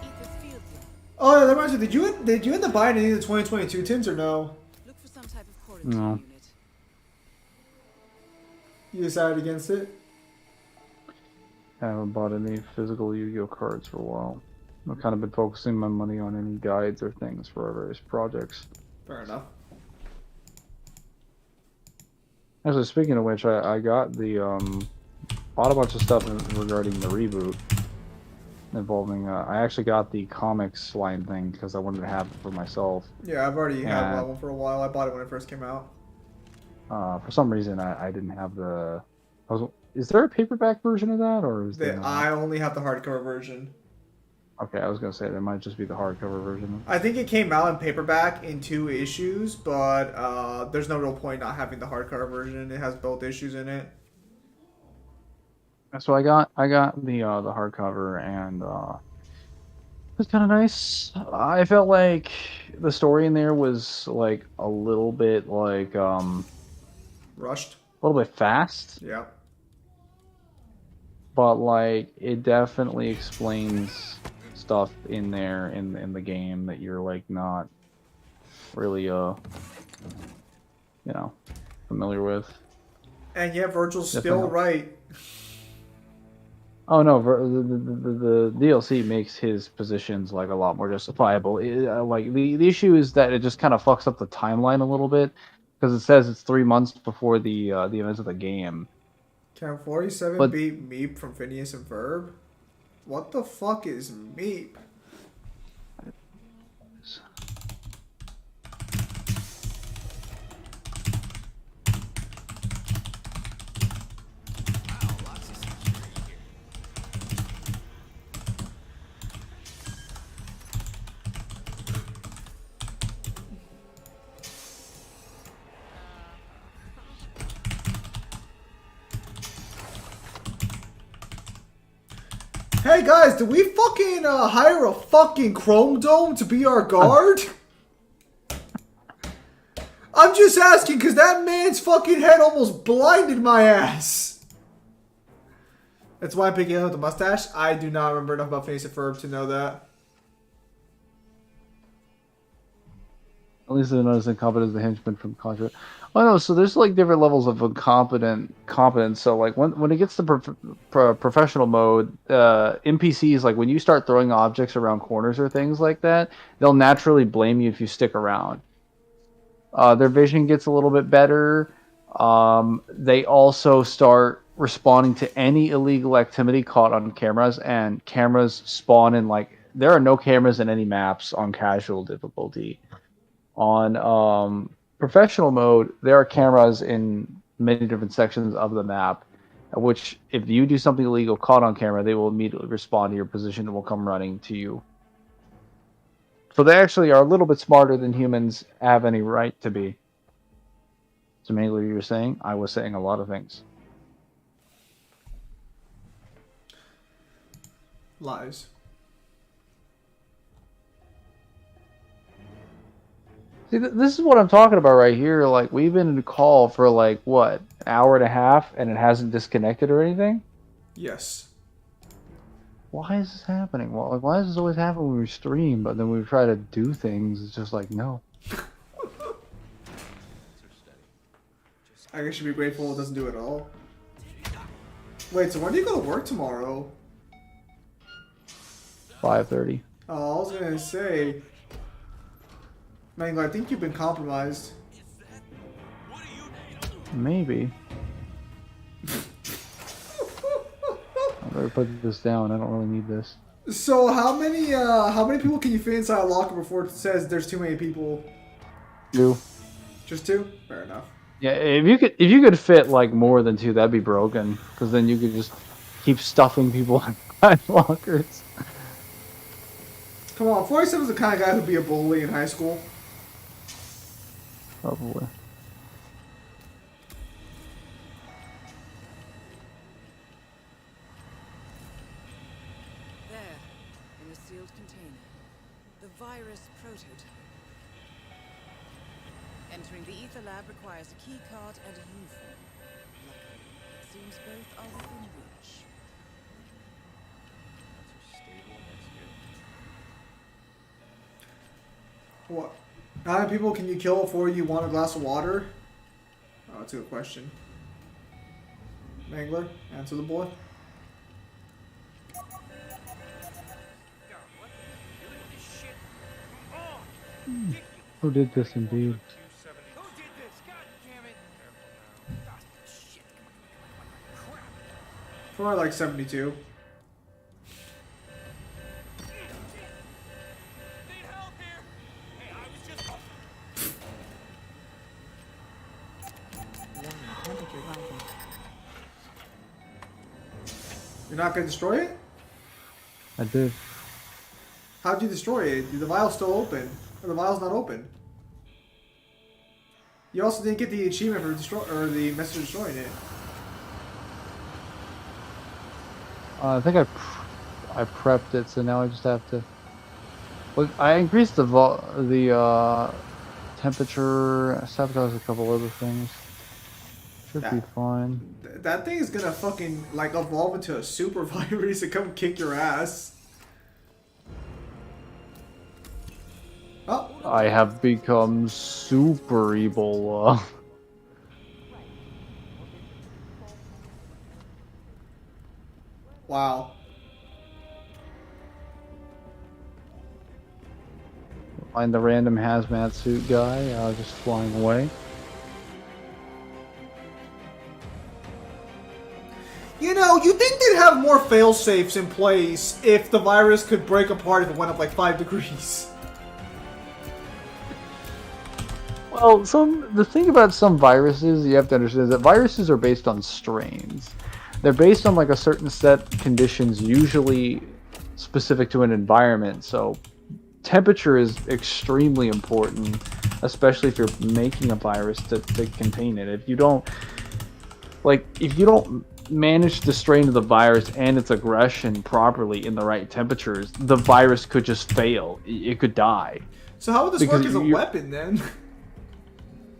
Ether's field lab. Oh, yeah, that reminds me. Did you end up buying any of the 2022 tins or no? Look for some type of quarantine No. unit. You decided against it? I haven't bought any physical Yu-Gi-Oh cards for a while. I've kind of been focusing my money on any guides or things for our various projects. Fair enough. Actually, speaking of which, I got the bought a bunch of stuff regarding the reboot involving. I actually got the comics line thing because I wanted to have it for myself. Yeah, I've already had And- one for a while. I bought it when it first came out. For some reason, I didn't have the. Is there a paperback version of that, or is there? Not? I only have the hardcover version. Okay, I was gonna say there might just be the hardcover version. I think it came out in paperback in 2 issues, but there's no real point not having the hardcover version. It has both issues in it. So I got the hardcover, and it was kind of nice. I felt like the story in there was like a little bit like Rushed. a little bit fast, Yeah. but like it definitely explains stuff in there in the game that you're like not really familiar with. And yeah, Virgil's Definitely still not. right. Oh no, the DLC makes his positions like a lot more justifiable. Like the issue is that it just kind of fucks up the timeline a little bit because it says it's 3 months before the events of the game. Can 47 But- beat Meep from Phineas and Ferb? What the fuck is Meep? Wow, lots of security here. Hey guys, did we fucking hire a fucking Chrome Dome to be our guard? I'm just asking because that man's fucking head almost blinded my ass. That's why I'm picking up with the mustache. I do not remember enough about Phineas and Ferb to know that. At least they're not as incompetent as the henchman from Contra. Oh no, so there's like different levels of competence. So like when it gets to professional mode, NPCs, like when you start throwing objects around corners or things like that, they'll naturally blame you if you stick around. Their vision gets a little bit better. They also start responding to any illegal activity caught on cameras, and cameras spawn in like there are no cameras in any maps on casual difficulty. On professional mode, there are cameras in many different sections of the map, which if you do something illegal caught on camera, they will immediately respond to your position and will come running to you. So they actually are a little bit smarter than humans have any right to be. So Mangler, you were saying? I was saying a lot of things. Lies. See, this is what I'm talking about right here. Like, we've been in a call for like, what, an hour and a half, and it hasn't disconnected or anything? Yes. Why is this happening? Well, like, why does this always happen when we stream, but then we try to do things, it's just like, no. I guess you should be grateful it doesn't do it all. Wait, so when do you go to work tomorrow? 5:30. Oh, I was gonna say, Mango, I think you've been compromised. Maybe. I better put this down. I don't really need this. So how many people can you fit inside a locker before it says there's too many people? 2. Just 2? Fair enough. Yeah, if you could fit like more than 2, that'd be broken. Because then you could just keep stuffing people in lockers. Come on, 47's the kind of guy who'd be a bully in high school. Probably. There, in a sealed container, the virus prototype. Entering the ether lab requires a key card and a uniform. Luckily, it seems both are within reach. What? How many people can you kill before you want a glass of water? Oh, that's a good question. Mangler, answer the boy. Who did this indeed? Who did this? God damn it! Ah, shit. Crap. Probably like 72. Need help here. Hey, I was just. You're not gonna destroy it? I did. How'd you destroy it? The vial's still open. Or the vial's not open. You also didn't get the achievement for the message destroying it. I think I prepped it, so now I just have to. Look, I increased the temperature. I sabotaged a couple other things. Should be fine. That thing is gonna fucking like evolve into a super virus and come kick your ass. Oh. I have become super Ebola. Wow. Find the random hazmat suit guy just flying away. You know, you think they'd have more fail-safes in place if the virus could break apart if it went up like 5 degrees. Well, the thing about some viruses you have to understand is that viruses are based on strains. They're based on like a certain set of conditions, usually specific to an environment. So temperature is extremely important, especially if you're making a virus to contain it. If you don't manage the strain of the virus and its aggression properly in the right temperatures, the virus could just fail. It could die. So how would this work as a weapon then?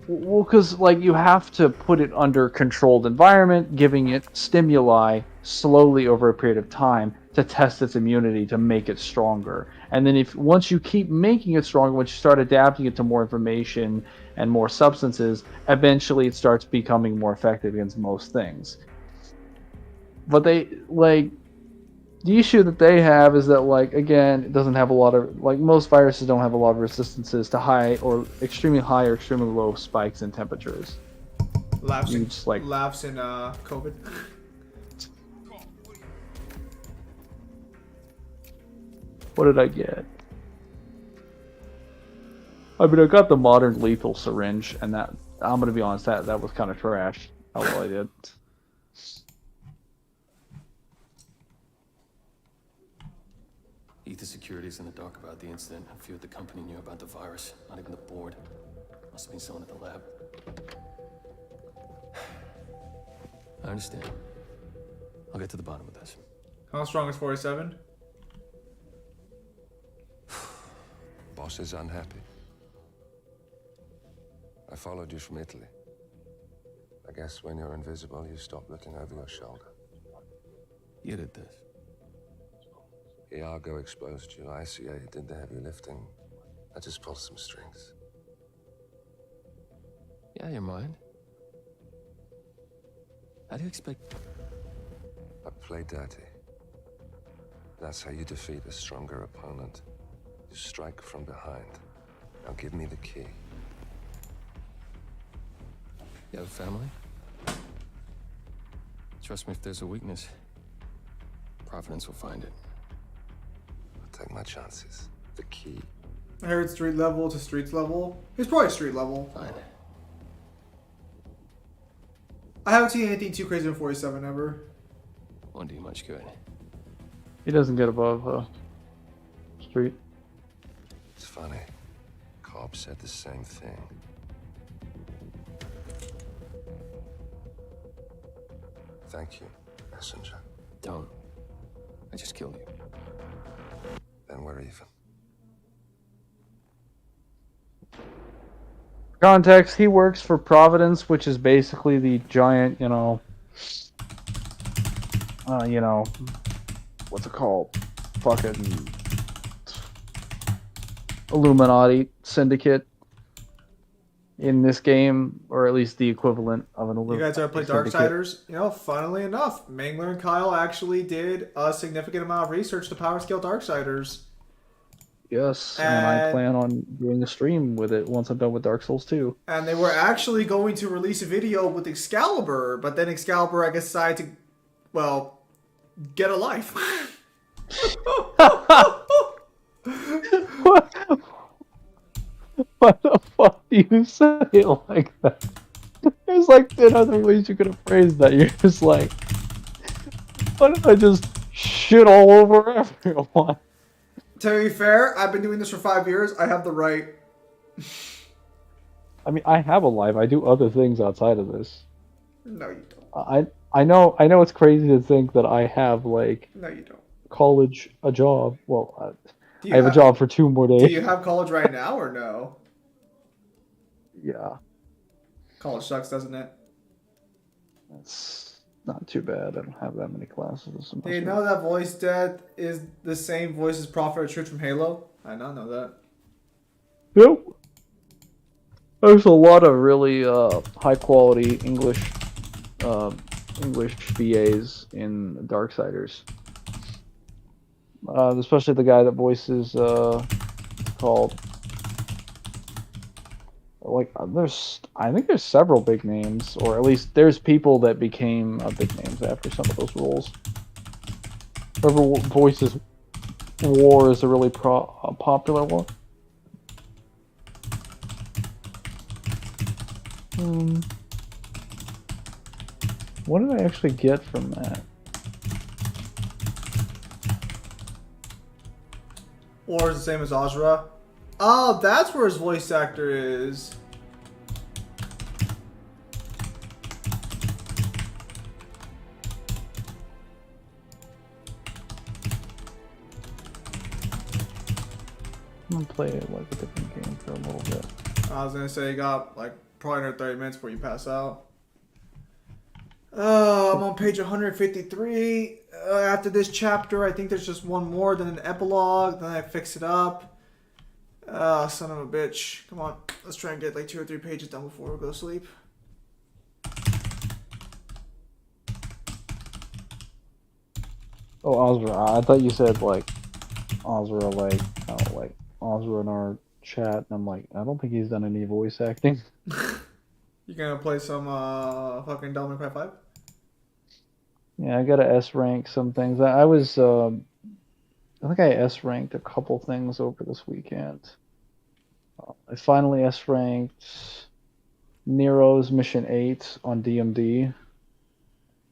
Well, because like you have to put it under controlled environment, giving it stimuli slowly over a period of time to test its immunity to make it stronger. And then once you keep making it stronger, once you start adapting it to more information and more substances, eventually it starts becoming more effective against most things. But the issue that they have is that, like, again, it doesn't have a lot of, like, most viruses don't have a lot of resistances to high or extremely low spikes in temperatures. Laughs in COVID. What did I get? I mean, I got the modern lethal syringe, and that, I'm gonna be honest, that was kind of trash. How well I did. Ether Security's in the dark about the incident. A few at the company knew about the virus. Not even the board. Must have been someone at the lab. I understand. I'll get to the bottom of this. How strong is 47? Boss is unhappy. I followed you from Italy. I guess when you're invisible, you stop looking over your shoulder. You did this. Iago exposed you. ICA did the heavy lifting. I just pulled some strings. Yeah, your mind. How do you expect... I play dirty. That's how you defeat a stronger opponent. You strike from behind. Now give me the key. You have a family? Trust me, if there's a weakness, Providence will find it. I'll take my chances. The key. I heard street level to streets level. He's probably street level. Fine. I haven't seen anything too crazy in 47 ever. Won't do you much good. He doesn't get above street. It's funny. Cobb said the same thing. Thank you, messenger. Don't. I just killed you. Then we're even. Context, he works for Providence, which is basically the giant, what's it called? Fucking Illuminati syndicate in this game, or at least the equivalent of an Illuminati. You guys ever play Darksiders? Funnily enough, Mangler and Kyle actually did a significant amount of research to power scale Darksiders. Yes, and I plan on doing a stream with it once I'm done with Dark Souls 2. And they were actually going to release a video with Excalibur, but then Excalibur, I guess, decided to, get a life. What the fuck do you say it like that? There's like 10 other ways you could have phrased that. You're just like, what if I just shit all over everyone? To be fair, I've been doing this for 5 years. I have the right. I mean, I have a life. I do other things outside of this. No, you don't. I know it's crazy to think that I have, No, you don't. college, a job. Well, I have a job for 2 more days. Do you have college right now or no? Yeah. College sucks, doesn't it? That's not too bad. I don't have that many classes this semester. Do you know that voice death is the same voice as Prophet of Truth from Halo? I don't know that. Yep. There's a lot of really high quality English VAs in Darksiders. Especially the guy that voices called I think there's several big names, or at least there's people that became big names after some of those roles. Whoever voices War is a really popular one. What did I actually get from that? Or is the same as Azra? Oh, that's where his voice actor is. I'm gonna play it like a different game for a little bit. I was gonna say you got probably another 30 minutes before you pass out. I'm on page 153. After this chapter, I think there's just one more, then an epilogue, then I fix it up. Son of a bitch. Come on, let's try and get 2 or 3 pages done before we go to sleep. Oh, Ozra. I thought you said Ozra, Ozra in our chat, and I'm like, I don't think he's done any voice acting. You gonna play some fucking Devil May Cry 5? Yeah, I gotta S rank some things. I was I think I S ranked a couple things over this weekend. I finally S ranked Nero's Mission 8 on DMD.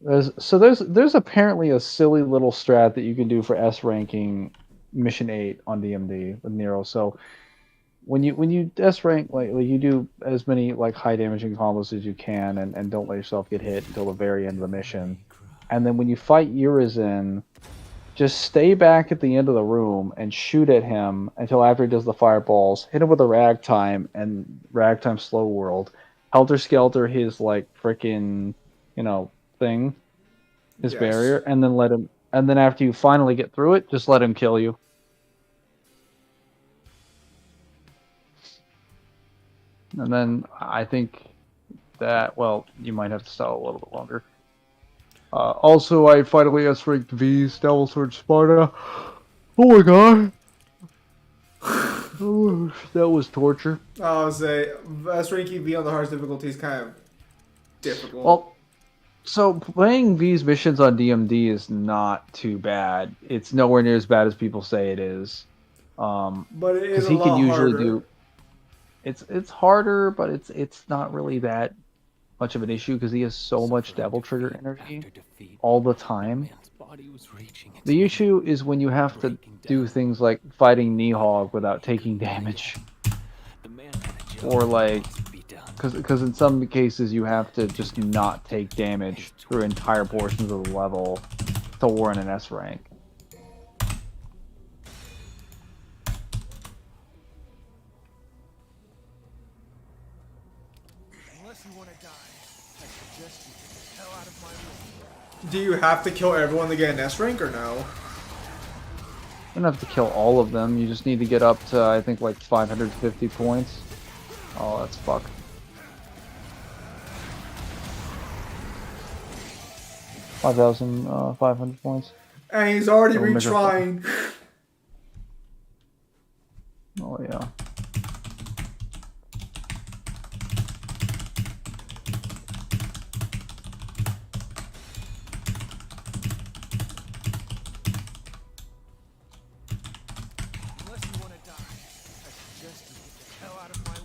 There's apparently a silly little strat that you can do for S ranking Mission 8 on DMD with Nero. So when you S rank, you do as many high damaging combos as you can, and don't let yourself get hit until the very end of the mission. And then when you fight Urizen, just stay back at the end of the room and shoot at him until after he does the fireballs. Hit him with a ragtime and ragtime slow world. Helter Skelter his frickin' thing, his barrier, and then let him. And then after you finally get through it, just let him kill you. And then I think that, you might have to stall a little bit longer. Also, I finally S-ranked V's Devil Sword Sparta. Oh my god. That was torture. I would say S-ranking V on the hardest difficulty is kind of difficult. Well, So playing these missions on DMD is not too bad. It's nowhere near as bad as people say it is. But it is Because a he can lot usually harder. do. It's harder, but it's not really that much of an issue because he has so much Devil Trigger energy all the time. The issue is when you have to do things like fighting Nihog without taking damage, or like, because in some cases you have to just not take damage through entire portions of the level to warrant an S rank. Unless you want to die, I suggest you get the hell out of my way. Do you have to kill everyone to get an S rank or no? You don't have to kill all of them. You just need to get up to, I think, like 550 points. Oh, that's fucked. $5,500 points. And he's already It'll make her retrying. Oh yeah. Unless you want to die, I suggest you get the hell out of my way.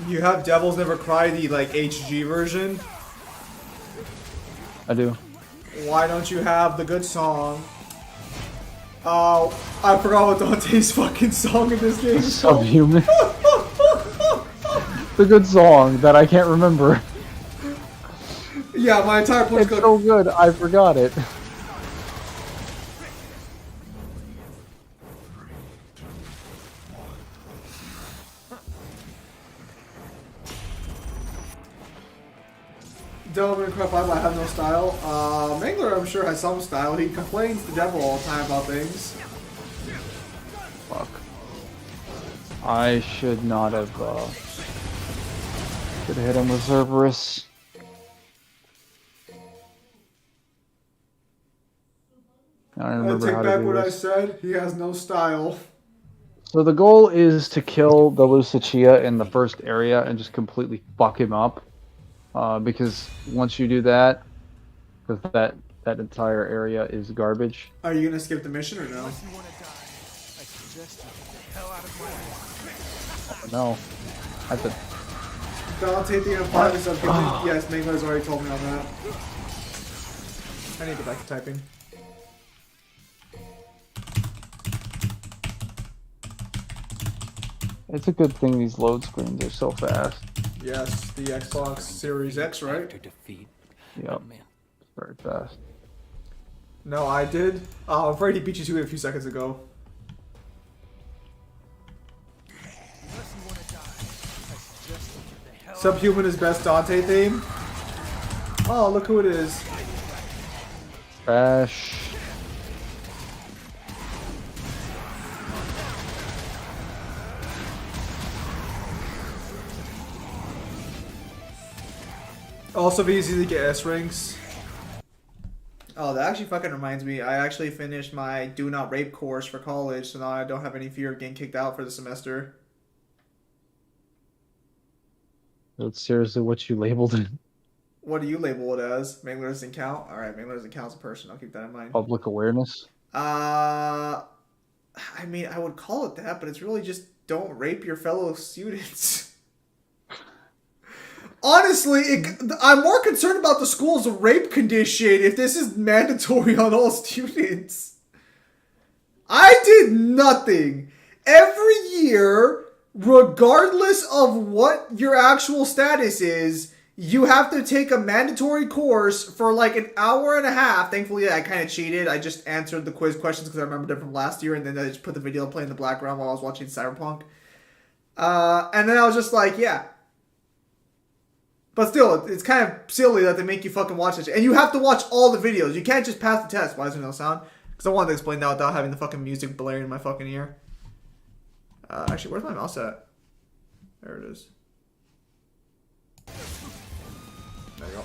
You have Devils Never Cry, the like HG version. I do. Why don't you have the good song? Oh, I forgot what Dante's fucking song in this game is called. Subhuman. It's a good song that I can't remember. Yeah, my entire point It's so good, I forgot it. Devil May Cry 5, I have no style. Mangler, I'm sure, has some style. He complains to Devil all the time about things. Fuck. I should not have, should have hit him with Cerberus. I don't I remember take how back to do what I this. said. He has no style. So the goal is to kill the Lucicia in the first area and just completely fuck him up. Because once you do that, because that entire area is garbage. Are you gonna skip the mission or no? Unless you want to die, I suggest you get the hell out of my way. No. I have to... Dante the Empire is up. Yes, Mangler's already told me on that. I need to get back to typing. It's a good thing these load screens are so fast. Yes, the Xbox Series X, right? Yep. Very fast. No, I did. I'm afraid he beat you to it a few seconds ago. Unless you want to die, I suggest you get the hell Subhuman is best Dante theme. Oh, look who it is. Trash. Also easy to get S ranks. Oh, that actually fucking reminds me. I actually finished my Do Not Rape course for college, so now I don't have any fear of getting kicked out for the semester. That's seriously what you labeled it. What do you label it as? Mangler doesn't count? Alright, Mangler doesn't count as a person. I'll keep that in mind. Public awareness. I mean, I would call it that, but it's really just don't rape your fellow students. Honestly, I'm more concerned about the school's rape condition if this is mandatory on all students. I did nothing. Every year, regardless of what your actual status is, you have to take a mandatory course for like an hour and a half. Thankfully, I kind of cheated. I just answered the quiz questions because I remembered them from last year, and then I just put the video play in the background while I was watching Cyberpunk. And then I was just like, yeah. But still, it's kind of silly that they make you fucking watch this. And you have to watch all the videos. You can't just pass the test. Why is there no sound? Because I wanted to explain that without having the fucking music blaring in my fucking ear. Actually, where's my mouse at? There it is. There you go.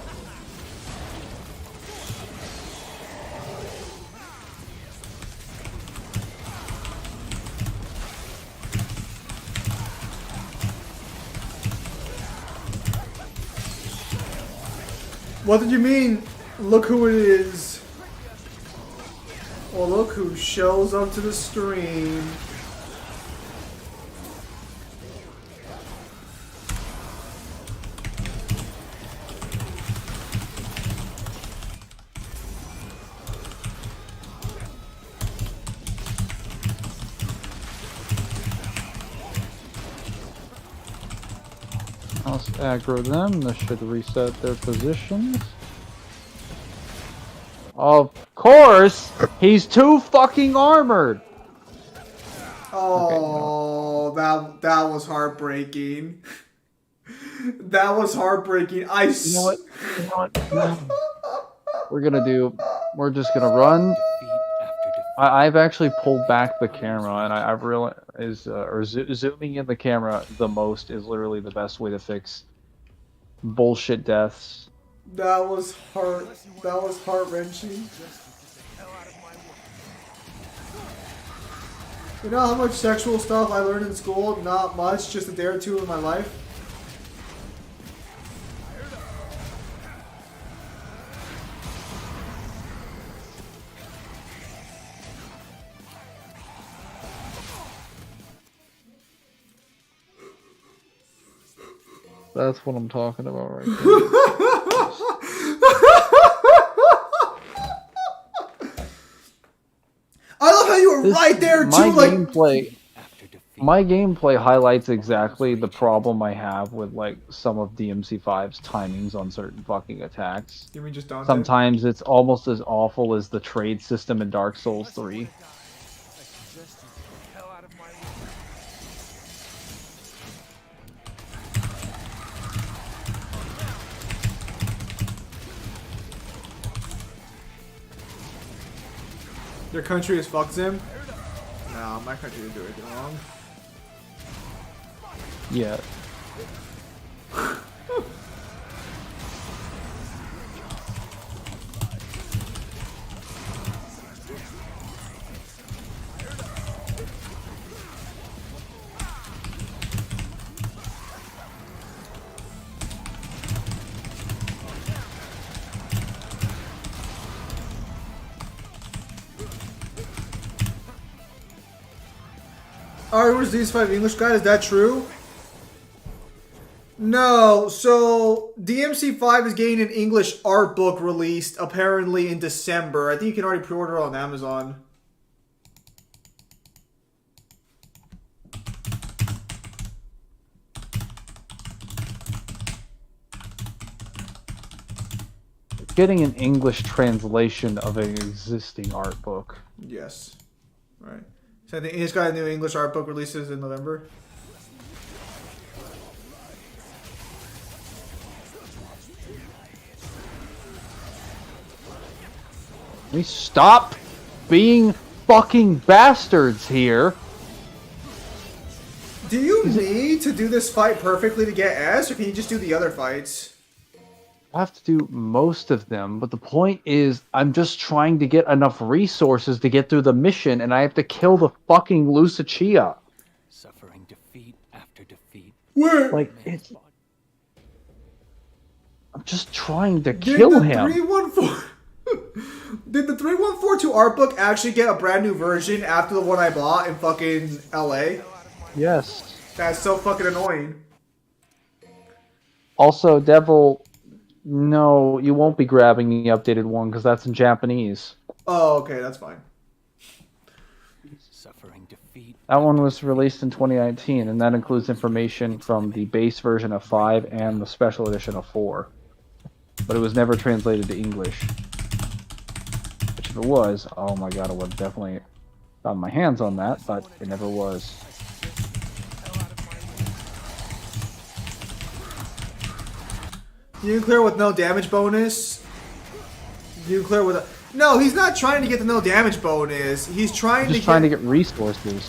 What did you mean? Look who it is. Well, look who shows up to the stream. Let's aggro them. This should reset their positions. Of course, he's too fucking armored. Oh, okay, that was heartbreaking. That was heartbreaking. You know what? You know what? We're just gonna run. I've actually pulled back the camera, and I've realized zooming in the camera the most is literally the best way to fix bullshit deaths. That was heart-wrenching. You know how much sexual stuff I learned in school? Not much, just a day or two in my life. That's what I'm talking about right there. I love how you were right there too. My gameplay highlights exactly the problem I have with like some of DMC5's timings on certain fucking attacks. You mean just Dante? Sometimes it's almost as awful as the trade system in Dark Souls 3. Your country is fucked him? No, my country didn't do anything wrong. Yeah. Alright, where's these 5 English guys? Is that true? No, so DMC5 is getting an English art book released apparently in December. I think you can already pre-order it on Amazon. Getting an English translation of an existing art book. Yes. Right. So I think he's got a new English art book releases in November. We stop being fucking bastards here. Do you need to do this fight perfectly to get S, or can you just do the other fights? I have to do most of them, but the point is I'm just trying to get enough resources to get through the mission, and I have to kill the fucking Lucicia. Suffering defeat after defeat. Where? Like, it's... I'm just trying to kill him. Did the 3142 art book actually get a brand new version after the one I bought in fucking LA? Yes. That's so fucking annoying. Also, Devil... No, you won't be grabbing the updated one because that's in Japanese. Oh, okay, that's fine. Suffering defeat. That one was released in 2019, and that includes information from the base version of 5 and the special edition of 4. But it was never translated to English. Which if it was, oh my god, I would have definitely gotten my hands on that, but it never was. You can clear with no damage bonus. You can clear with a... No, he's not trying to get the no damage bonus. He's trying Just trying to get resources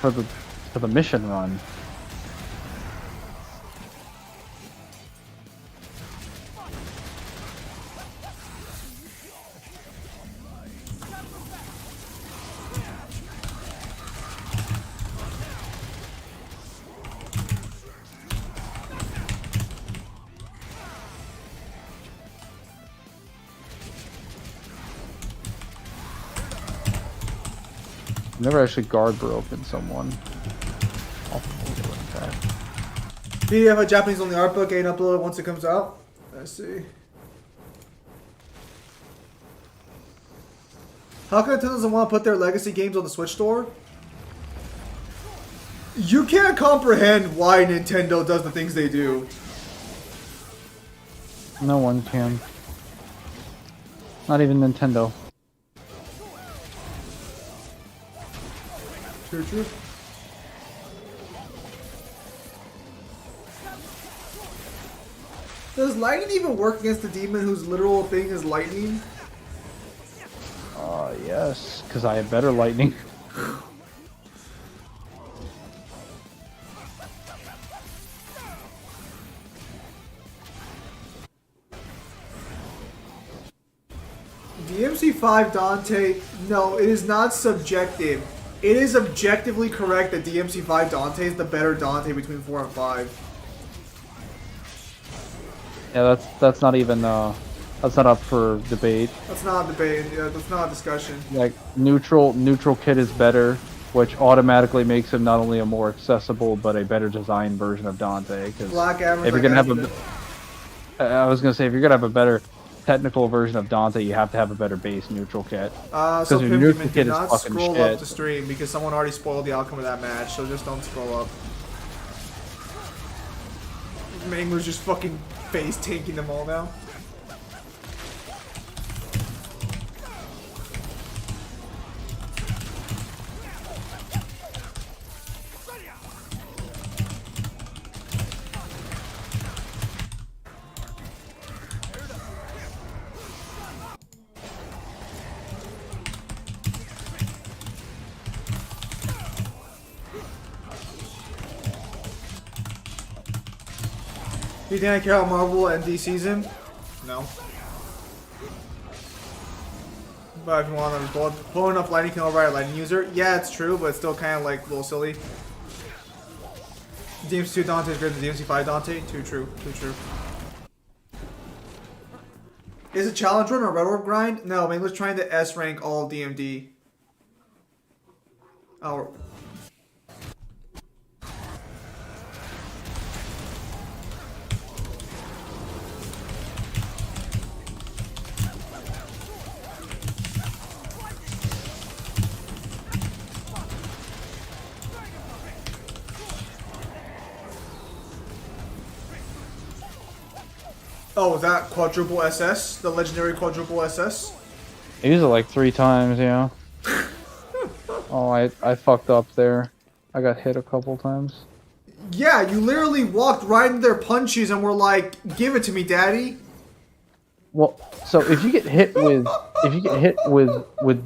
for the mission run. I've never actually guard broken someone. PDF a Japanese only art book, ain't uploaded once it comes out. Let's see. How come Nintendo doesn't want to put their legacy games on the Switch store? You can't comprehend why Nintendo does the things they do. No one can. Not even Nintendo. True, true. Does lightning even work against the demon whose literal thing is lightning? Yes, because I have better lightning. DMC5 Dante, no, it is not subjective. It is objectively correct that DMC5 Dante is the better Dante between 4 and 5. Yeah, that's not even that's not up for debate. That's not a debate. Yeah, that's not a discussion. Like neutral kid is better, which automatically makes him not only a more accessible but a better designed version of Dante. Because Black Adam's if you're like gonna have I was gonna say if you're gonna have a better technical version of Dante, you have to have a better base neutral kit. So your Pimp, neutral do kit is not fucking scroll shit. up the stream because someone already spoiled the outcome of that match, so just don't scroll up. Mangler's just fucking face tanking them all now. Do you think I care how Marvel and DC's him? No. But if you want to blow enough lightning can override a lightning user, yeah, it's true, but it's still kind of like a little silly. DMC2 Dante is greater than DMC5 Dante. Too true. Too true. Is it challenge run or red orb grind? No, Mangler's trying to S rank all of DMD. Oh. Oh, is that quadruple SS? The legendary quadruple SS? I used it like 3 times, yeah. Oh, I fucked up there. I got hit a couple times. Yeah, you literally walked right into their punches and were like, "Give it to me, daddy." Well, so if you get hit with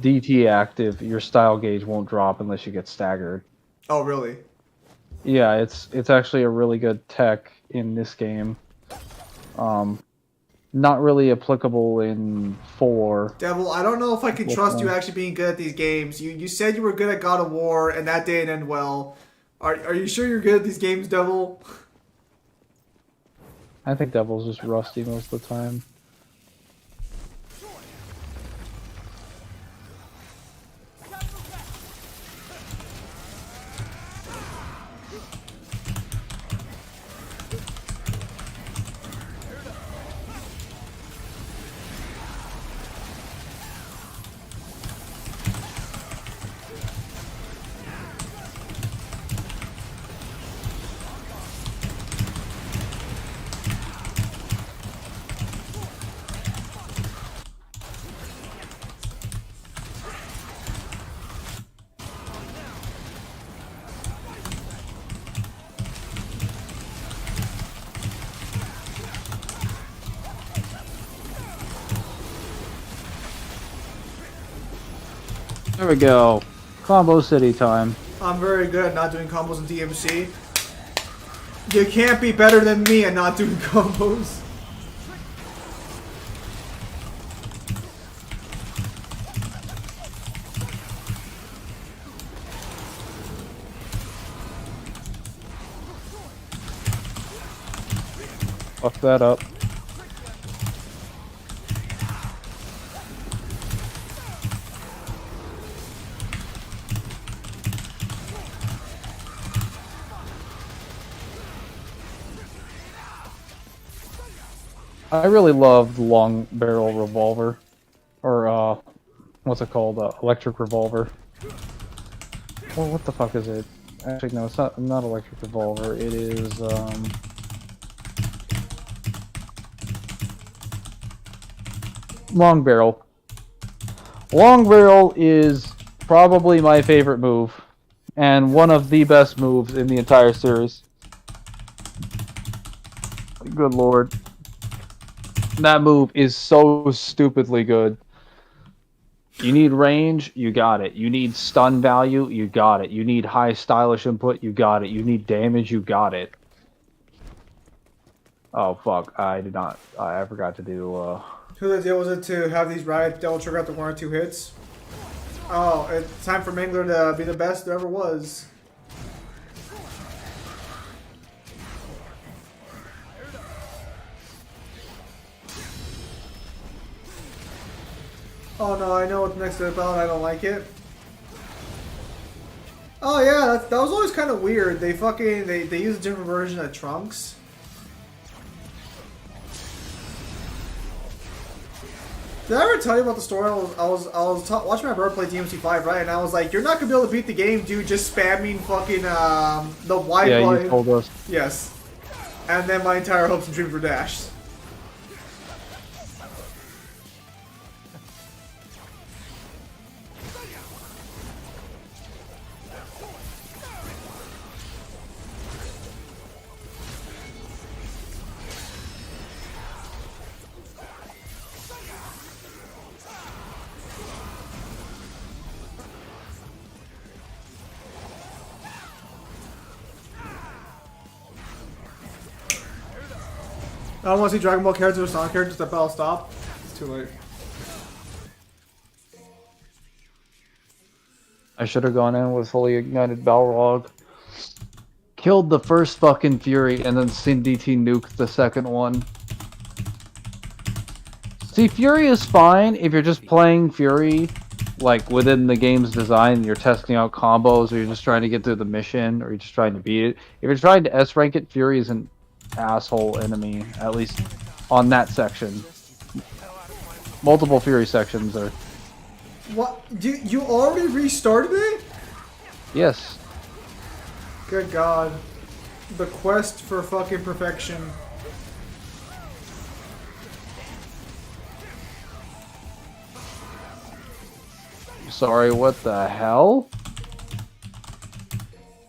DT active, your style gauge won't drop unless you get staggered. Oh, really? Yeah, it's actually a really good tech in this game. Not really applicable in 4. Devil, I don't know if I can trust you actually being good at these games. You said you were good at God of War, and that didn't end well. Are you sure you're good at these games, Devil? I think Devil's just rusty most of the time. There we go. Combo City time. I'm very good at not doing combos in DMC. You can't be better than me at not doing combos. Fuck that up. I really love the long barrel revolver, or what's it called? Electric revolver. Well, what the fuck is it? Actually, no, it's not electric revolver. It is long barrel. Long barrel is probably my favorite move, and one of the best moves in the entire series. Good lord. That move is so stupidly good. You need range, you got it. You need stun value, you got it. You need high stylish input, you got it. You need damage, you got it. Oh fuck, I forgot to do Who the deal was it to have these riots double trigger after 1 or 2 hits? Oh, it's time for Mangler to be the best there ever was. Oh no, I know what's next to the belt and I don't like it. Oh yeah, that was always kind of weird. They use a different version of Trunks. Did I ever tell you about the story? I was watching my brother play DMC5, right? And I was like, "You're not gonna be able to beat the game, dude. Just spamming fucking the Y button." Yeah, you told us. Yes. And then my entire hopes and dreams were dashed. I don't want to see Dragon Ball characters or Sonic characters that battle stop. It's too late. I should have gone in with fully ignited Balrog. Killed the first fucking Fury and then seen DT nuke the second one. See, Fury is fine if you're just playing Fury, like within the game's design, you're testing out combos, or you're just trying to get through the mission, or you're just trying to beat it. If you're trying to S rank it, Fury is an asshole enemy, at least on that section. Multiple Fury sections are. What? You already restarted it? Yes. Good God. The quest for fucking perfection. Sorry, what the hell?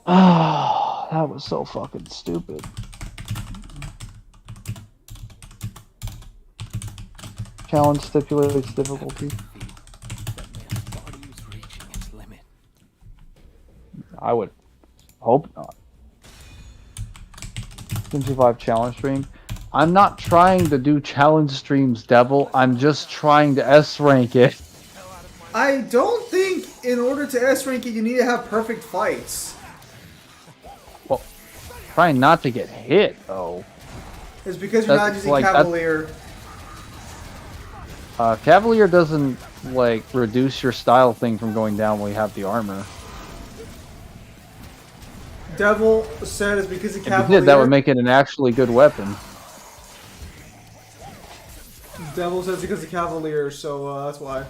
Ah, that was so fucking stupid. Challenge stipulates difficulty. I would hope not. DMC5 challenge stream. I'm not trying to do challenge streams, Devil. I'm just trying to S rank it. I don't think in order to S rank it you need to have perfect fights. Well, trying not to get hit though. It's because you're not using like, Cavalier. Cavalier doesn't like reduce your style thing from going down when you have the armor. Devil said it's because of If Cavalier. you did, that would make it an actually good weapon. Devil says because of Cavalier, so that's why.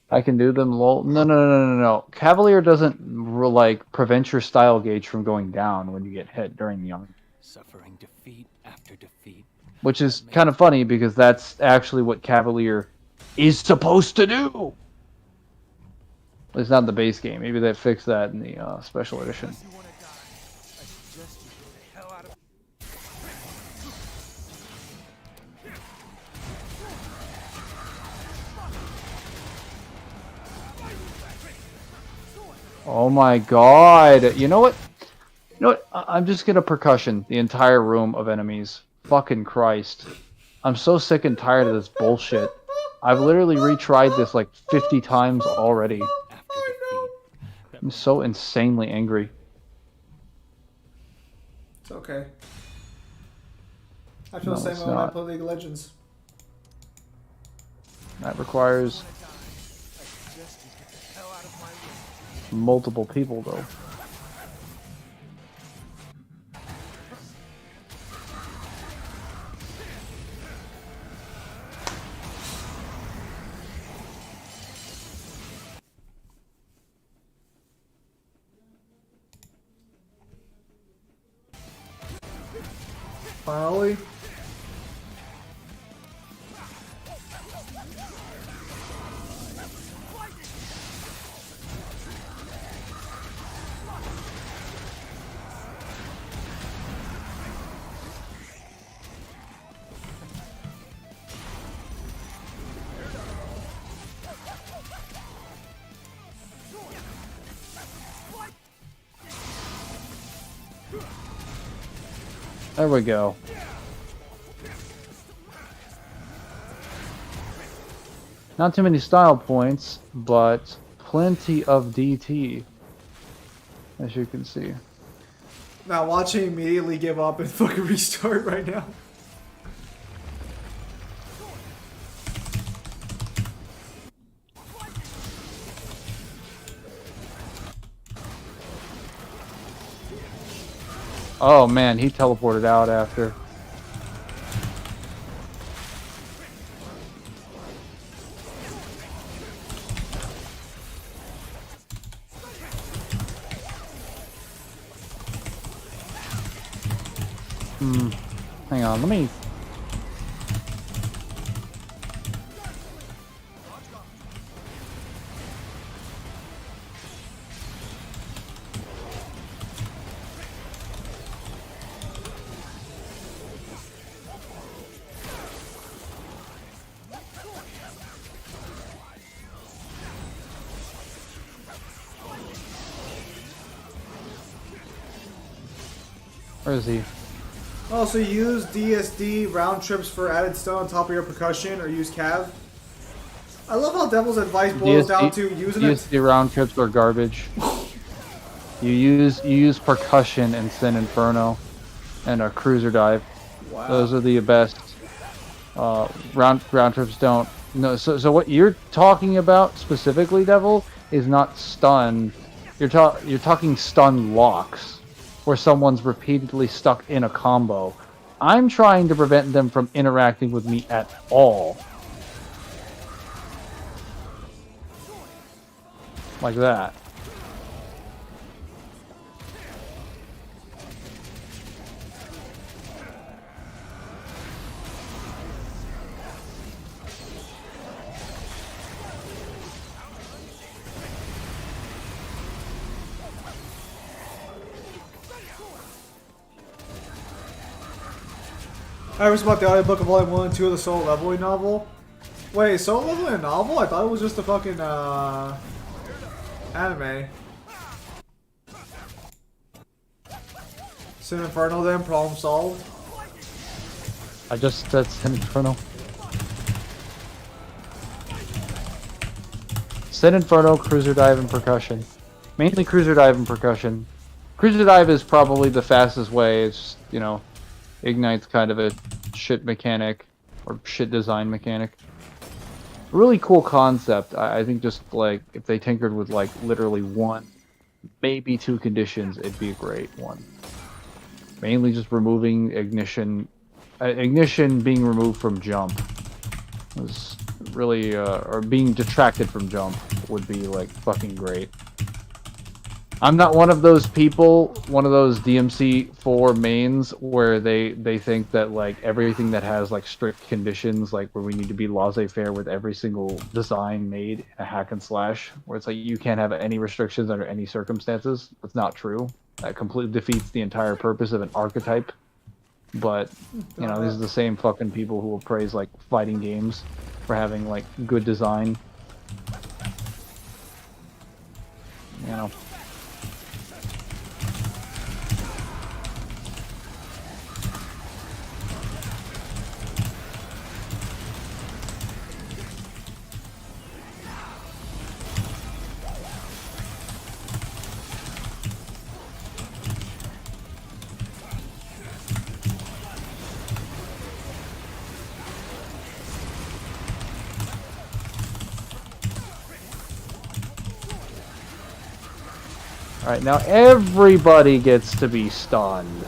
I can do them low. No. Cavalier doesn't like prevent your style gauge from going down when you get hit during the armor. Suffering defeat after defeat. Which is kind of funny because that's actually what Cavalier is supposed to do. It's not the base game. Maybe they fixed that in the special edition. Oh my god. You know what? You know what? I'm just gonna percussion the entire room of enemies. Fucking Christ. I'm so sick and tired of this bullshit. I've literally retried this like 50 times already. I'm so insanely angry. It's okay. I feel No, the same it's way when I not. play League of Legends. That requires multiple people, though. Finally. There we go. Not too many style points, but plenty of DT, as you can see. Now watching immediately give up and fucking restart right now. Oh man, he teleported out after. Hang on, let me... Where is he? Also, use DSD round trips for added stun on top of your percussion, or use Cav. I love how Devil's advice boils down to using it. DSD round trips are garbage. you use percussion and Sin Inferno, and a cruiser dive. Wow. Those are the best. Round trips don't. No. So what you're talking about specifically, Devil, is not stun. You're talking stun locks, where someone's repeatedly stuck in a combo. I'm trying to prevent them from interacting with me at all. Like that. I was about the audiobook of Volume 1 and 2 of the Solo Leveling novel. Wait, Solo Leveling a novel? I thought it was just a fucking, anime. Sin Inferno then, problem solved. I just said Sin Inferno. Sin Inferno, Cruiser Dive, and Percussion. Mainly Cruiser Dive and Percussion. Cruiser Dive is probably the fastest way. It's, you know, Ignite's kind of a shit mechanic, or shit design mechanic. Really cool concept. I think just like, if they tinkered with like literally one, maybe two conditions, it'd be a great one. Mainly just removing ignition. Ignition being removed from jump was really, or being detracted from jump would be like fucking great. I'm not one of those people, one of those DMC4 mains where they think that like everything that has like strict conditions, like where we need to be laissez-faire with every single design made in a hack and slash, where it's like you can't have any restrictions under any circumstances. That's not true. That completely defeats the entire purpose of an archetype. But, you know, these are the same fucking people who will praise like fighting games for having like good design. You know. Alright, now everybody gets to be stunned.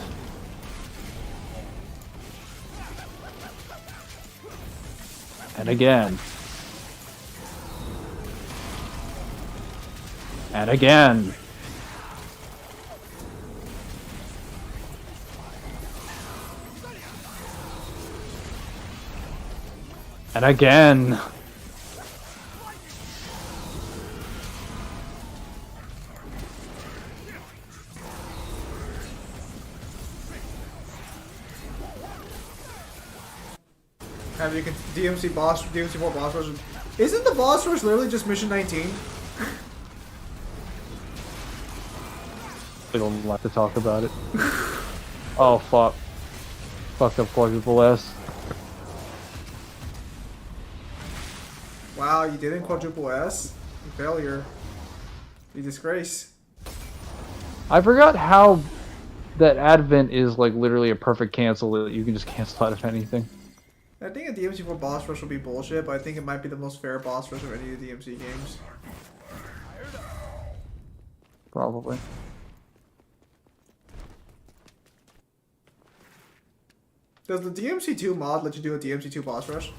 And again. And again. And again. Have you DMC boss, DMC 4 boss rush? Isn't the boss rush literally just mission 19? We don't have to talk about it. Oh fuck. Fucked up quadruple S. Wow, you didn't quadruple S? You failure. You disgrace. I forgot how that Advent is like literally a perfect cancel that you can just cancel out of anything. I think a DMC4 boss rush will be bullshit, but I think it might be the most fair boss rush of any of the DMC games. Probably. Does the DMC2 mod let you do a DMC2 boss rush?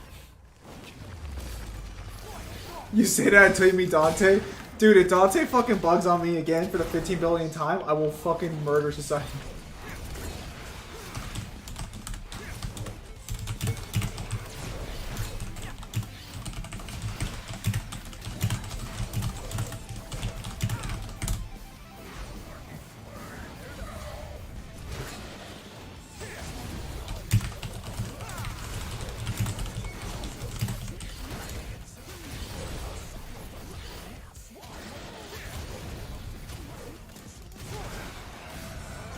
You say that until you meet Dante? Dude, if Dante fucking bugs on me again for the 15 billion time, I will fucking murder society.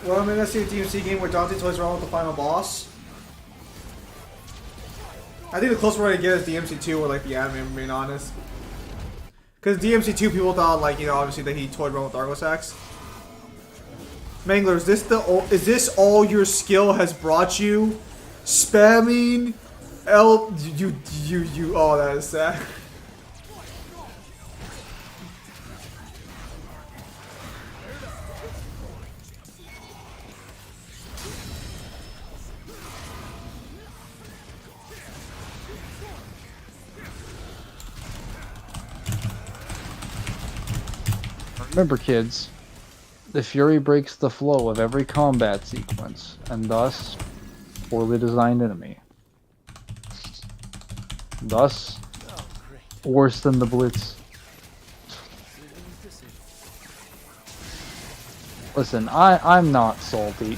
Well, I mean, let's see a DMC game where Dante toys around with the final boss. I think the closest we're gonna get is DMC2 or like the anime, if I'm being honest. Because DMC2 people thought, like, you know, obviously that he toyed around with Argos Axe. Mangler, is this all your skill has brought you? Spamming oh, that is sad. Remember, kids, the Fury breaks the flow of every combat sequence, and thus, poorly designed enemy. Thus, worse than the Blitz. Listen, I'm not salty.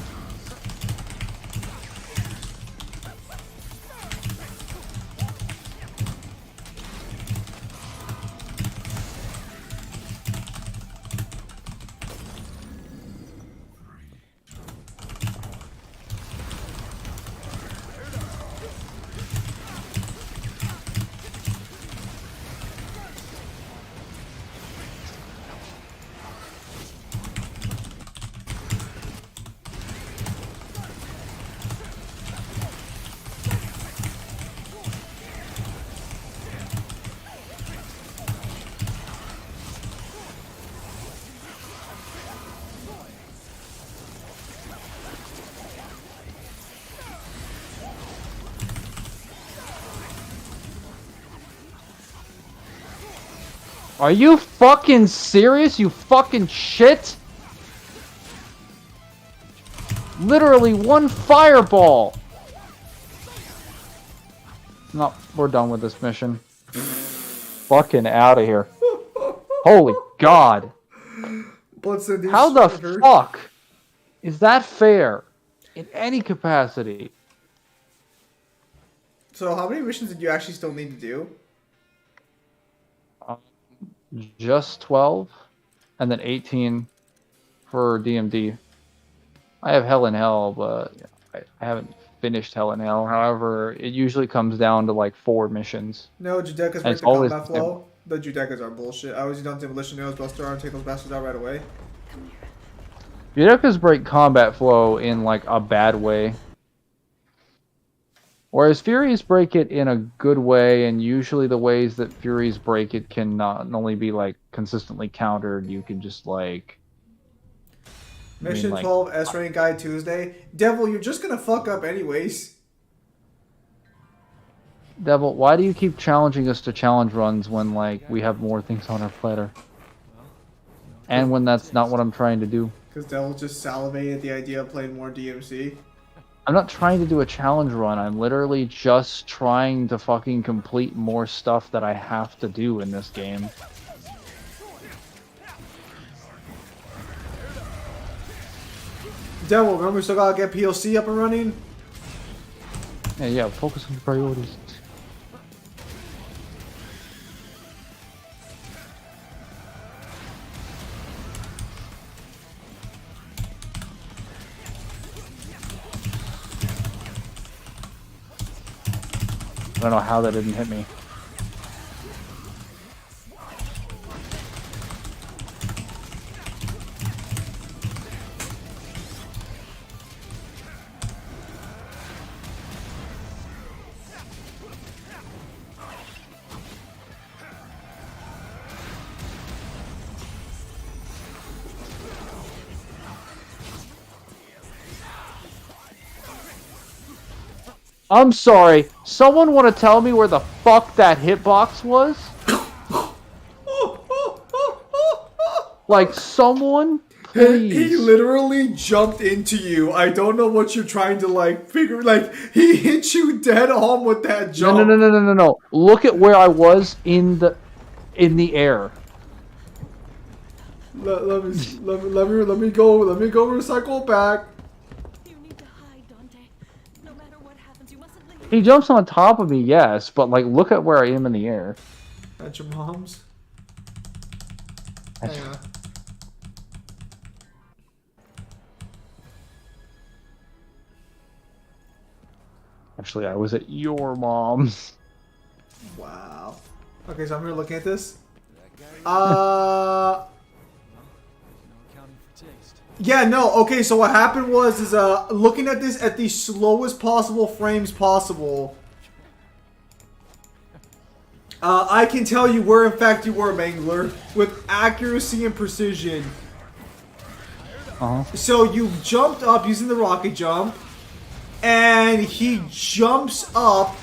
Are you fucking serious, you fucking shit? Literally one fireball! No, we're done with this mission. Fucking out of here. Holy God. How the fuck is that fair in any capacity? So how many missions did you actually still need to do? Just 12, and then 18 for DMD. I have Hell in Hell, but I haven't finished Hell in Hell. However, it usually comes down to like 4 missions. No, Judeca's break the combat flow. The Judecas are bullshit. I always done demolition nails, buster arm, take those bastards out right away. Judecas break combat flow in like a bad way. Whereas Furies break it in a good way, and usually the ways that Furies break it can not only be like consistently countered, you can just like Mission like, 12 S rank guide Tuesday. Devil, you're just gonna fuck up anyways. Devil, why do you keep challenging us to challenge runs when like we have more things on our platter? And when that's not what I'm trying to do. Because Devil just salivated at the idea of playing more DMC. I'm not trying to do a challenge run. I'm literally just trying to fucking complete more stuff that I have to do in this game. Devil, remember we still gotta get PLC up and running? Yeah, focus on your priorities. I don't know how that didn't hit me. I'm sorry. Someone want to tell me where the fuck that hitbox was? Like, someone, please. He literally jumped into you. I don't know what you're trying to, like, figure. Like, he hit you dead on with that jump. No. Look at where I was in the air. Let me go recycle back. He jumps on top of me, yes, but like, look at where I am in the air. At your mom's. Hang on. Actually, I was at your mom's. Wow. Okay, so I'm here looking at this. Yeah, no, okay, so what happened was, looking at this at the slowest possible frames possible, I can tell you where, in fact, you were, Mangler, with accuracy and precision. So you jumped up using the rocket jump, and he jumps up.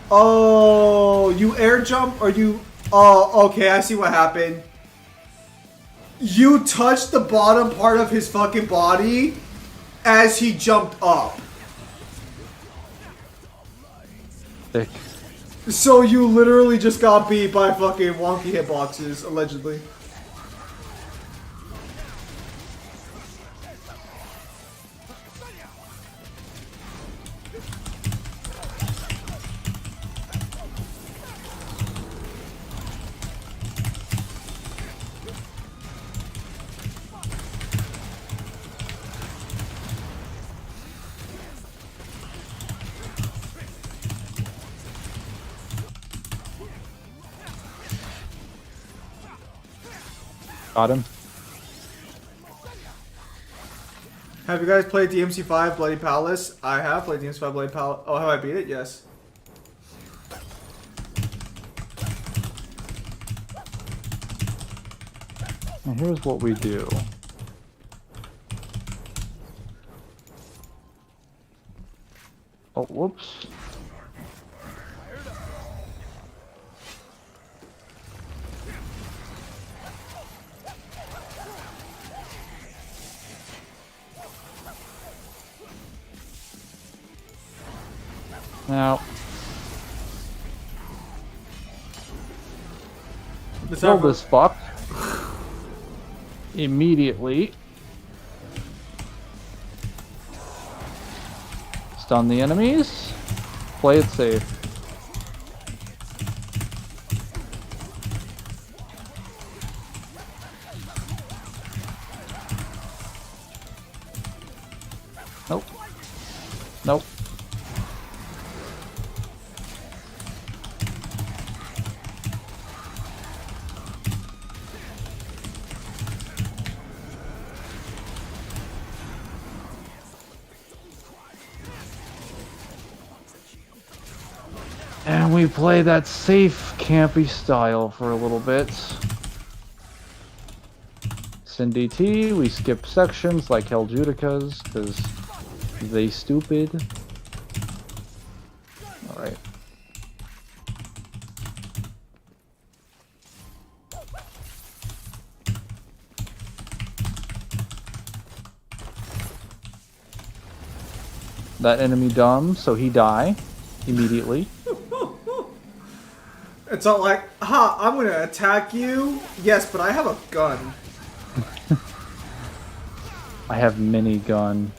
Oh, you air jump, or you... Oh, okay, I see what happened. You touched the bottom part of his fucking body as he jumped up. Thick. So you literally just got beat by fucking wonky hitboxes, allegedly. Got him. Have you guys played DMC5 Bloody Palace? I have played DMC5 Bloody Palace. Oh, have I beat it? Yes. And here's what we do. Oh, whoops. Now, kill this fuck immediately. Stun the enemies. Play it safe. Nope. Nope. And we play that safe, campy style for a little bit. It's in DT. We skip sections like Hell Judicas because they stupid. All right. That enemy dumb, so he die immediately. It's not like, I'm gonna attack you. Yes, but I have a gun. I have minigun.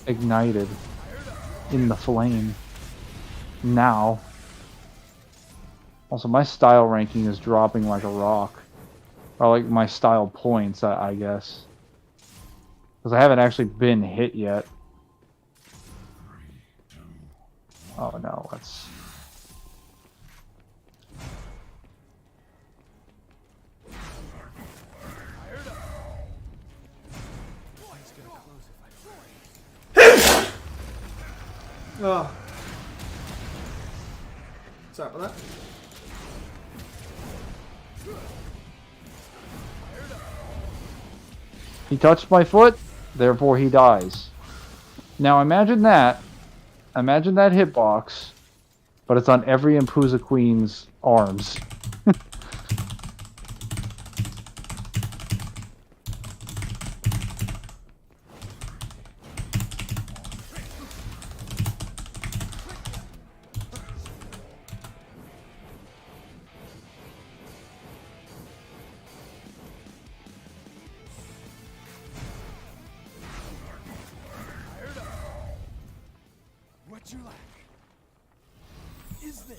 Ignited in the flame. Now. Also, my style ranking is dropping like a rock. Or like my style points, I guess. Because I haven't actually been hit yet. Oh no, let's... Oh. Sorry about that. He touched my foot, therefore he dies. Now imagine that. Imagine that hitbox, but it's on every Impuza Queen's arms.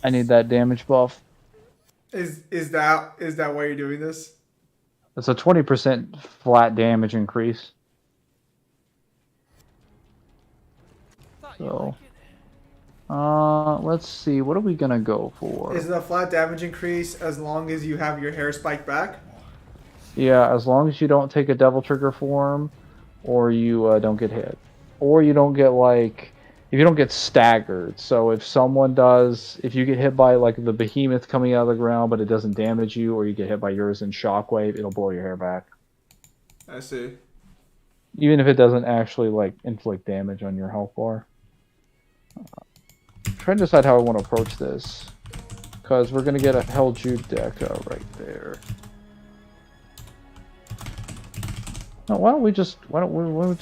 I need that damage buff. Is that why you're doing this? It's a 20% flat damage increase. So, let's see. What are we gonna go for? Is the flat damage increase as long as you have your hair spike back? Yeah, as long as you don't take a Devil Trigger form, or you don't get hit, or you don't get like, if you don't get staggered. So if someone does, if you get hit by like the behemoth coming out of the ground, but it doesn't damage you, or you get hit by yours in shockwave, it'll blow your hair back. I see. Even if it doesn't actually like inflict damage on your health bar. I'm trying to decide how I want to approach this, because we're gonna get a Hell Judeca right there. No, why don't we just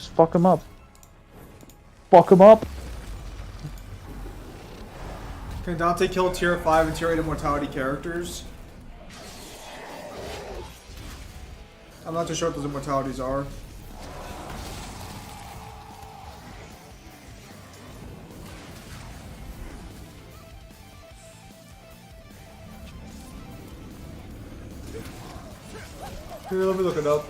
fuck him up? Fuck him up. Can Dante kill tier 5 and tier 8 immortality characters? I'm not too sure what those immortalities are. Here, let me look it up.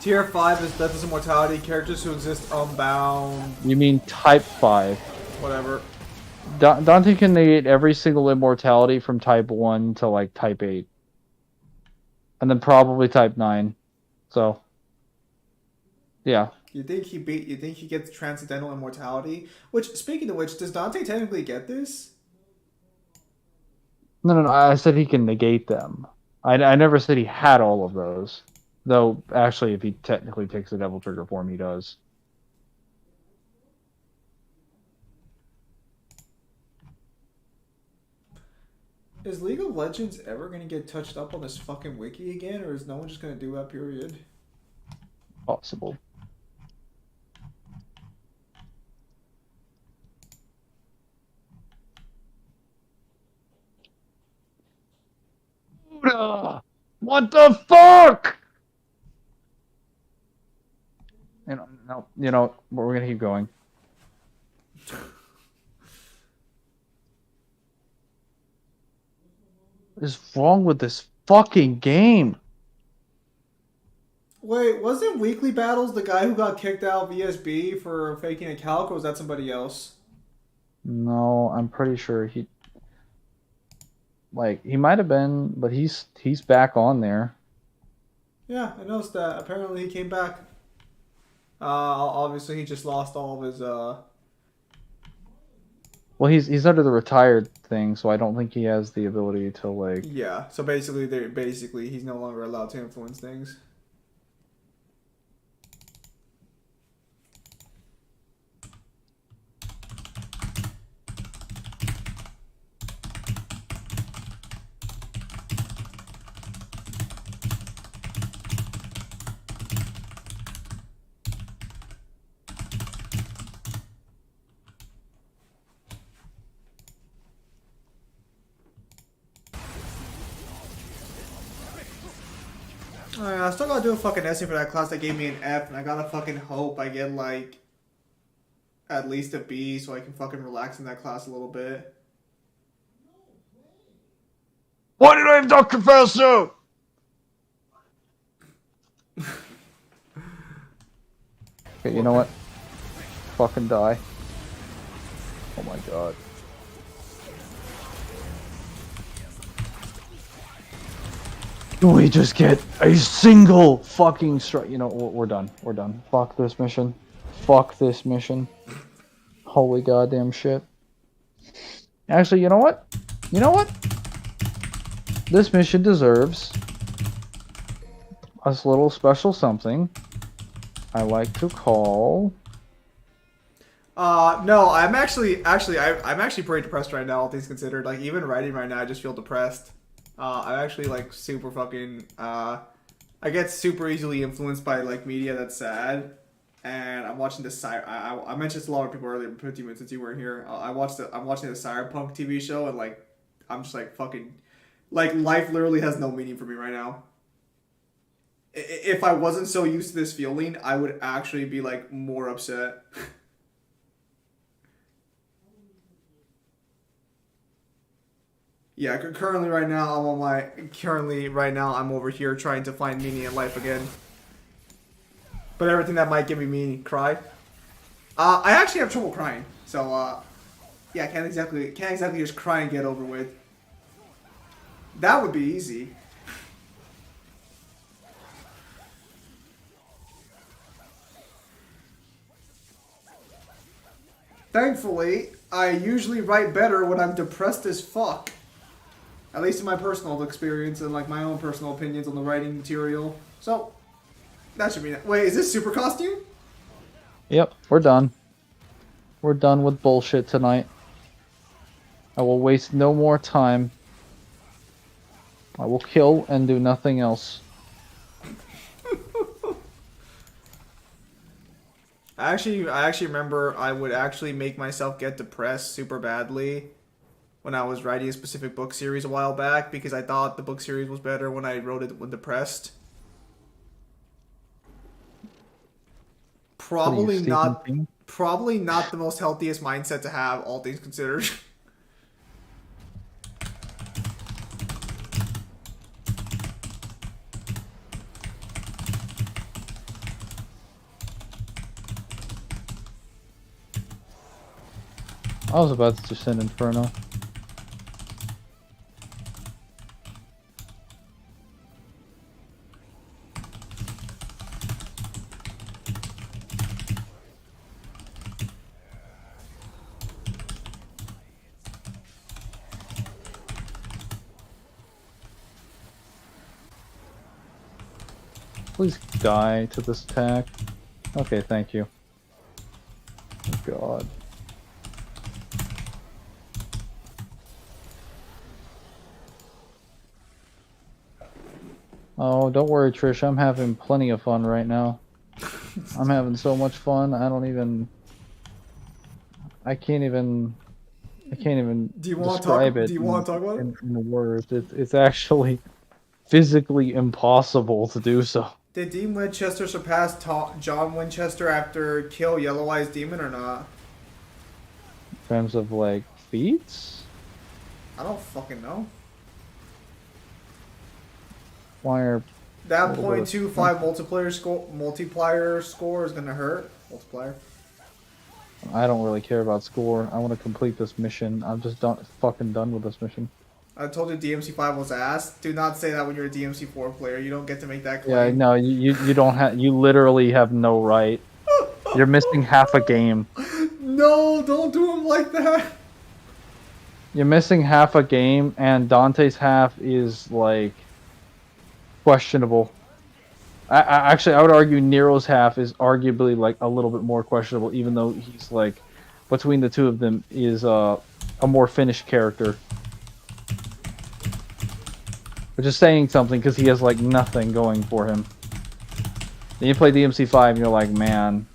Tier 5 is Deathless Immortality, characters who exist unbound. You mean type 5. Whatever. Dante can negate every single immortality from type 1 to like type 8. And then probably type 9. So, yeah. You think he gets Transcendental Immortality? Which, speaking of which, does Dante technically get this? No, I said he can negate them. I never said he had all of those. Though, actually, if he technically takes the Devil Trigger form, he does. Is League of Legends ever going to get touched up on this fucking wiki again, or is no one just going to do that, period? Possible. What the fuck? No, we're gonna keep going. What is wrong with this fucking game? Wait, wasn't Weekly Battles the guy who got kicked out of VSB for faking a calc, or was that somebody else? No, I'm pretty sure he he might have been, but he's back on there. Yeah, I noticed that. Apparently he came back. Obviously he just lost all of his Well, he's under the retired thing, so I don't think he has the ability to like. Yeah, so basically he's no longer allowed to influence things. Alright, I still gotta do a fucking essay for that class that gave me an F, and I gotta fucking hope I get like at least a B so I can fucking relax in that class a little bit. Why did I have Dr. Faso? Okay, you know what? Fucking die. Oh my god. Can we just get a single fucking strike? You know, we're done. We're done. Fuck this mission. Fuck this mission. Holy goddamn shit. Actually, you know what? You know what? This mission deserves a little special something I like to call... No, I'm actually pretty depressed right now, all things considered. Like, even writing right now, I just feel depressed. I'm actually, like, super fucking, I get super easily influenced by, like, media that's sad. And I'm watching this, I mentioned this to a lot of people earlier, 15 minutes since you weren't here. I'm watching the Cyberpunk TV show, and, like, I'm just, like, fucking, like, life literally has no meaning for me right now. If I wasn't so used to this feeling, I would actually be, like, more upset. Yeah, currently right now I'm over here trying to find meaning in life again. But everything that might give me meaning, cry. I actually have trouble crying, so yeah, can't exactly just cry and get over with. That would be easy. Thankfully, I usually write better when I'm depressed as fuck. At least in my personal experience and like my own personal opinions on the writing material. So, that should be it. Wait, is this super costume? Yep, we're done. We're done with bullshit tonight. I will waste no more time. I will kill and do nothing else. I actually remember I would actually make myself get depressed super badly when I was writing a specific book series a while back because I thought the book series was better when I wrote it when depressed. Probably not the most healthiest mindset to have, all things considered. I was about to send Inferno. Please die to this attack. Okay, thank you. Oh god. Oh, don't worry, Trish. I'm having plenty of fun right now. I'm having so much fun. I can't even describe it. Do you want to talk about it? In the words? It's actually physically impossible to do so. Did Dean Winchester surpass John Winchester after Kill Yellow Eyes Demon or not? In terms of like feats? I don't fucking know. Why are That little bit of- .25 multiplier score is gonna hurt. Multiplier. I don't really care about score. I want to complete this mission. I'm just fucking done with this mission. I told you DMC5 was ass. Do not say that when you're a DMC4 player. You don't get to make that Yeah, claim. no, you don't have. You literally have no right. You're missing half a game. No, don't do him like that. You're missing half a game, and Dante's half is like questionable. Actually, I would argue Nero's half is arguably like a little bit more questionable, even though he's like between the two of them is a more finished character. Which is saying something because he has like nothing going for him. Then you play DMC5 and you're like, man,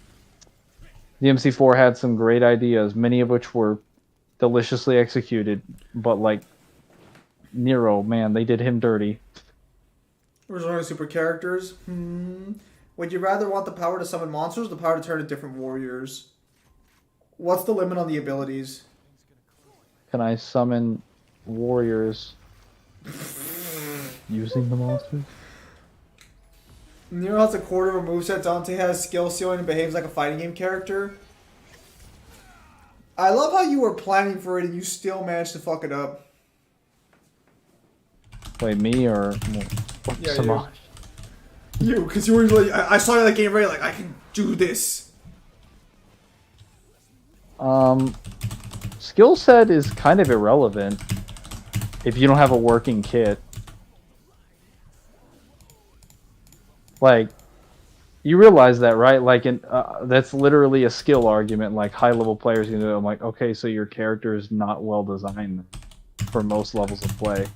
DMC4 had some great ideas, many of which were deliciously executed, but like Nero, man, they did him dirty. Restoring super characters. Would you rather want the power to summon monsters or the power to turn to different warriors? What's the limit on the abilities? Can I summon warriors using the monsters? Nero has a quarter of a moveset. Dante has skill ceiling and behaves like a fighting game character. I love how you were planning for it and you still managed to fuck it up. Wait, me or Yeah, Samaj? You, because you were like, I saw that game ready, like, I can do this. Skill set is kind of irrelevant if you don't have a working kit. Like, you realize that, right? Like, that's literally a skill argument. Like, high-level players, you know, I'm like, okay, so your character is not well designed for most levels of play.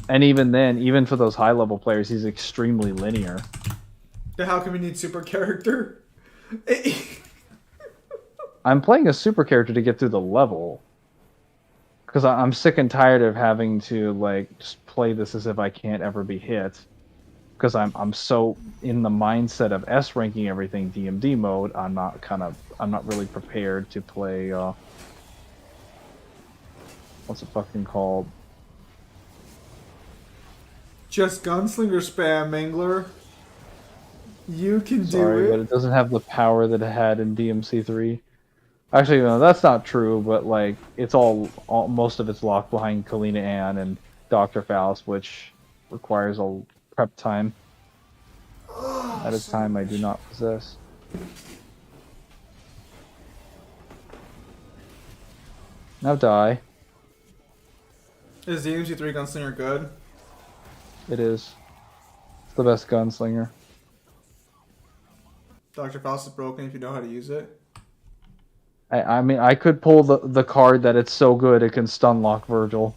And even then, even for those high-level players, he's extremely linear. Then how come you need super character? I'm playing a super character to get through the level. Because I'm sick and tired of having to, like, just play this as if I can't ever be hit. Because I'm so in the mindset of S ranking everything DMD mode, I'm not really prepared to play what's it fucking called? Just gunslinger spam, Mangler. You can Sorry, do it. but it doesn't have the power that it had in DMC3. Actually, no, that's not true, but like it's all most of it's locked behind Kalina Ann and Dr. Faust, which requires a prep time. That is time I do not possess. Now die. Is the DMC3 gunslinger good? It is. It's the best gunslinger. Dr. Faust is broken if you know how to use it. I mean, I could pull the card that it's so good it can stun lock Virgil.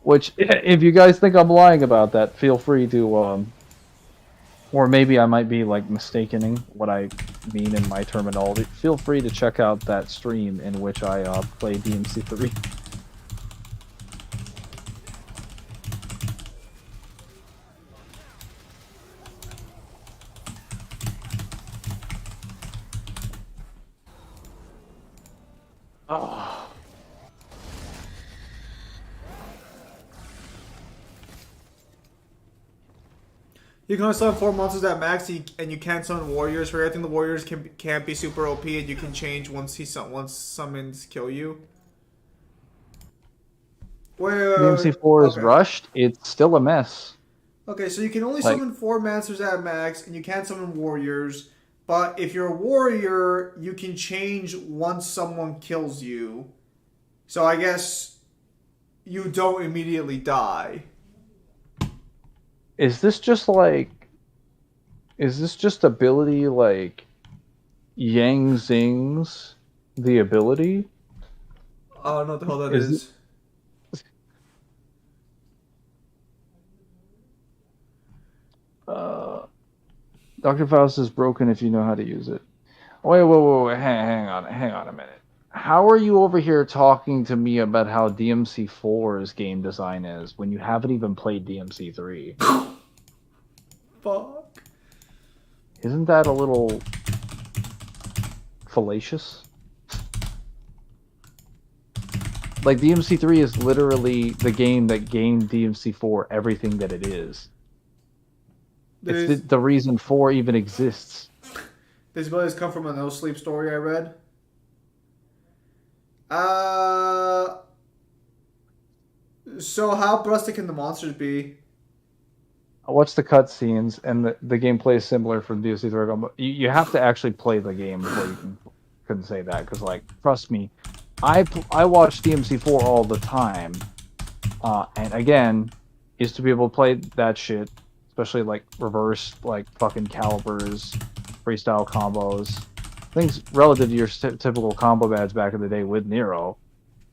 Which, if you guys think I'm lying about that, feel free to, or maybe I might be, like, mistakening what I mean in my terminology. Feel free to check out that stream in which I play DMC3. Oh. You can only summon 4 monsters at max, and you can't summon warriors. For everything, the warriors can't be super OP, and you can change once summons kill you. Well, DMC4 is rushed. It's still a mess. Okay, so you can only summon 4 monsters at max, and you can't summon warriors. But if you're a warrior, you can change once someone kills you. So I guess you don't immediately die. Is this just like... Is this just ability like... Yang Zing's the ability? I don't know what the hell that is. Dr. Faust is broken if you know how to use it. Wait, hang on a minute. How are you over here talking to me about how DMC4's game design is when you haven't even played DMC3? Fuck. Isn't that a little fallacious? Like DMC3 is literally the game that gained DMC4 everything that it is. It's the reason 4 even exists. These abilities come from a no sleep story I read. So how busted can the monsters be? I watched the cutscenes, and the gameplay is similar from DMC3. But you have to actually play the game before you can say that. Because, like, trust me, I watch DMC4 all the time. And again, used to be able to play that shit, especially like reverse, like fucking calibers, freestyle combos, things relative to your typical combo badge back in the day with Nero.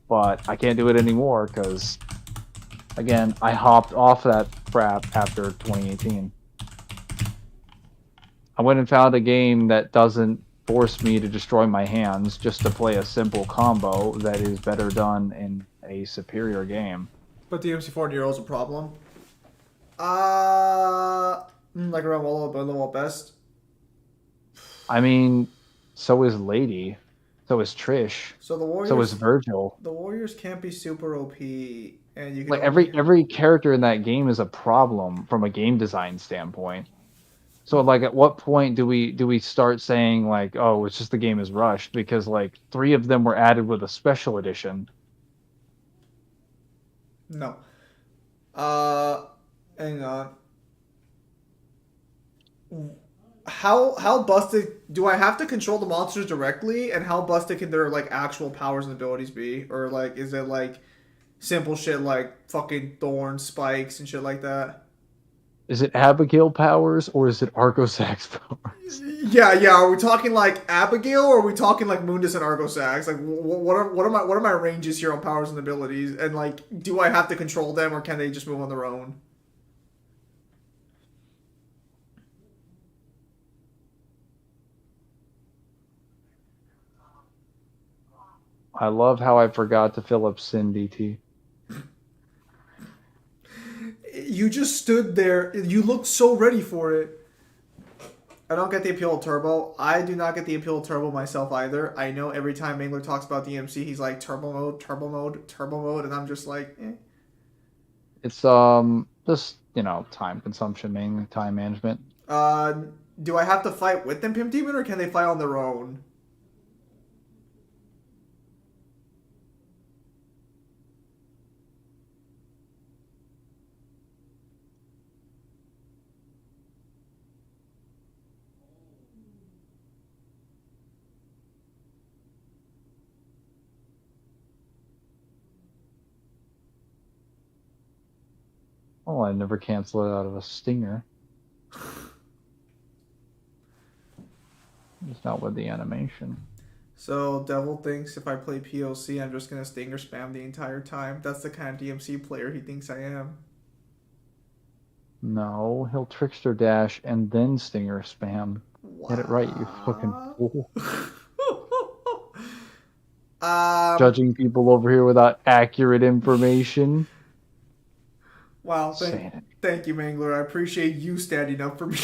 But I can't do it anymore because, again, I hopped off that crap after 2018. I went and found a game that doesn't force me to destroy my hands just to play a simple combo that is better done in a superior game. But the MC4 Nero is a problem. Like around level at best. I mean, so is Lady, so is Trish, so the Warriors, so is Virgil. The Warriors can't be super OP, and you can like every character in that game is a problem from a game design standpoint. So like, at what point do we start saying like, oh, it's just the game is rushed because like 3 of them were added with a special edition? No. Hang on. How busted do I have to control the monsters directly, and how busted can their like actual powers and abilities be, or like is it like simple shit like fucking thorns, spikes, and shit like that? Is it Abigail powers or is it Argosax powers? Yeah. Are we talking like Abigail, or are we talking like Mundus and Argosax? Like, what are my ranges here on powers and abilities? And like, do I have to control them, or can they just move on their own? I love how I forgot to fill up Sin DT. You just stood there. You looked so ready for it. I don't get the appeal of Turbo. I do not get the appeal of Turbo myself either. I know every time Mangler talks about DMC, he's like Turbo mode, Turbo mode, Turbo mode, and I'm just like, eh. It's just, time consumption, mainly time management. Do I have to fight with them, Pimp Demon, or can they fight on their own? Oh, I never cancel it out of a stinger. It's not with the animation. So Devil thinks if I play POC, I'm just gonna stinger spam the entire time. That's the kind of DMC player he thinks I am. No, he'll trickster dash and then stinger spam. Wow. Get it right, you fucking fool. Judging people over here without accurate information. Wow, thank you, Mangler. I appreciate you standing up for me.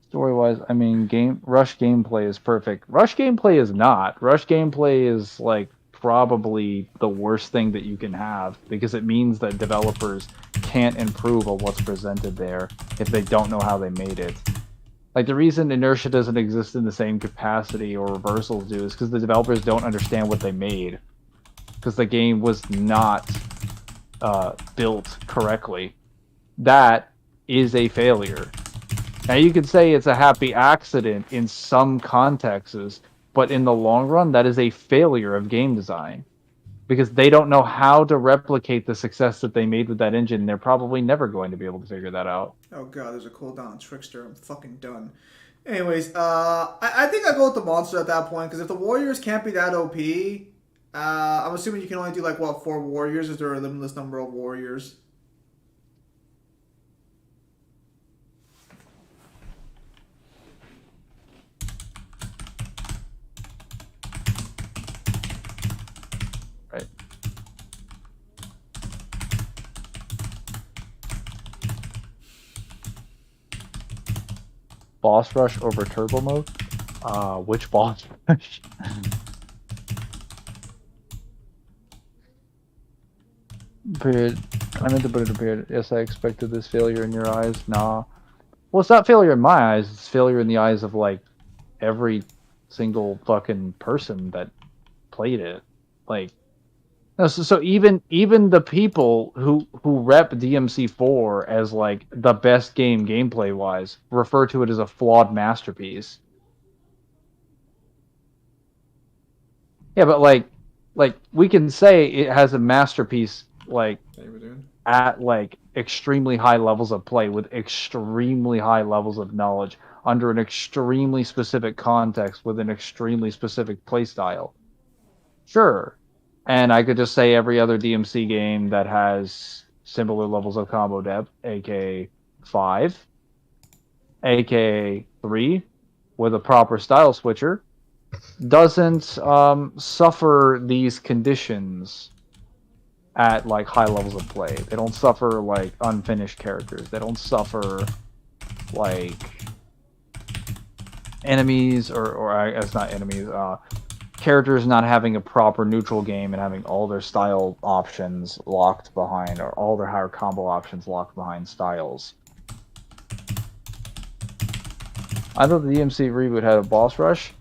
Story-wise, I mean, Rush gameplay is perfect. Rush gameplay is not. Rush gameplay is, like, probably the worst thing that you can have, because it means that developers can't improve on what's presented there if they don't know how they made it. Like, the reason inertia doesn't exist in the same capacity or reversals do is because the developers don't understand what they made. Because the game was not built correctly. That is a failure. Now, you could say it's a happy accident in some contexts, but in the long run, that is a failure of game design. Because they don't know how to replicate the success that they made with that engine. They're probably never going to be able to figure that out. Oh god, there's a cooldown on Trickster. I'm fucking done. Anyways, I think I go with the monster at that point, because if the Warriors can't be that OP, I'm assuming you can only do, like, what, 4 Warriors? Is there a limitless number of Warriors? Right. Boss rush over turbo mode? Which boss rush? Period. I meant to put it in period. Yes, I expected this failure in your eyes. Nah. Well, it's not failure in my eyes. It's failure in the eyes of like every single fucking person that played it. Like, no, so even the people who rep DMC4 as like the best game gameplay wise refer to it as a flawed masterpiece. Yeah, but like we can say it has a masterpiece like Hey, we're doing. at like extremely high levels of play with extremely high levels of knowledge under an extremely specific context with an extremely specific play style. Sure. And I could just say every other DMC game that has similar levels of combo depth, aka 5, aka 3, with a proper style switcher, doesn't suffer these conditions at like high levels of play. They don't suffer like unfinished characters. They don't suffer like enemies or I guess not enemies. Characters not having a proper neutral game and having all their style options locked behind or all their higher combo options locked behind styles. I thought the DMC reboot had a boss rush.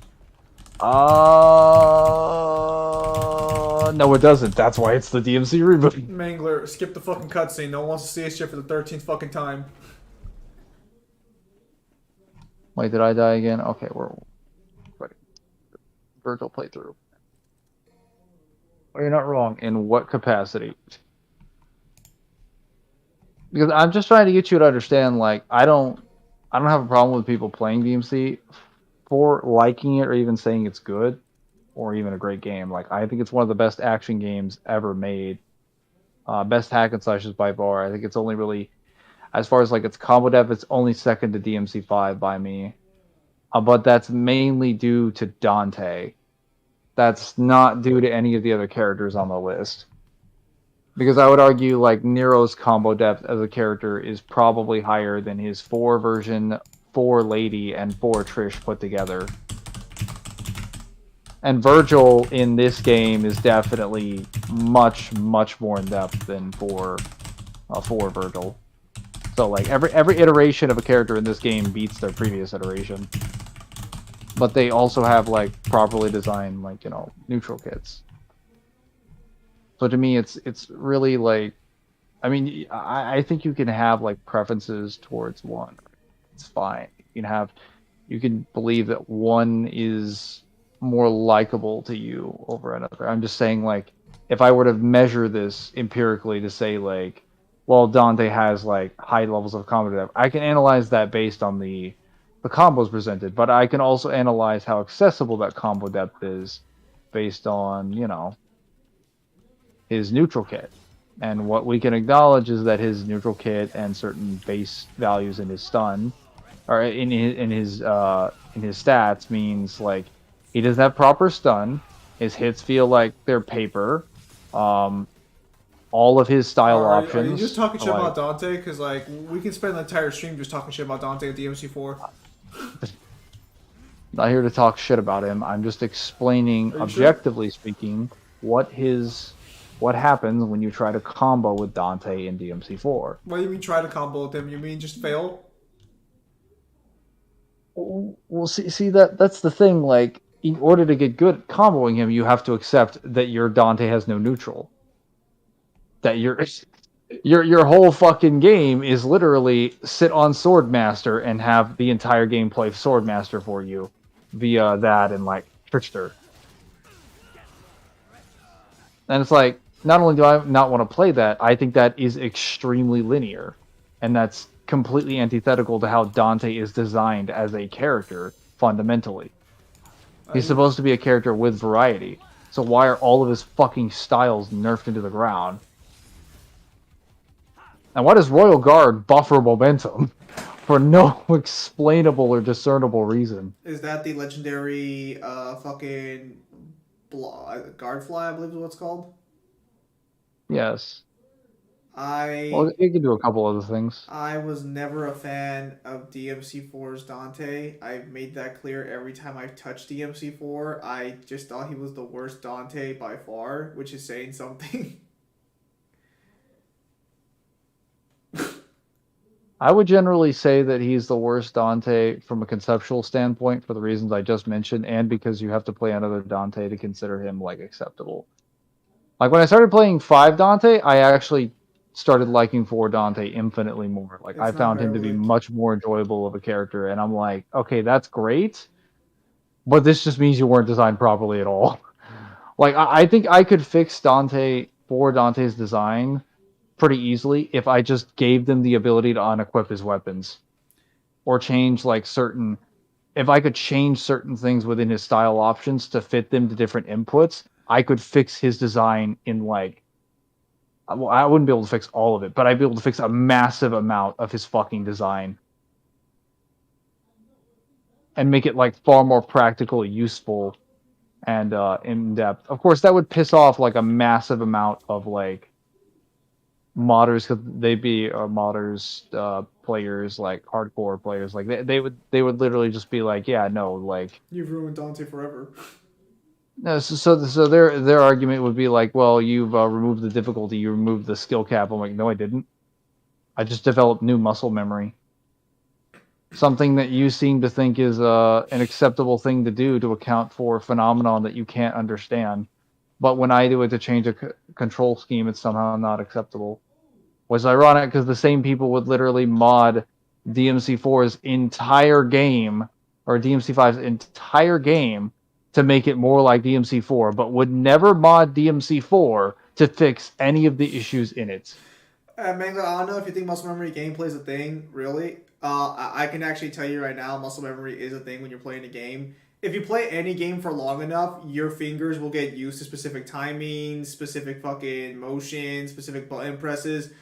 No, it doesn't. That's why it's the DMC reboot. Mangler, skip the fucking cutscene. No one wants to see this shit for the 13th fucking time. Wait, did I die again? Okay, we're ready. Virtual playthrough. Well, you're not wrong. In what capacity? Because I'm just trying to get you to understand. Like, I don't have a problem with people playing DMC for liking it or even saying it's good or even a great game. Like, I think it's one of the best action games ever made. Best hack and slashes by far. I think it's only really, as far as like its combo depth, it's only second to DMC5 by me. But that's mainly due to Dante. That's not due to any of the other characters on the list. Because I would argue like Nero's combo depth as a character is probably higher than his 4 version, 4 Lady, and 4 Trish put together. And Virgil in this game is definitely much, much more in depth than for Virgil. So like every iteration of a character in this game beats their previous iteration. But they also have like properly designed like, you know, neutral kits. So to me it's really like, I mean, I think you can have like preferences towards one. It's fine. You can believe that one is more likable to you over another. I'm just saying, like, if I were to measure this empirically to say, like, well, Dante has like high levels of combo depth, I can analyze that based on the combos presented, but I can also analyze how accessible that combo depth is based on, you know, his neutral kit. And what we can acknowledge is that his neutral kit and certain base values in his stun, or in his stats, means like he doesn't have proper stun. His hits feel like they're paper. All of his style options. Are you just talking shit like, about Dante? Because like we can spend the entire stream just talking shit about Dante at DMC4. Not here to talk shit about him. I'm just explaining, objectively speaking, what happens when you try to combo with Dante in DMC4. What do you mean try to combo with him? You mean just fail? Well, see that's the thing. Like, in order to get good at comboing him, you have to accept that your Dante has no neutral. That your whole fucking game is literally sit on Swordmaster and have the entire game play Swordmaster for you via that and like Trickster. And it's like, not only do I not want to play that, I think that is extremely linear. And that's completely antithetical to how Dante is designed as a character, fundamentally. He's supposed to be a character with variety. So why are all of his fucking styles nerfed into the ground? And why does Royal Guard buffer momentum for no explainable or discernible reason? Is that the legendary fucking guard fly, I believe is what it's called? Yes. Well, it can do a couple other things. I was never a fan of DMC4's Dante. I've made that clear every time I've touched DMC4. I just thought he was the worst Dante by far, which is saying something. I would generally say that he's the worst Dante from a conceptual standpoint for the reasons I just mentioned, and because you have to play another Dante to consider him like acceptable. Like when I started playing 5 Dante, I actually started liking 4 Dante infinitely more. Like I It's not found him to be Maryland. much more enjoyable of a character, and I'm like, okay, that's great, but this just means you weren't designed properly at all. Like I think I could fix Dante for Dante's design pretty easily if I just gave them the ability to unequip his weapons or change like certain. If I could change certain things within his style options to fit them to different inputs, I could fix his design in like. Well, I wouldn't be able to fix all of it, but I'd be able to fix a massive amount of his fucking design and make it like far more practical, useful, and in depth. Of course, that would piss off like a massive amount of like modders because they'd be modders players like hardcore players like they would literally just be like, yeah, no, like You've ruined Dante forever. no, so their argument would be like, well, you've removed the difficulty, you removed the skill cap. I'm like, no, I didn't. I just developed new muscle memory. Something that you seem to think is an acceptable thing to do to account for a phenomenon that you can't understand. But when I do it to change a control scheme, it's somehow not acceptable. Was ironic because the same people would literally mod DMC4's entire game or DMC5's entire game to make it more like DMC4, but would never mod DMC4 to fix any of the issues in it. Mangler, I don't know if you think muscle memory gameplay is a thing, really. I can actually tell you right now, muscle memory is a thing when you're playing a game. If you play any game for long enough, your fingers will get used to specific timings, specific fucking motions, specific button presses.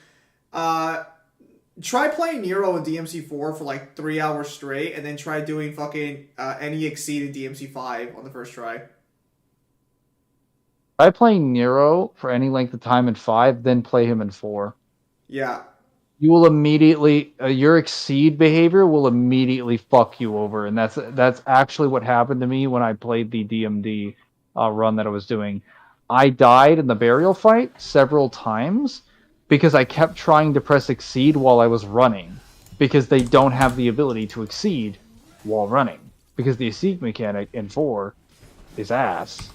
Try playing Nero in DMC4 for like 3 hours straight, and then try doing fucking any exceed in DMC5 on the first try. By playing Nero for any length of time in 5, then play him in 4. Yeah. You will immediately your exceed behavior will immediately fuck you over, and that's actually what happened to me when I played the DMD run that I was doing. I died in the burial fight several times because I kept trying to press exceed while I was running, because they don't have the ability to exceed while running, because the exceed mechanic in 4 is ass.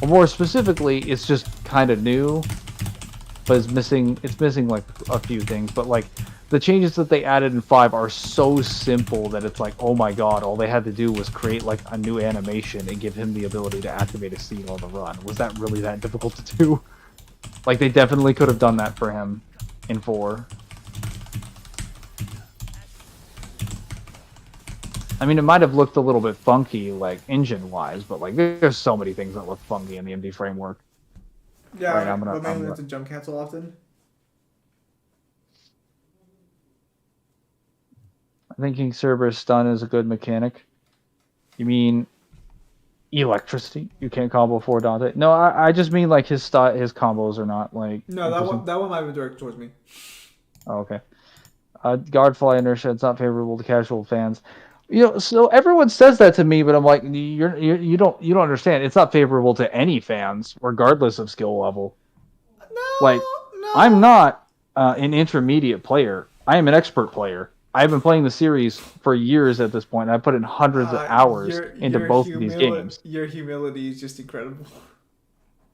Or more specifically, it's just kind of new, but it's missing like a few things. But like the changes that they added in 5 are so simple that it's like, oh my god, all they had to do was create like a new animation and give him the ability to activate a scene on the run. Was that really that difficult to do? Like they definitely could have done that for him in 4. I mean, it might have looked a little bit funky, like engine-wise, but like there's so many things that look funky in the MD framework. Yeah, Right, but mainly it's a jump cancel often. I think King Cerberus stun is a good mechanic. You mean electricity? You can't combo 4 Dante? No, I just mean like his combos are not like. No, that one might be directed towards me. Oh, okay. Guardfly inertia, it's not favorable to casual fans. You know, so everyone says that to me, but I'm like, you don't understand. It's not favorable to any fans, regardless of skill level. Like, I'm not an intermediate player. I am an expert player. I've been playing the series for years at this point. I put in hundreds of hours into both of these games. Your humility is just incredible.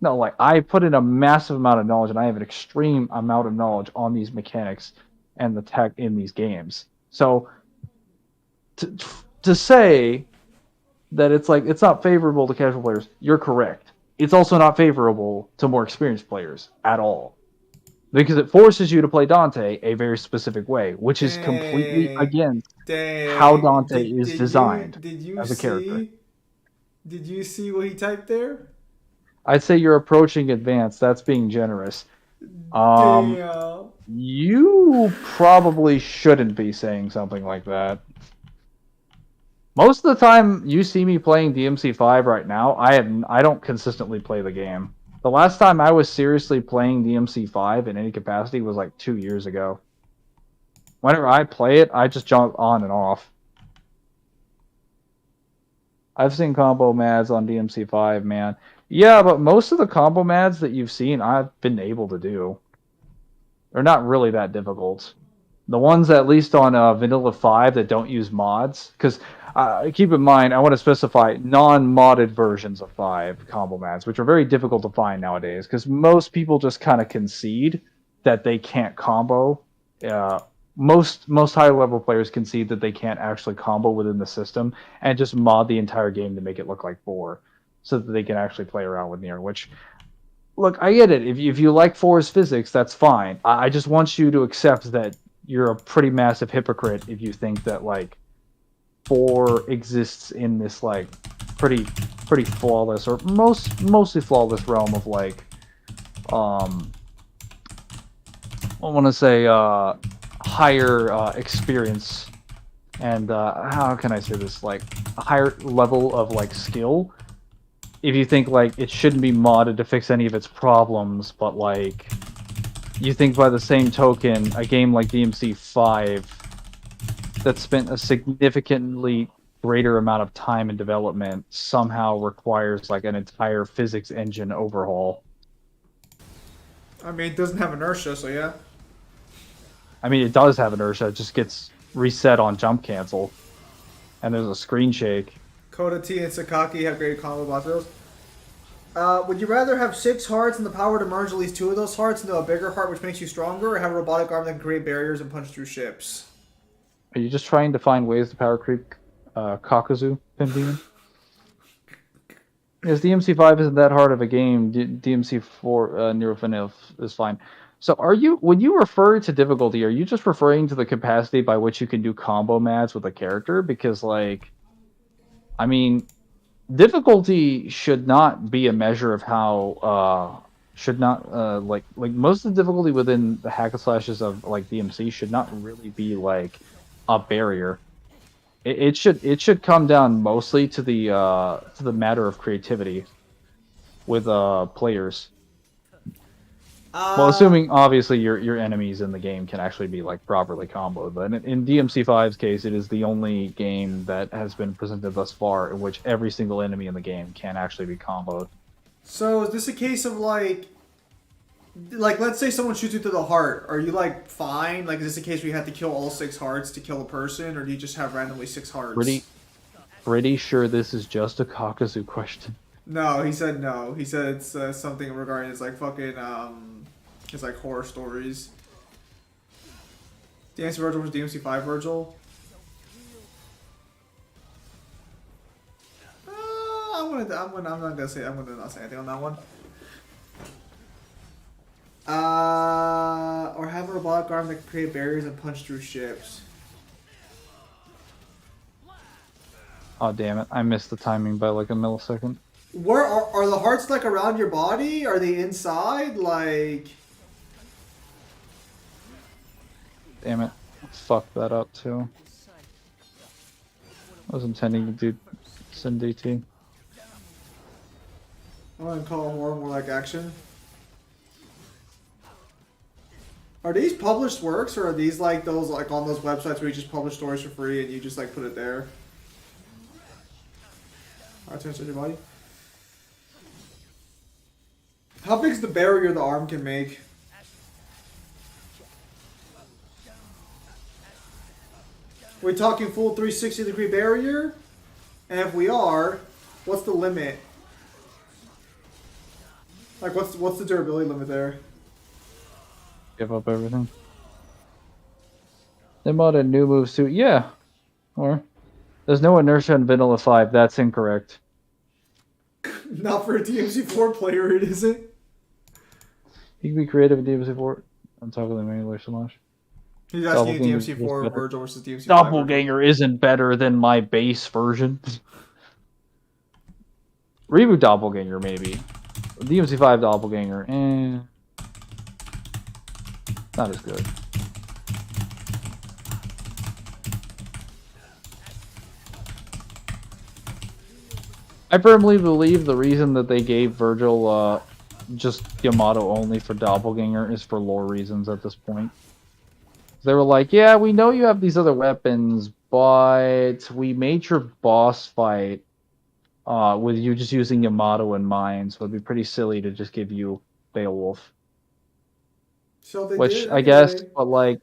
No, like I put in a massive amount of knowledge, and I have an extreme amount of knowledge on these mechanics and the tech in these games. So to say that it's like it's not favorable to casual players, you're correct. It's also not favorable to more experienced players at all, because it forces you to play Dante a very specific way, which is completely against how Dante is designed as a character. Did you see what he typed there? I'd say you're approaching advanced. That's being generous. Damn. You probably shouldn't be saying something like that. Most of the time you see me playing DMC5 right now, I don't consistently play the game. The last time I was seriously playing DMC5 in any capacity was like 2 years ago. Whenever I play it, I just jump on and off. I've seen combo mads on DMC5, man. Yeah, but most of the combo mads that you've seen, I've been able to do. They're not really that difficult. The ones at least on Vanilla 5 that don't use mods, because keep in mind, I want to specify non-modded versions of 5 combo mats, which are very difficult to find nowadays, because most people just kind of concede that they can't combo. Most higher level players concede that they can't actually combo within the system and just mod the entire game to make it look like 4, so that they can actually play around with Nier, which, look, I get it. If you like 4's physics, that's fine. I just want you to accept that you're a pretty massive hypocrite if you think that like 4 exists in this like pretty flawless or mostly flawless realm of like I want to say higher experience and how can I say this, like a higher level of like skill. If you think like it shouldn't be modded to fix any of its problems, but like you think by the same token, a game like DMC5 that spent a significantly greater amount of time in development somehow requires like an entire physics engine overhaul. I mean, it doesn't have inertia, so yeah. I mean, it does have inertia, it just gets reset on jump cancel. And there's a screen shake. Koda T and Sakaki have great combo battles. Would you rather have 6 hearts and the power to merge at least 2 of those hearts into a bigger heart which makes you stronger, or have a robotic arm that can create barriers and punch through ships? Are you just trying to find ways to power creep Kakuzu, Pin? Yes, DMC5 isn't that hard of a game. DMC4 Nero Vanilla is fine. So when you refer to difficulty, are you just referring to the capacity by which you can do combo mats with a character? Because like, I mean, difficulty should not be a measure of how like most of the difficulty within the hack and slashes of like DMC should not really be like a barrier. It should come down mostly to the matter of creativity with players. Well, assuming obviously your enemies in the game can actually be like properly comboed, but in DMC5's case, it is the only game that has been presented thus far in which every single enemy in the game can actually be comboed. So is this a case of like let's say someone shoots you through the heart, are you like fine? Like, is this a case where you have to kill all 6 hearts to kill a person, or do you just have randomly 6 hearts? Pretty sure this is just a Kakuzu question. No, he said no. He said it's something regarding his like fucking his like horror stories. DMC Virgil was DMC5 Virgil. I'm not gonna say. I'm gonna not say anything on that one. Or have a robotic arm that can create barriers and punch through ships. Oh damn it! I missed the timing by like a millisecond. Where are the hearts like around your body? Are they inside? Like, damn it! Fucked that up too. I was intending to do Sin DT. I want to call it more like action. Are these published works, or are these like those like on those websites where you just publish stories for free and you just like put it there? Alright, turn to your body. How big's the barrier the arm can make? Are we talking full 360-degree barrier? And if we are, what's the limit? Like, what's the durability limit there? Give up everything. They modded new moves too. Yeah. Or there's no inertia in Vanilla 5. That's incorrect. Not for a DMC4 player, it isn't. You can be creative in DMC4. I'm talking to Mangler so much. He's asking you DMC4 Virgil versus DMC5. Doppelganger isn't better than my base version. Reboot Doppelganger, maybe. DMC5 Doppelganger, not as good. I firmly believe the reason that they gave Virgil just Yamato only for Doppelganger is for lore reasons at this point. They were like, yeah, we know you have these other weapons, but we made your boss fight with you just using Yamato in mind, so it'd be pretty silly to just give you Beowulf. So they which did I guess, anyway. but like,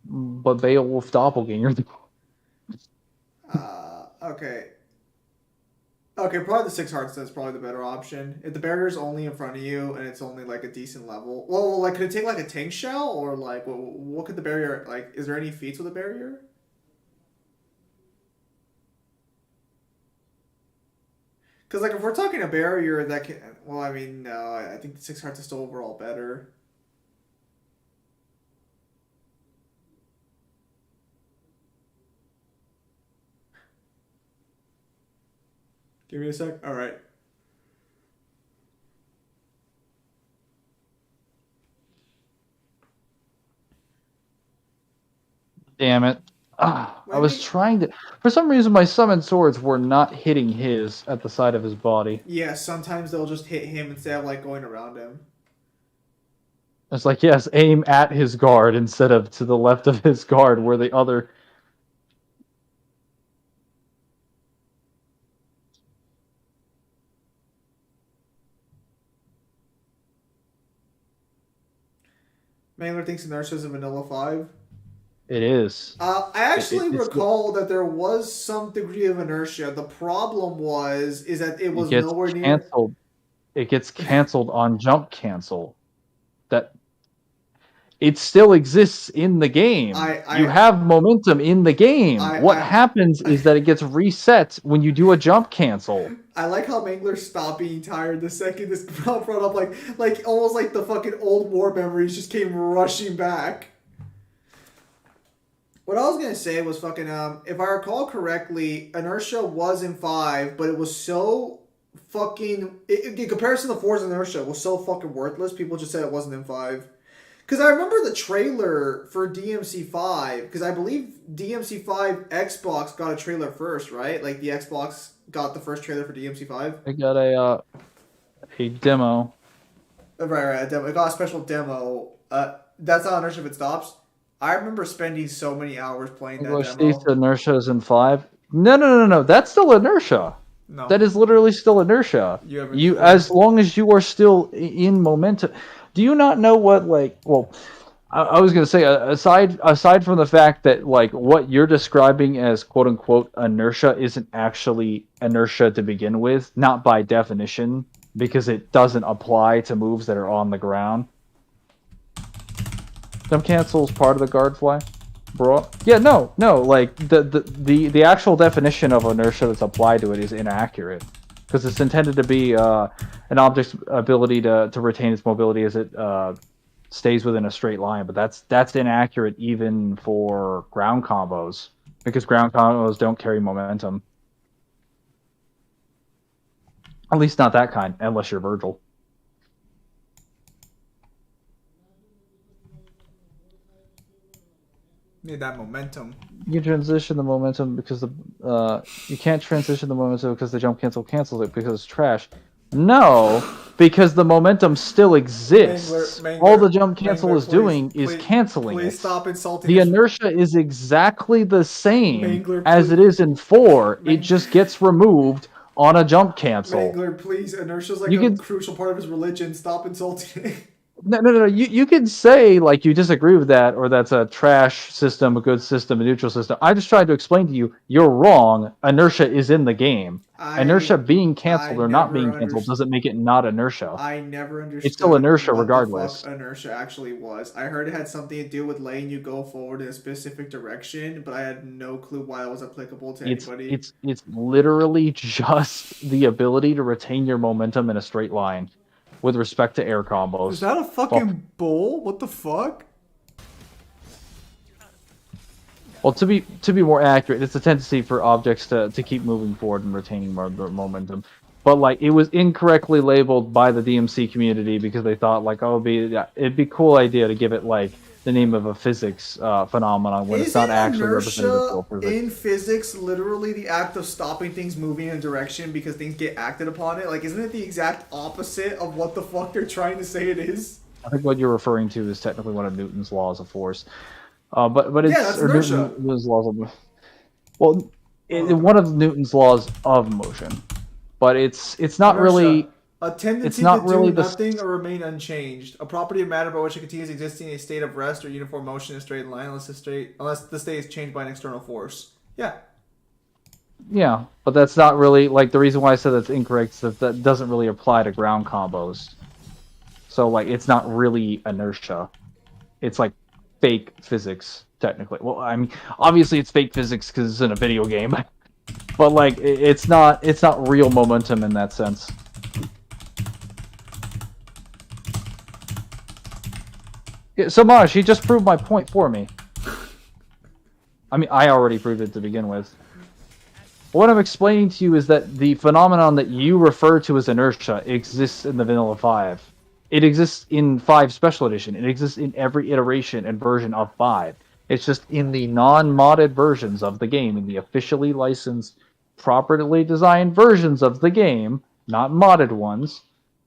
but Beowulf doppelganger. Okay. Okay, probably the Six Hearts is probably the better option. If the barrier's only in front of you and it's only like a decent level, well, like could it take like a tank shell or like what could the barrier like? Is there any feats with the barrier? Because like if we're talking a barrier that can, well, I mean, no, I think the Six Hearts is still overall better. Give me a sec. All right. Damn it. I Wait, was trying to. For some reason, my summoned swords were not hitting his at the side of his body. yeah, sometimes they'll just hit him instead of like going around him. It's like, yes, aim at his guard instead of to the left of his guard where the other. Mangler thinks Inertia is a vanilla 5. It is. I actually It's recall that there was some degree of inertia. The problem is that it it was gets nowhere near. canceled. It gets canceled on jump cancel. That it still exists in the game. You have momentum in the game. What happens is that it gets reset when you do a jump cancel. I like how Mangler stopped being tired the second this brought up, like almost like the fucking old war memories just came rushing back. What I was gonna say was fucking if I recall correctly, inertia was in 5, but it was so fucking in comparison to 4's inertia was so fucking worthless. People just said it wasn't in 5. Because I remember the trailer for DMC5, because I believe DMC5 Xbox got a trailer first, right? Like the Xbox got the first trailer for DMC5. I got a demo. Right, a demo. It got a special demo. That's not inertia if it stops. I remember spending so many hours playing that demo. Inertia is in 5. No. That's still inertia. No. That is literally still inertia. You as long as you are still in momentum. Do you not know what like? Well, I was gonna say aside from the fact that like what you're describing as quote unquote inertia isn't actually inertia to begin with, not by definition, because it doesn't apply to moves that are on the ground. Jump cancel is part of the guard fly, bro. Yeah, no. Like the actual definition of inertia that's applied to it is inaccurate. Because it's intended to be an object's ability to retain its mobility as it stays within a straight line, but that's inaccurate even for ground combos, because ground combos don't carry momentum. At least not that kind, unless you're Virgil. Need that momentum. You can transition the momentum because you can't transition the momentum because the jump cancels it because it's trash. No, because the momentum still exists. Mangler, all the jump cancel is please, doing is canceling please it. Stop insulting the inertia is exactly the same Mangler, as it is in 4. It just gets removed on a jump cancel. Mangler, please. Inertia is like a crucial part of his religion. Stop insulting it. No. You can say like you disagree with that, or that's a trash system, a good system, a neutral system. I just tried to explain to you, you're wrong. Inertia is in the game. Inertia being canceled or not being canceled doesn't make it not inertia. I never understood. It's still inertia what regardless. The fuck inertia actually was. I heard it had something to do with letting you go forward in a specific direction, but I had no clue why it was applicable to anybody. It's literally just the ability to retain your momentum in a straight line. With respect to air combos. Is that a fucking bull? What the fuck? Well, to be more accurate, it's a tendency for objects to keep moving forward and retaining more momentum. But like it was incorrectly labeled by the DMC community because they thought like, oh, it'd be a cool idea to give it like the name of a physics phenomenon when it's not actually representative of physics. In physics, literally the act of stopping things moving in a direction because things get acted upon it. Like, isn't it the exact opposite of what the fuck they're trying to say it is? I think what you're referring to is technically one of Newton's laws of force. But it's that's inertia. Newton's laws of one of Newton's laws of motion. But it's not inertia. really A tendency It's not to really do nothing or remain unchanged. A property of matter by which it continues existing in a state of rest or uniform motion in a straight line unless the state is changed by an external force. Yeah. Yeah, but that's not really like the reason why I said that's incorrect is that doesn't really apply to ground combos. So like it's not really inertia. It's like fake physics technically. Well, I mean, obviously it's fake physics because it's in a video game, but like it's not real momentum in that sense. Yeah, so Maj, he just proved my point for me. I mean, I already proved it to begin with. What I'm explaining to you is that the phenomenon that you refer to as inertia exists in the Vanilla 5. It exists in 5 Special Edition. It exists in every iteration and version of 5. It's just in the non-modded versions of the game, in the officially licensed, properly designed versions of the game, not modded ones,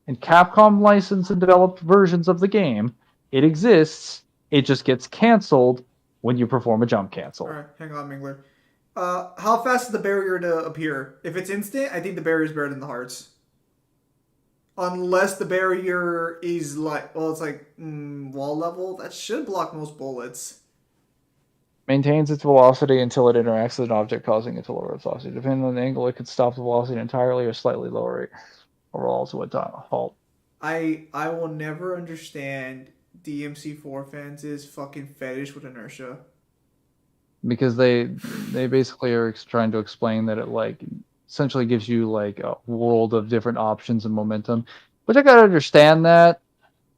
and Capcom licensed and developed versions of the game, it exists. It just gets canceled when you perform a jump cancel. All right, hang on, Mingler. How fast is the barrier to appear? If it's instant, I think the barrier is better than the hearts. Unless the barrier is like, well, it's like wall level. That should block most bullets. Maintains its velocity until it interacts with an object, causing it to lower its velocity. Depending on the angle, it could stop the velocity entirely or slightly lower it, or also a halt. I will never understand DMC4 fans' fucking fetish with inertia. Because they basically are trying to explain that it like essentially gives you like a world of different options and momentum, which I gotta understand that.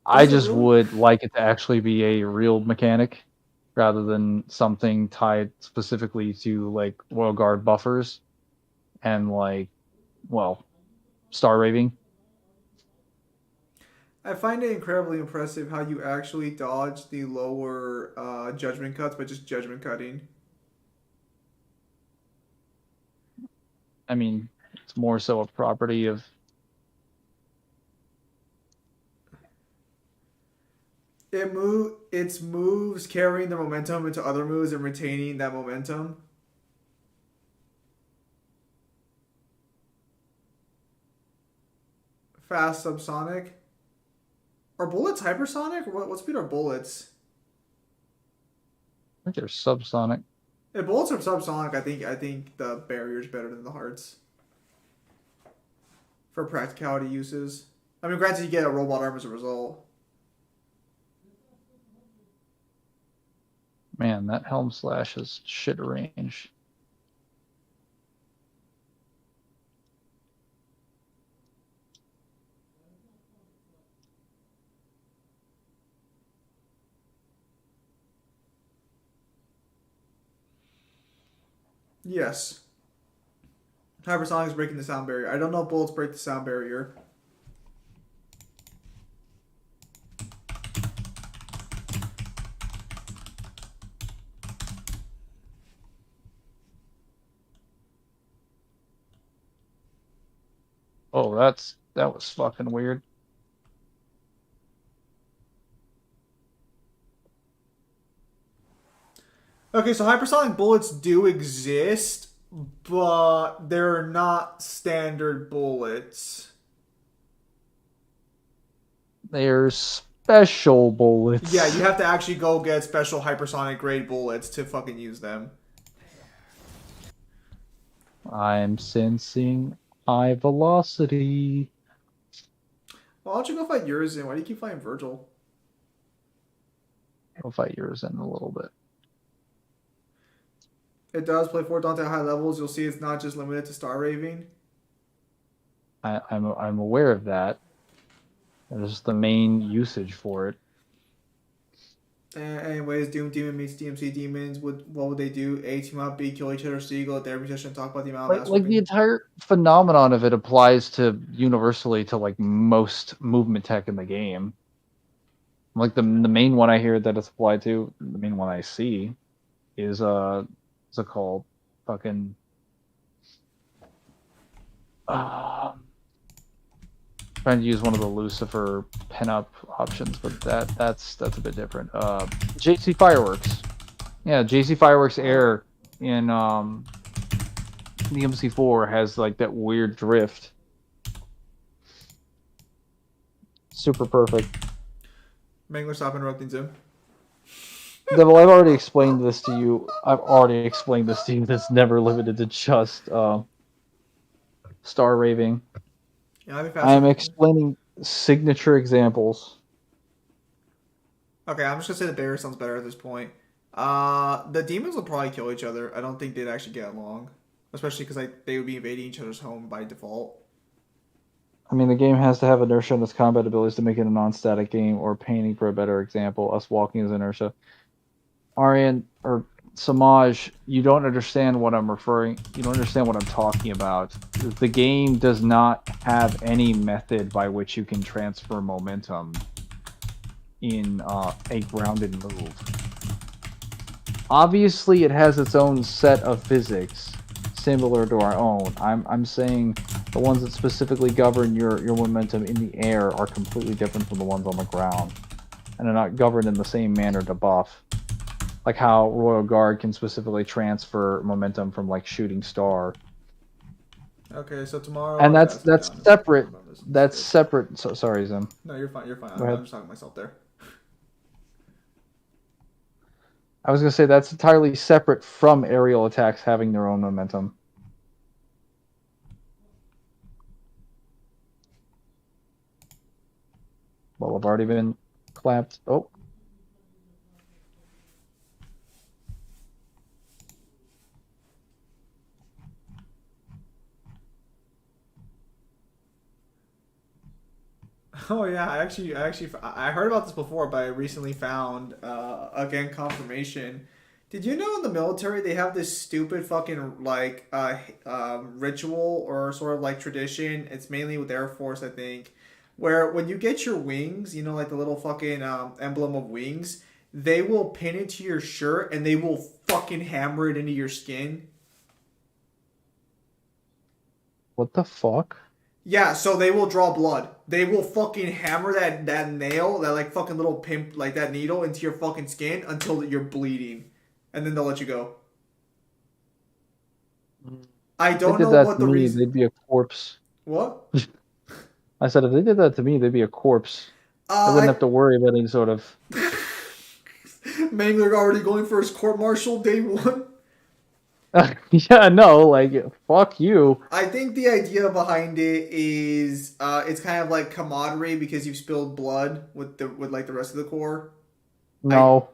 I just would like it to actually be a real mechanic rather than something tied specifically to like Royal Guard buffers and like, well, star raving. I find it incredibly impressive how you actually dodge the lower judgment cuts by just judgment cutting. I mean, it's more so a property of... Its moves carrying the momentum into other moves and retaining that momentum. Fast subsonic. Are bullets hypersonic? What speed are bullets? I think they're subsonic. If bullets are subsonic, I think the barrier is better than the hearts. For practicality uses. I mean, granted, you get a robot arm as a result. Man, that helm slash has shit range. Yes. Hypersonic is breaking the sound barrier. I don't know if bullets break the sound barrier. Oh, that was fucking weird. Okay, so hypersonic bullets do exist, but they're not standard bullets. They're special bullets. Yeah, you have to actually go get special hypersonic grade bullets to fucking use them. I'm sensing high velocity. Why don't you go fight Urizen? Why do you keep fighting Virgil? I'll fight yours in a little bit. It does play for Dante at high levels. You'll see it's not just limited to Star Raving. I'm aware of that. There's the main usage for it. Anyways, Doom Demon meets DMC Demons. What would they do? A, team up. B, kill each other. C, go at the every session and talk about the amount of Like the entire phenomenon of it applies to universally to like most movement tech in the game. Like the main one I hear that it's applied to, the main one I see, is what's it called? Fucking trying to use one of the Lucifer pinup options, but that's a bit different. JC Fireworks. Yeah, JC Fireworks Air in the MC4 has like that weird drift. super perfect. Mangler, stop interrupting Tim. Devil, I've already explained this to you. I've already explained this to you. That's never limited to just star raving. Yeah, I'd be I am fascinated. explaining signature examples. Okay, I'm just gonna say the bear sounds better at this point. The demons will probably kill each other. I don't think they'd actually get along, especially because they would be invading each other's home by default. I mean, the game has to have inertia in its combat abilities to make it a non-static game, or painting for a better example, us walking is inertia. Aryan, or Samaj, you don't understand what I'm referring. You don't understand what I'm talking about. The game does not have any method by which you can transfer momentum in a grounded move. Obviously, it has its own set of physics, similar to our own. I'm saying the ones that specifically govern your momentum in the air are completely different from the ones on the ground, and are not governed in the same manner to buff. Like how Royal Guard can specifically transfer momentum from like Shooting Star. Okay, so tomorrow. And I'll be that's honest. separate. Remember this That's instead. separate. So sorry, Zim. No, you're fine. You're fine. Go I'm ahead. just talking to myself there. I was gonna say that's entirely separate from aerial attacks having their own momentum. Well, I've already been clapped. Oh. Oh yeah, I heard about this before, but I recently found again confirmation. Did you know in the military they have this stupid fucking like ritual or sort of like tradition? It's mainly with Air Force, I think, where when you get your wings, you know, like the little fucking emblem of wings, they will pin it to your shirt and they will fucking hammer it into your skin. What the fuck? Yeah, so they will draw blood. They will fucking hammer that nail, that like fucking little pimp, like that needle into your fucking skin until you're bleeding, and then they'll let you go. I If they don't did know that what to the me, reason. they'd be a corpse. What? I said if they did that to me, they'd be a corpse. I wouldn't have to worry about any sort of. Mangler already going for his court martial day one. Yeah, no, like fuck you. I think the idea behind it is it's kind of like camaraderie because you've spilled blood with like the rest of the Corps. No,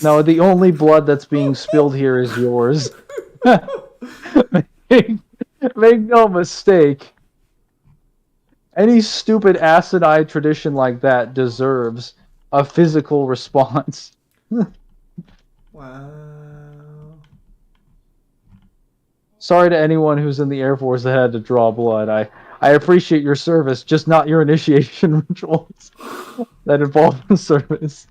no, the only blood that's being spilled here is yours. Make no mistake. Any stupid asinine tradition like that deserves a physical response. Wow. Sorry to anyone who's in the Air Force that had to draw blood. I appreciate your service, just not your initiation rituals that involve the service.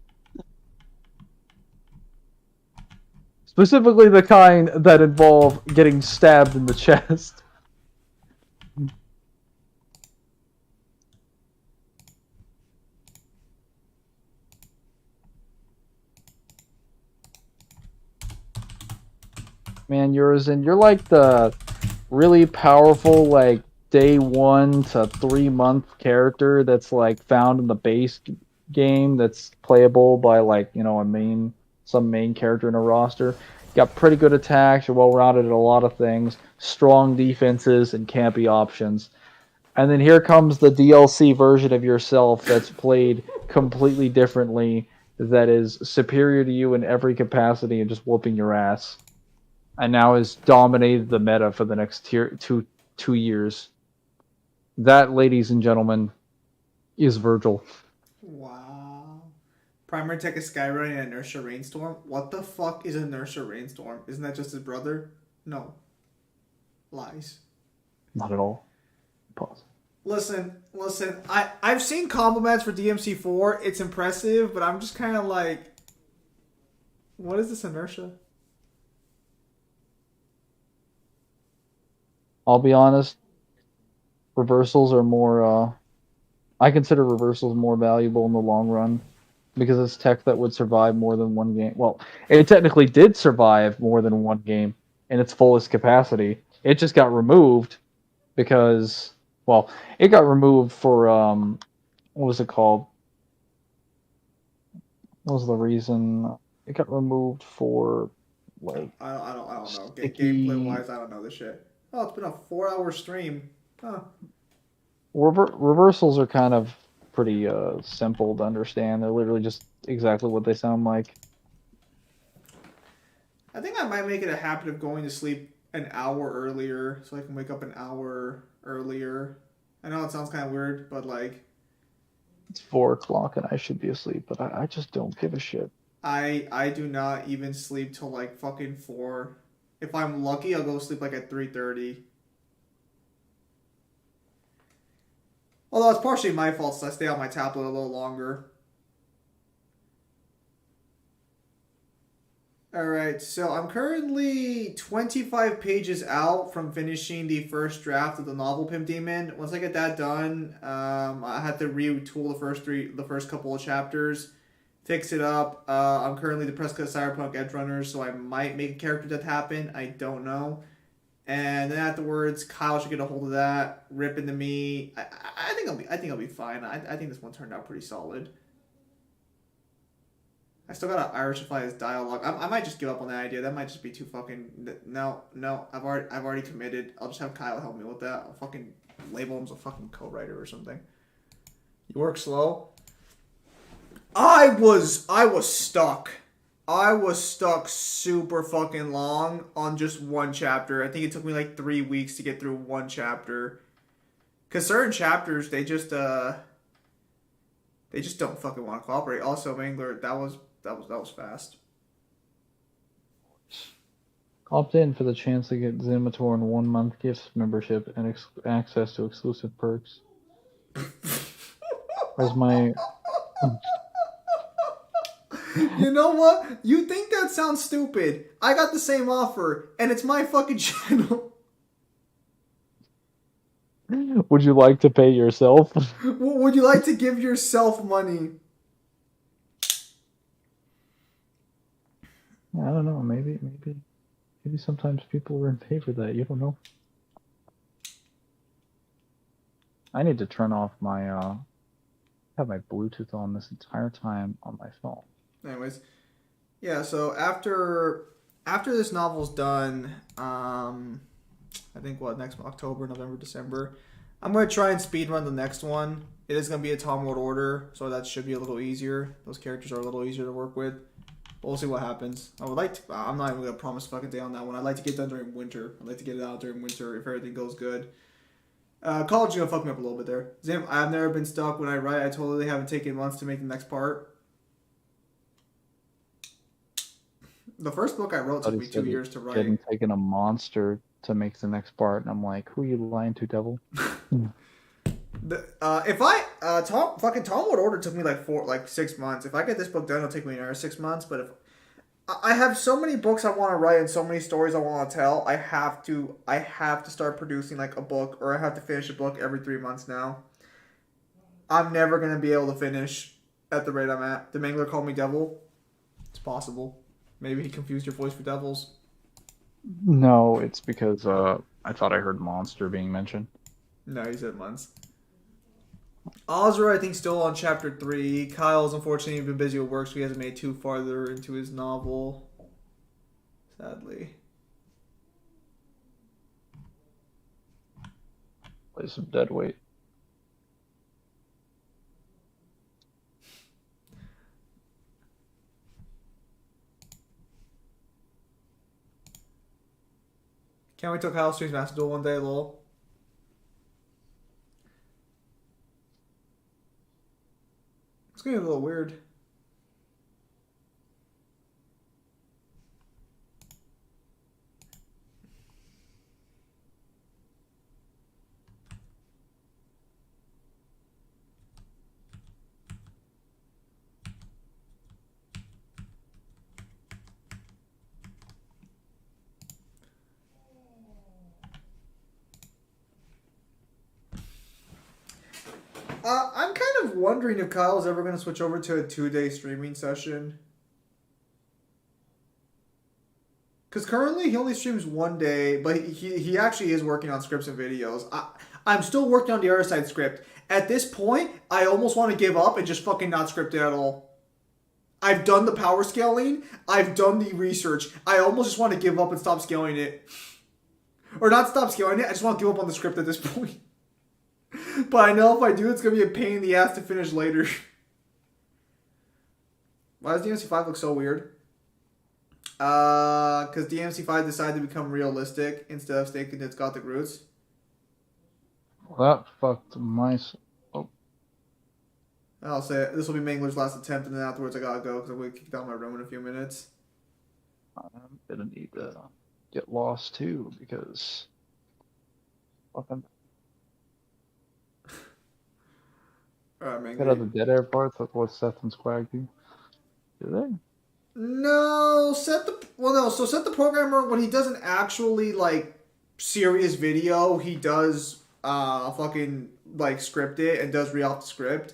Specifically the kind that involve getting stabbed in the chest. Man, you're like the really powerful, like, day 1 to 3 month character that's, like, found in the base game that's playable by, like, you know, some main character in a roster. Got pretty good attacks, you're well-rounded at a lot of things, strong defenses, and campy options. And then here comes the DLC version of yourself that's played completely differently, that is superior to you in every capacity and just whooping your ass. And now has dominated the meta for the next two years. That, ladies and gentlemen, is Virgil. Wow. Primary Tech is Skyrunning and Inertia Rainstorm. What the fuck is Inertia Rainstorm? Isn't that just his brother? No. Lies. Not at all. Pause. Listen. I've seen compliments for DMC4. It's impressive, but I'm just kind of like, what is this Inertia? I'll be honest. Reversals are more. I consider reversals more valuable in the long run because it's tech that would survive more than one game. Well, it technically did survive more than one game in its fullest capacity. It just got removed because, well, it got removed for what was it called? What was the reason it got removed for like I don't know. Gameplay sticky wise, I don't know this shit. Oh, it's been a 4-hour stream. Huh. reversals are kind of pretty simple to understand. They're literally just exactly what they sound like. I think I might make it a habit of going to sleep an hour earlier so I can wake up an hour earlier. I know it sounds kind of weird, but like It's 4 o'clock and I should be asleep, but I just don't give a shit. I do not even sleep till like fucking 4. If I'm lucky, I'll go sleep like at 3:30. Although it's partially my fault, so I stay on my tablet a little longer. Alright, so I'm currently 25 pages out from finishing the first draft of the novel Pimp Demon. Once I get that done, I have to retool the first couple of chapters, fix it up. I'm currently depressed because Cyberpunk Edge Runners, so I might make a character death happen. I don't know. And then afterwards, Kyle should get a hold of that, rip into me. I think I'll be fine. I think this one turned out pretty solid. I still gotta Irishify his dialogue. I might just give up on that idea. That might just be too fucking. No. I've already committed. I'll just have Kyle help me with that. I'll fucking label him as a fucking co-writer or something. You work slow. I was stuck. I was stuck super fucking long on just one chapter. I think it took me like 3 weeks to get through one chapter. Cause certain chapters they just don't fucking want to cooperate. Also, Mangler, that was fast. Opt in for the chance to get Zimitor and 1 month gift membership and access to exclusive perks. Where's my... You know what? You think that sounds stupid. I got the same offer, and it's my fucking channel. Would you like to pay yourself? Would you like to give yourself money? I don't know. Maybe sometimes people are in favor of that. You don't know. I need to turn off my have my Bluetooth on this entire time on my phone. Anyways, yeah. So after this novel's done, I think next October, November, December, I'm gonna try and speedrun the next one. It is gonna be a Tom World order, so that should be a little easier. Those characters are a little easier to work with. But we'll see what happens. I'm not even gonna promise a fucking day on that one. I'd like to get done during winter. I'd like to get it out during winter if everything goes good. College is gonna fuck me up a little bit there. Zim, I've never been stuck when I write. I totally haven't taken months to make the next part. The first book I wrote took me 2 years to write. Getting taken a monster to make the next part, and I'm like, who are you lying to, devil? Tom Wood Order took me like 6 months. If I get this book done, it'll take me another 6 months. But if I have so many books I want to write and so many stories I want to tell, I have to start producing like a book, or I have to finish a book every 3 months now. I'm never gonna be able to finish at the rate I'm at. Did Mangler call me devil? It's possible. Maybe he confused your voice for devils. No, it's because I thought I heard monster being mentioned. No, he said months. Ozra, I think, still on chapter 3. Kyle's unfortunately been busy with work, so he hasn't made too farther into his novel. Sadly. Play some dead weight. Can't wait till Kyle streams Master Duel one day, lol. It's gonna be a little weird. I'm kind of wondering if Kyle's ever going to switch over to a 2-day streaming session. Because currently he only streams 1 day, but he actually is working on scripts and videos. I'm still working on the other side script. At this point, I almost want to give up and just fucking not script it at all. I've done the power scaling. I've done the research. I almost just want to give up and stop scaling it. Or not stop scaling it. I just want to give up on the script at this point. But I know if I do, it's going to be a pain in the ass to finish later. Why does DMC5 look so weird? Because DMC5 decided to become realistic instead of sticking to its gothic roots. Well, that fucked my... Oh. I'll say it. This will be Mangler's last attempt, and then afterwards I gotta go because I'm going to kick down my room in a few minutes. I'm gonna need to get lost too, because... Fucking... Alright, Mangler. Got other dead air parts, like what Seth and Squag do. Do they? No, set the programmer, when he does an actually, like, serious video, he does, fucking, like, script it and does read off the script.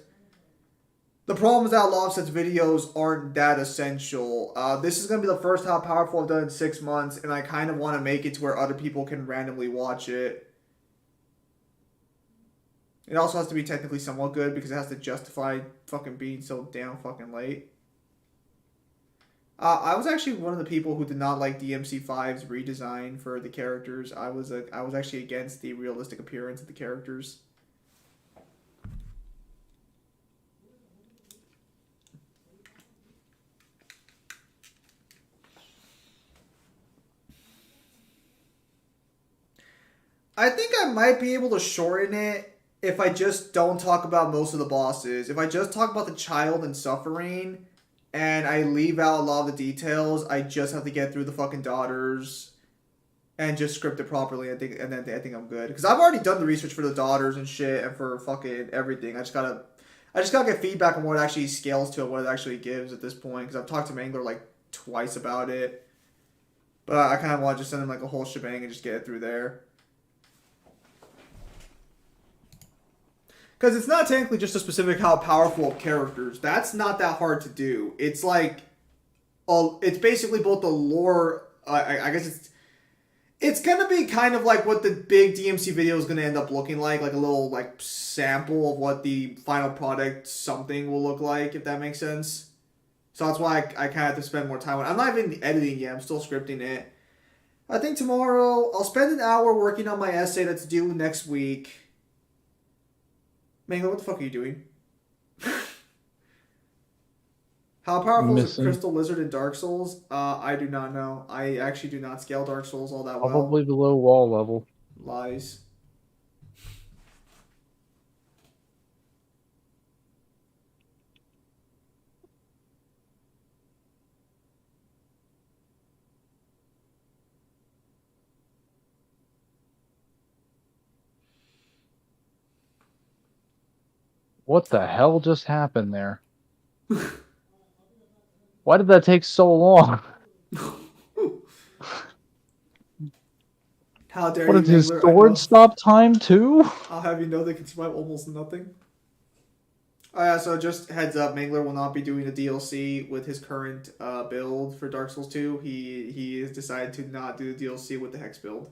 The problem is that a lot of Seth's videos aren't that essential. This is going to be the first How Powerful I've done in 6 months, and I kind of want to make it to where other people can randomly watch it. It also has to be technically somewhat good because it has to justify fucking being so damn fucking late. I was actually one of the people who did not like DMC5's redesign for the characters. I was actually against the realistic appearance of the characters. I think I might be able to shorten it if I just don't talk about most of the bosses. If I just talk about the child and suffering, and I leave out a lot of the details, I just have to get through the fucking daughters and just script it properly. I think I'm good because I've already done the research for the daughters and shit and for fucking everything. I just gotta get feedback on what it actually scales to and what it actually gives at this point because I've talked to Mangler like twice about it, but I kind of want to just send him like a whole shebang and just get it through there. Because it's not technically just a specific how powerful of characters. That's not that hard to do. It's like, it's basically both the lore. I guess it's gonna be kind of like what the big DMC video is gonna end up looking like a little like sample of what the final product something will look like, if that makes sense. So that's why I kind of have to spend more time on it. I'm not even editing yet. I'm still scripting it. I think tomorrow I'll spend an hour working on my essay that's due next week. Mangler, what the fuck are you doing? How powerful is a crystal lizard in Dark Souls? I do not know. I actually do not scale Dark Souls all that well. Probably below wall level. Lies. What the hell just happened there? Why did that take so long? How dare what you, did his Mangler? sword stop time too? I'll have you know they can survive almost nothing. Oh yeah, so just heads up, Mangler will not be doing a DLC with his current build for Dark Souls 2. He has decided to not do the DLC with the Hex build.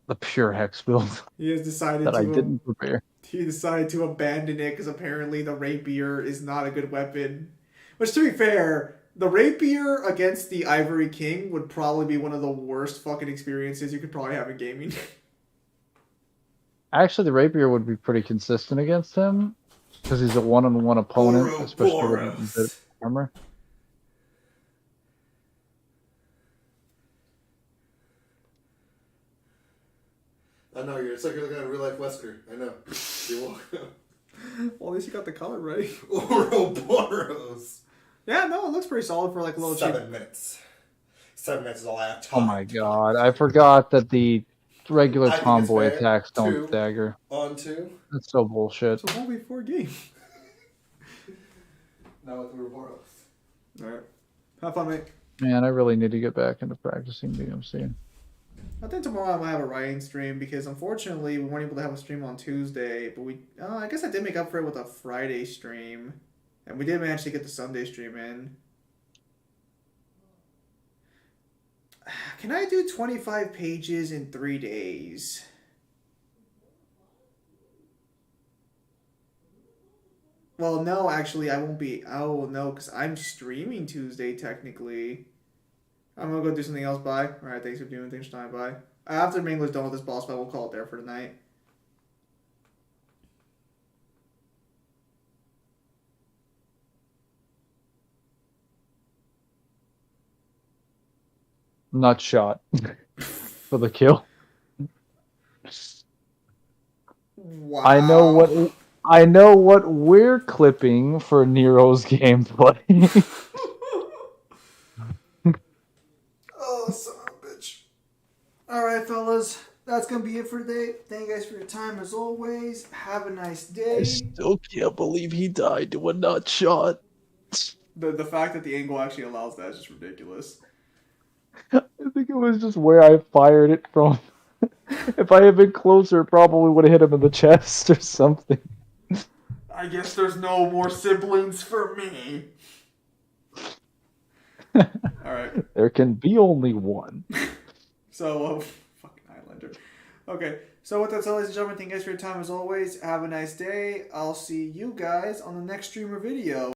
The pure Hex build. He has decided that I didn't prepare. He decided to abandon it because apparently the rapier is not a good weapon. Which, to be fair, the rapier against the Ivory King would probably be one of the worst fucking experiences you could probably have in gaming. Actually, the rapier would be pretty consistent against him because he's a one-on-one opponent, especially with the armor. I know, it's like you're looking at a real-life Wesker. I know. You're welcome. Well, at least you got the color right. Ouroboros. Yeah, no, it looks pretty solid for like a little 7 minutes. 7 minutes is all I have time. Oh my god, I forgot that the regular tomboy attacks don't stagger. On 2. That's so bullshit. It's a whole before game. Now with Ouroboros. Alright. Have fun, mate. Man, I really need to get back into practicing DMC. I think tomorrow I might have a writing stream because unfortunately we weren't able to have a stream on Tuesday, but I guess I did make up for it with a Friday stream. And we did manage to get the Sunday stream in. Can I do 25 pages in 3 days? Well, no, actually, I won't be. Oh, no, because I'm streaming Tuesday, technically. I'm going to go do something else. Bye. Alright, thanks for doing things tonight. Bye. After Mangler's done with this boss fight, we'll call it there for tonight. Not shot for the kill. Wow. I know what we're clipping for Nero's gameplay. Oh, son of a bitch. Alright, fellas. That's going to be it for today. Thank you guys for your time as always. Have a nice day. I still can't believe he died to a nut shot. The fact that the angle actually allows that is just ridiculous. I think it was just where I fired it from. If I had been closer, it probably would have hit him in the chest or something. I guess there's no more siblings for me. Alright. There can be only one. So, fucking Highlander. Okay, so with that said, ladies and gentlemen, thank you guys for your time as always. Have a nice day. I'll see you guys on the next streamer video.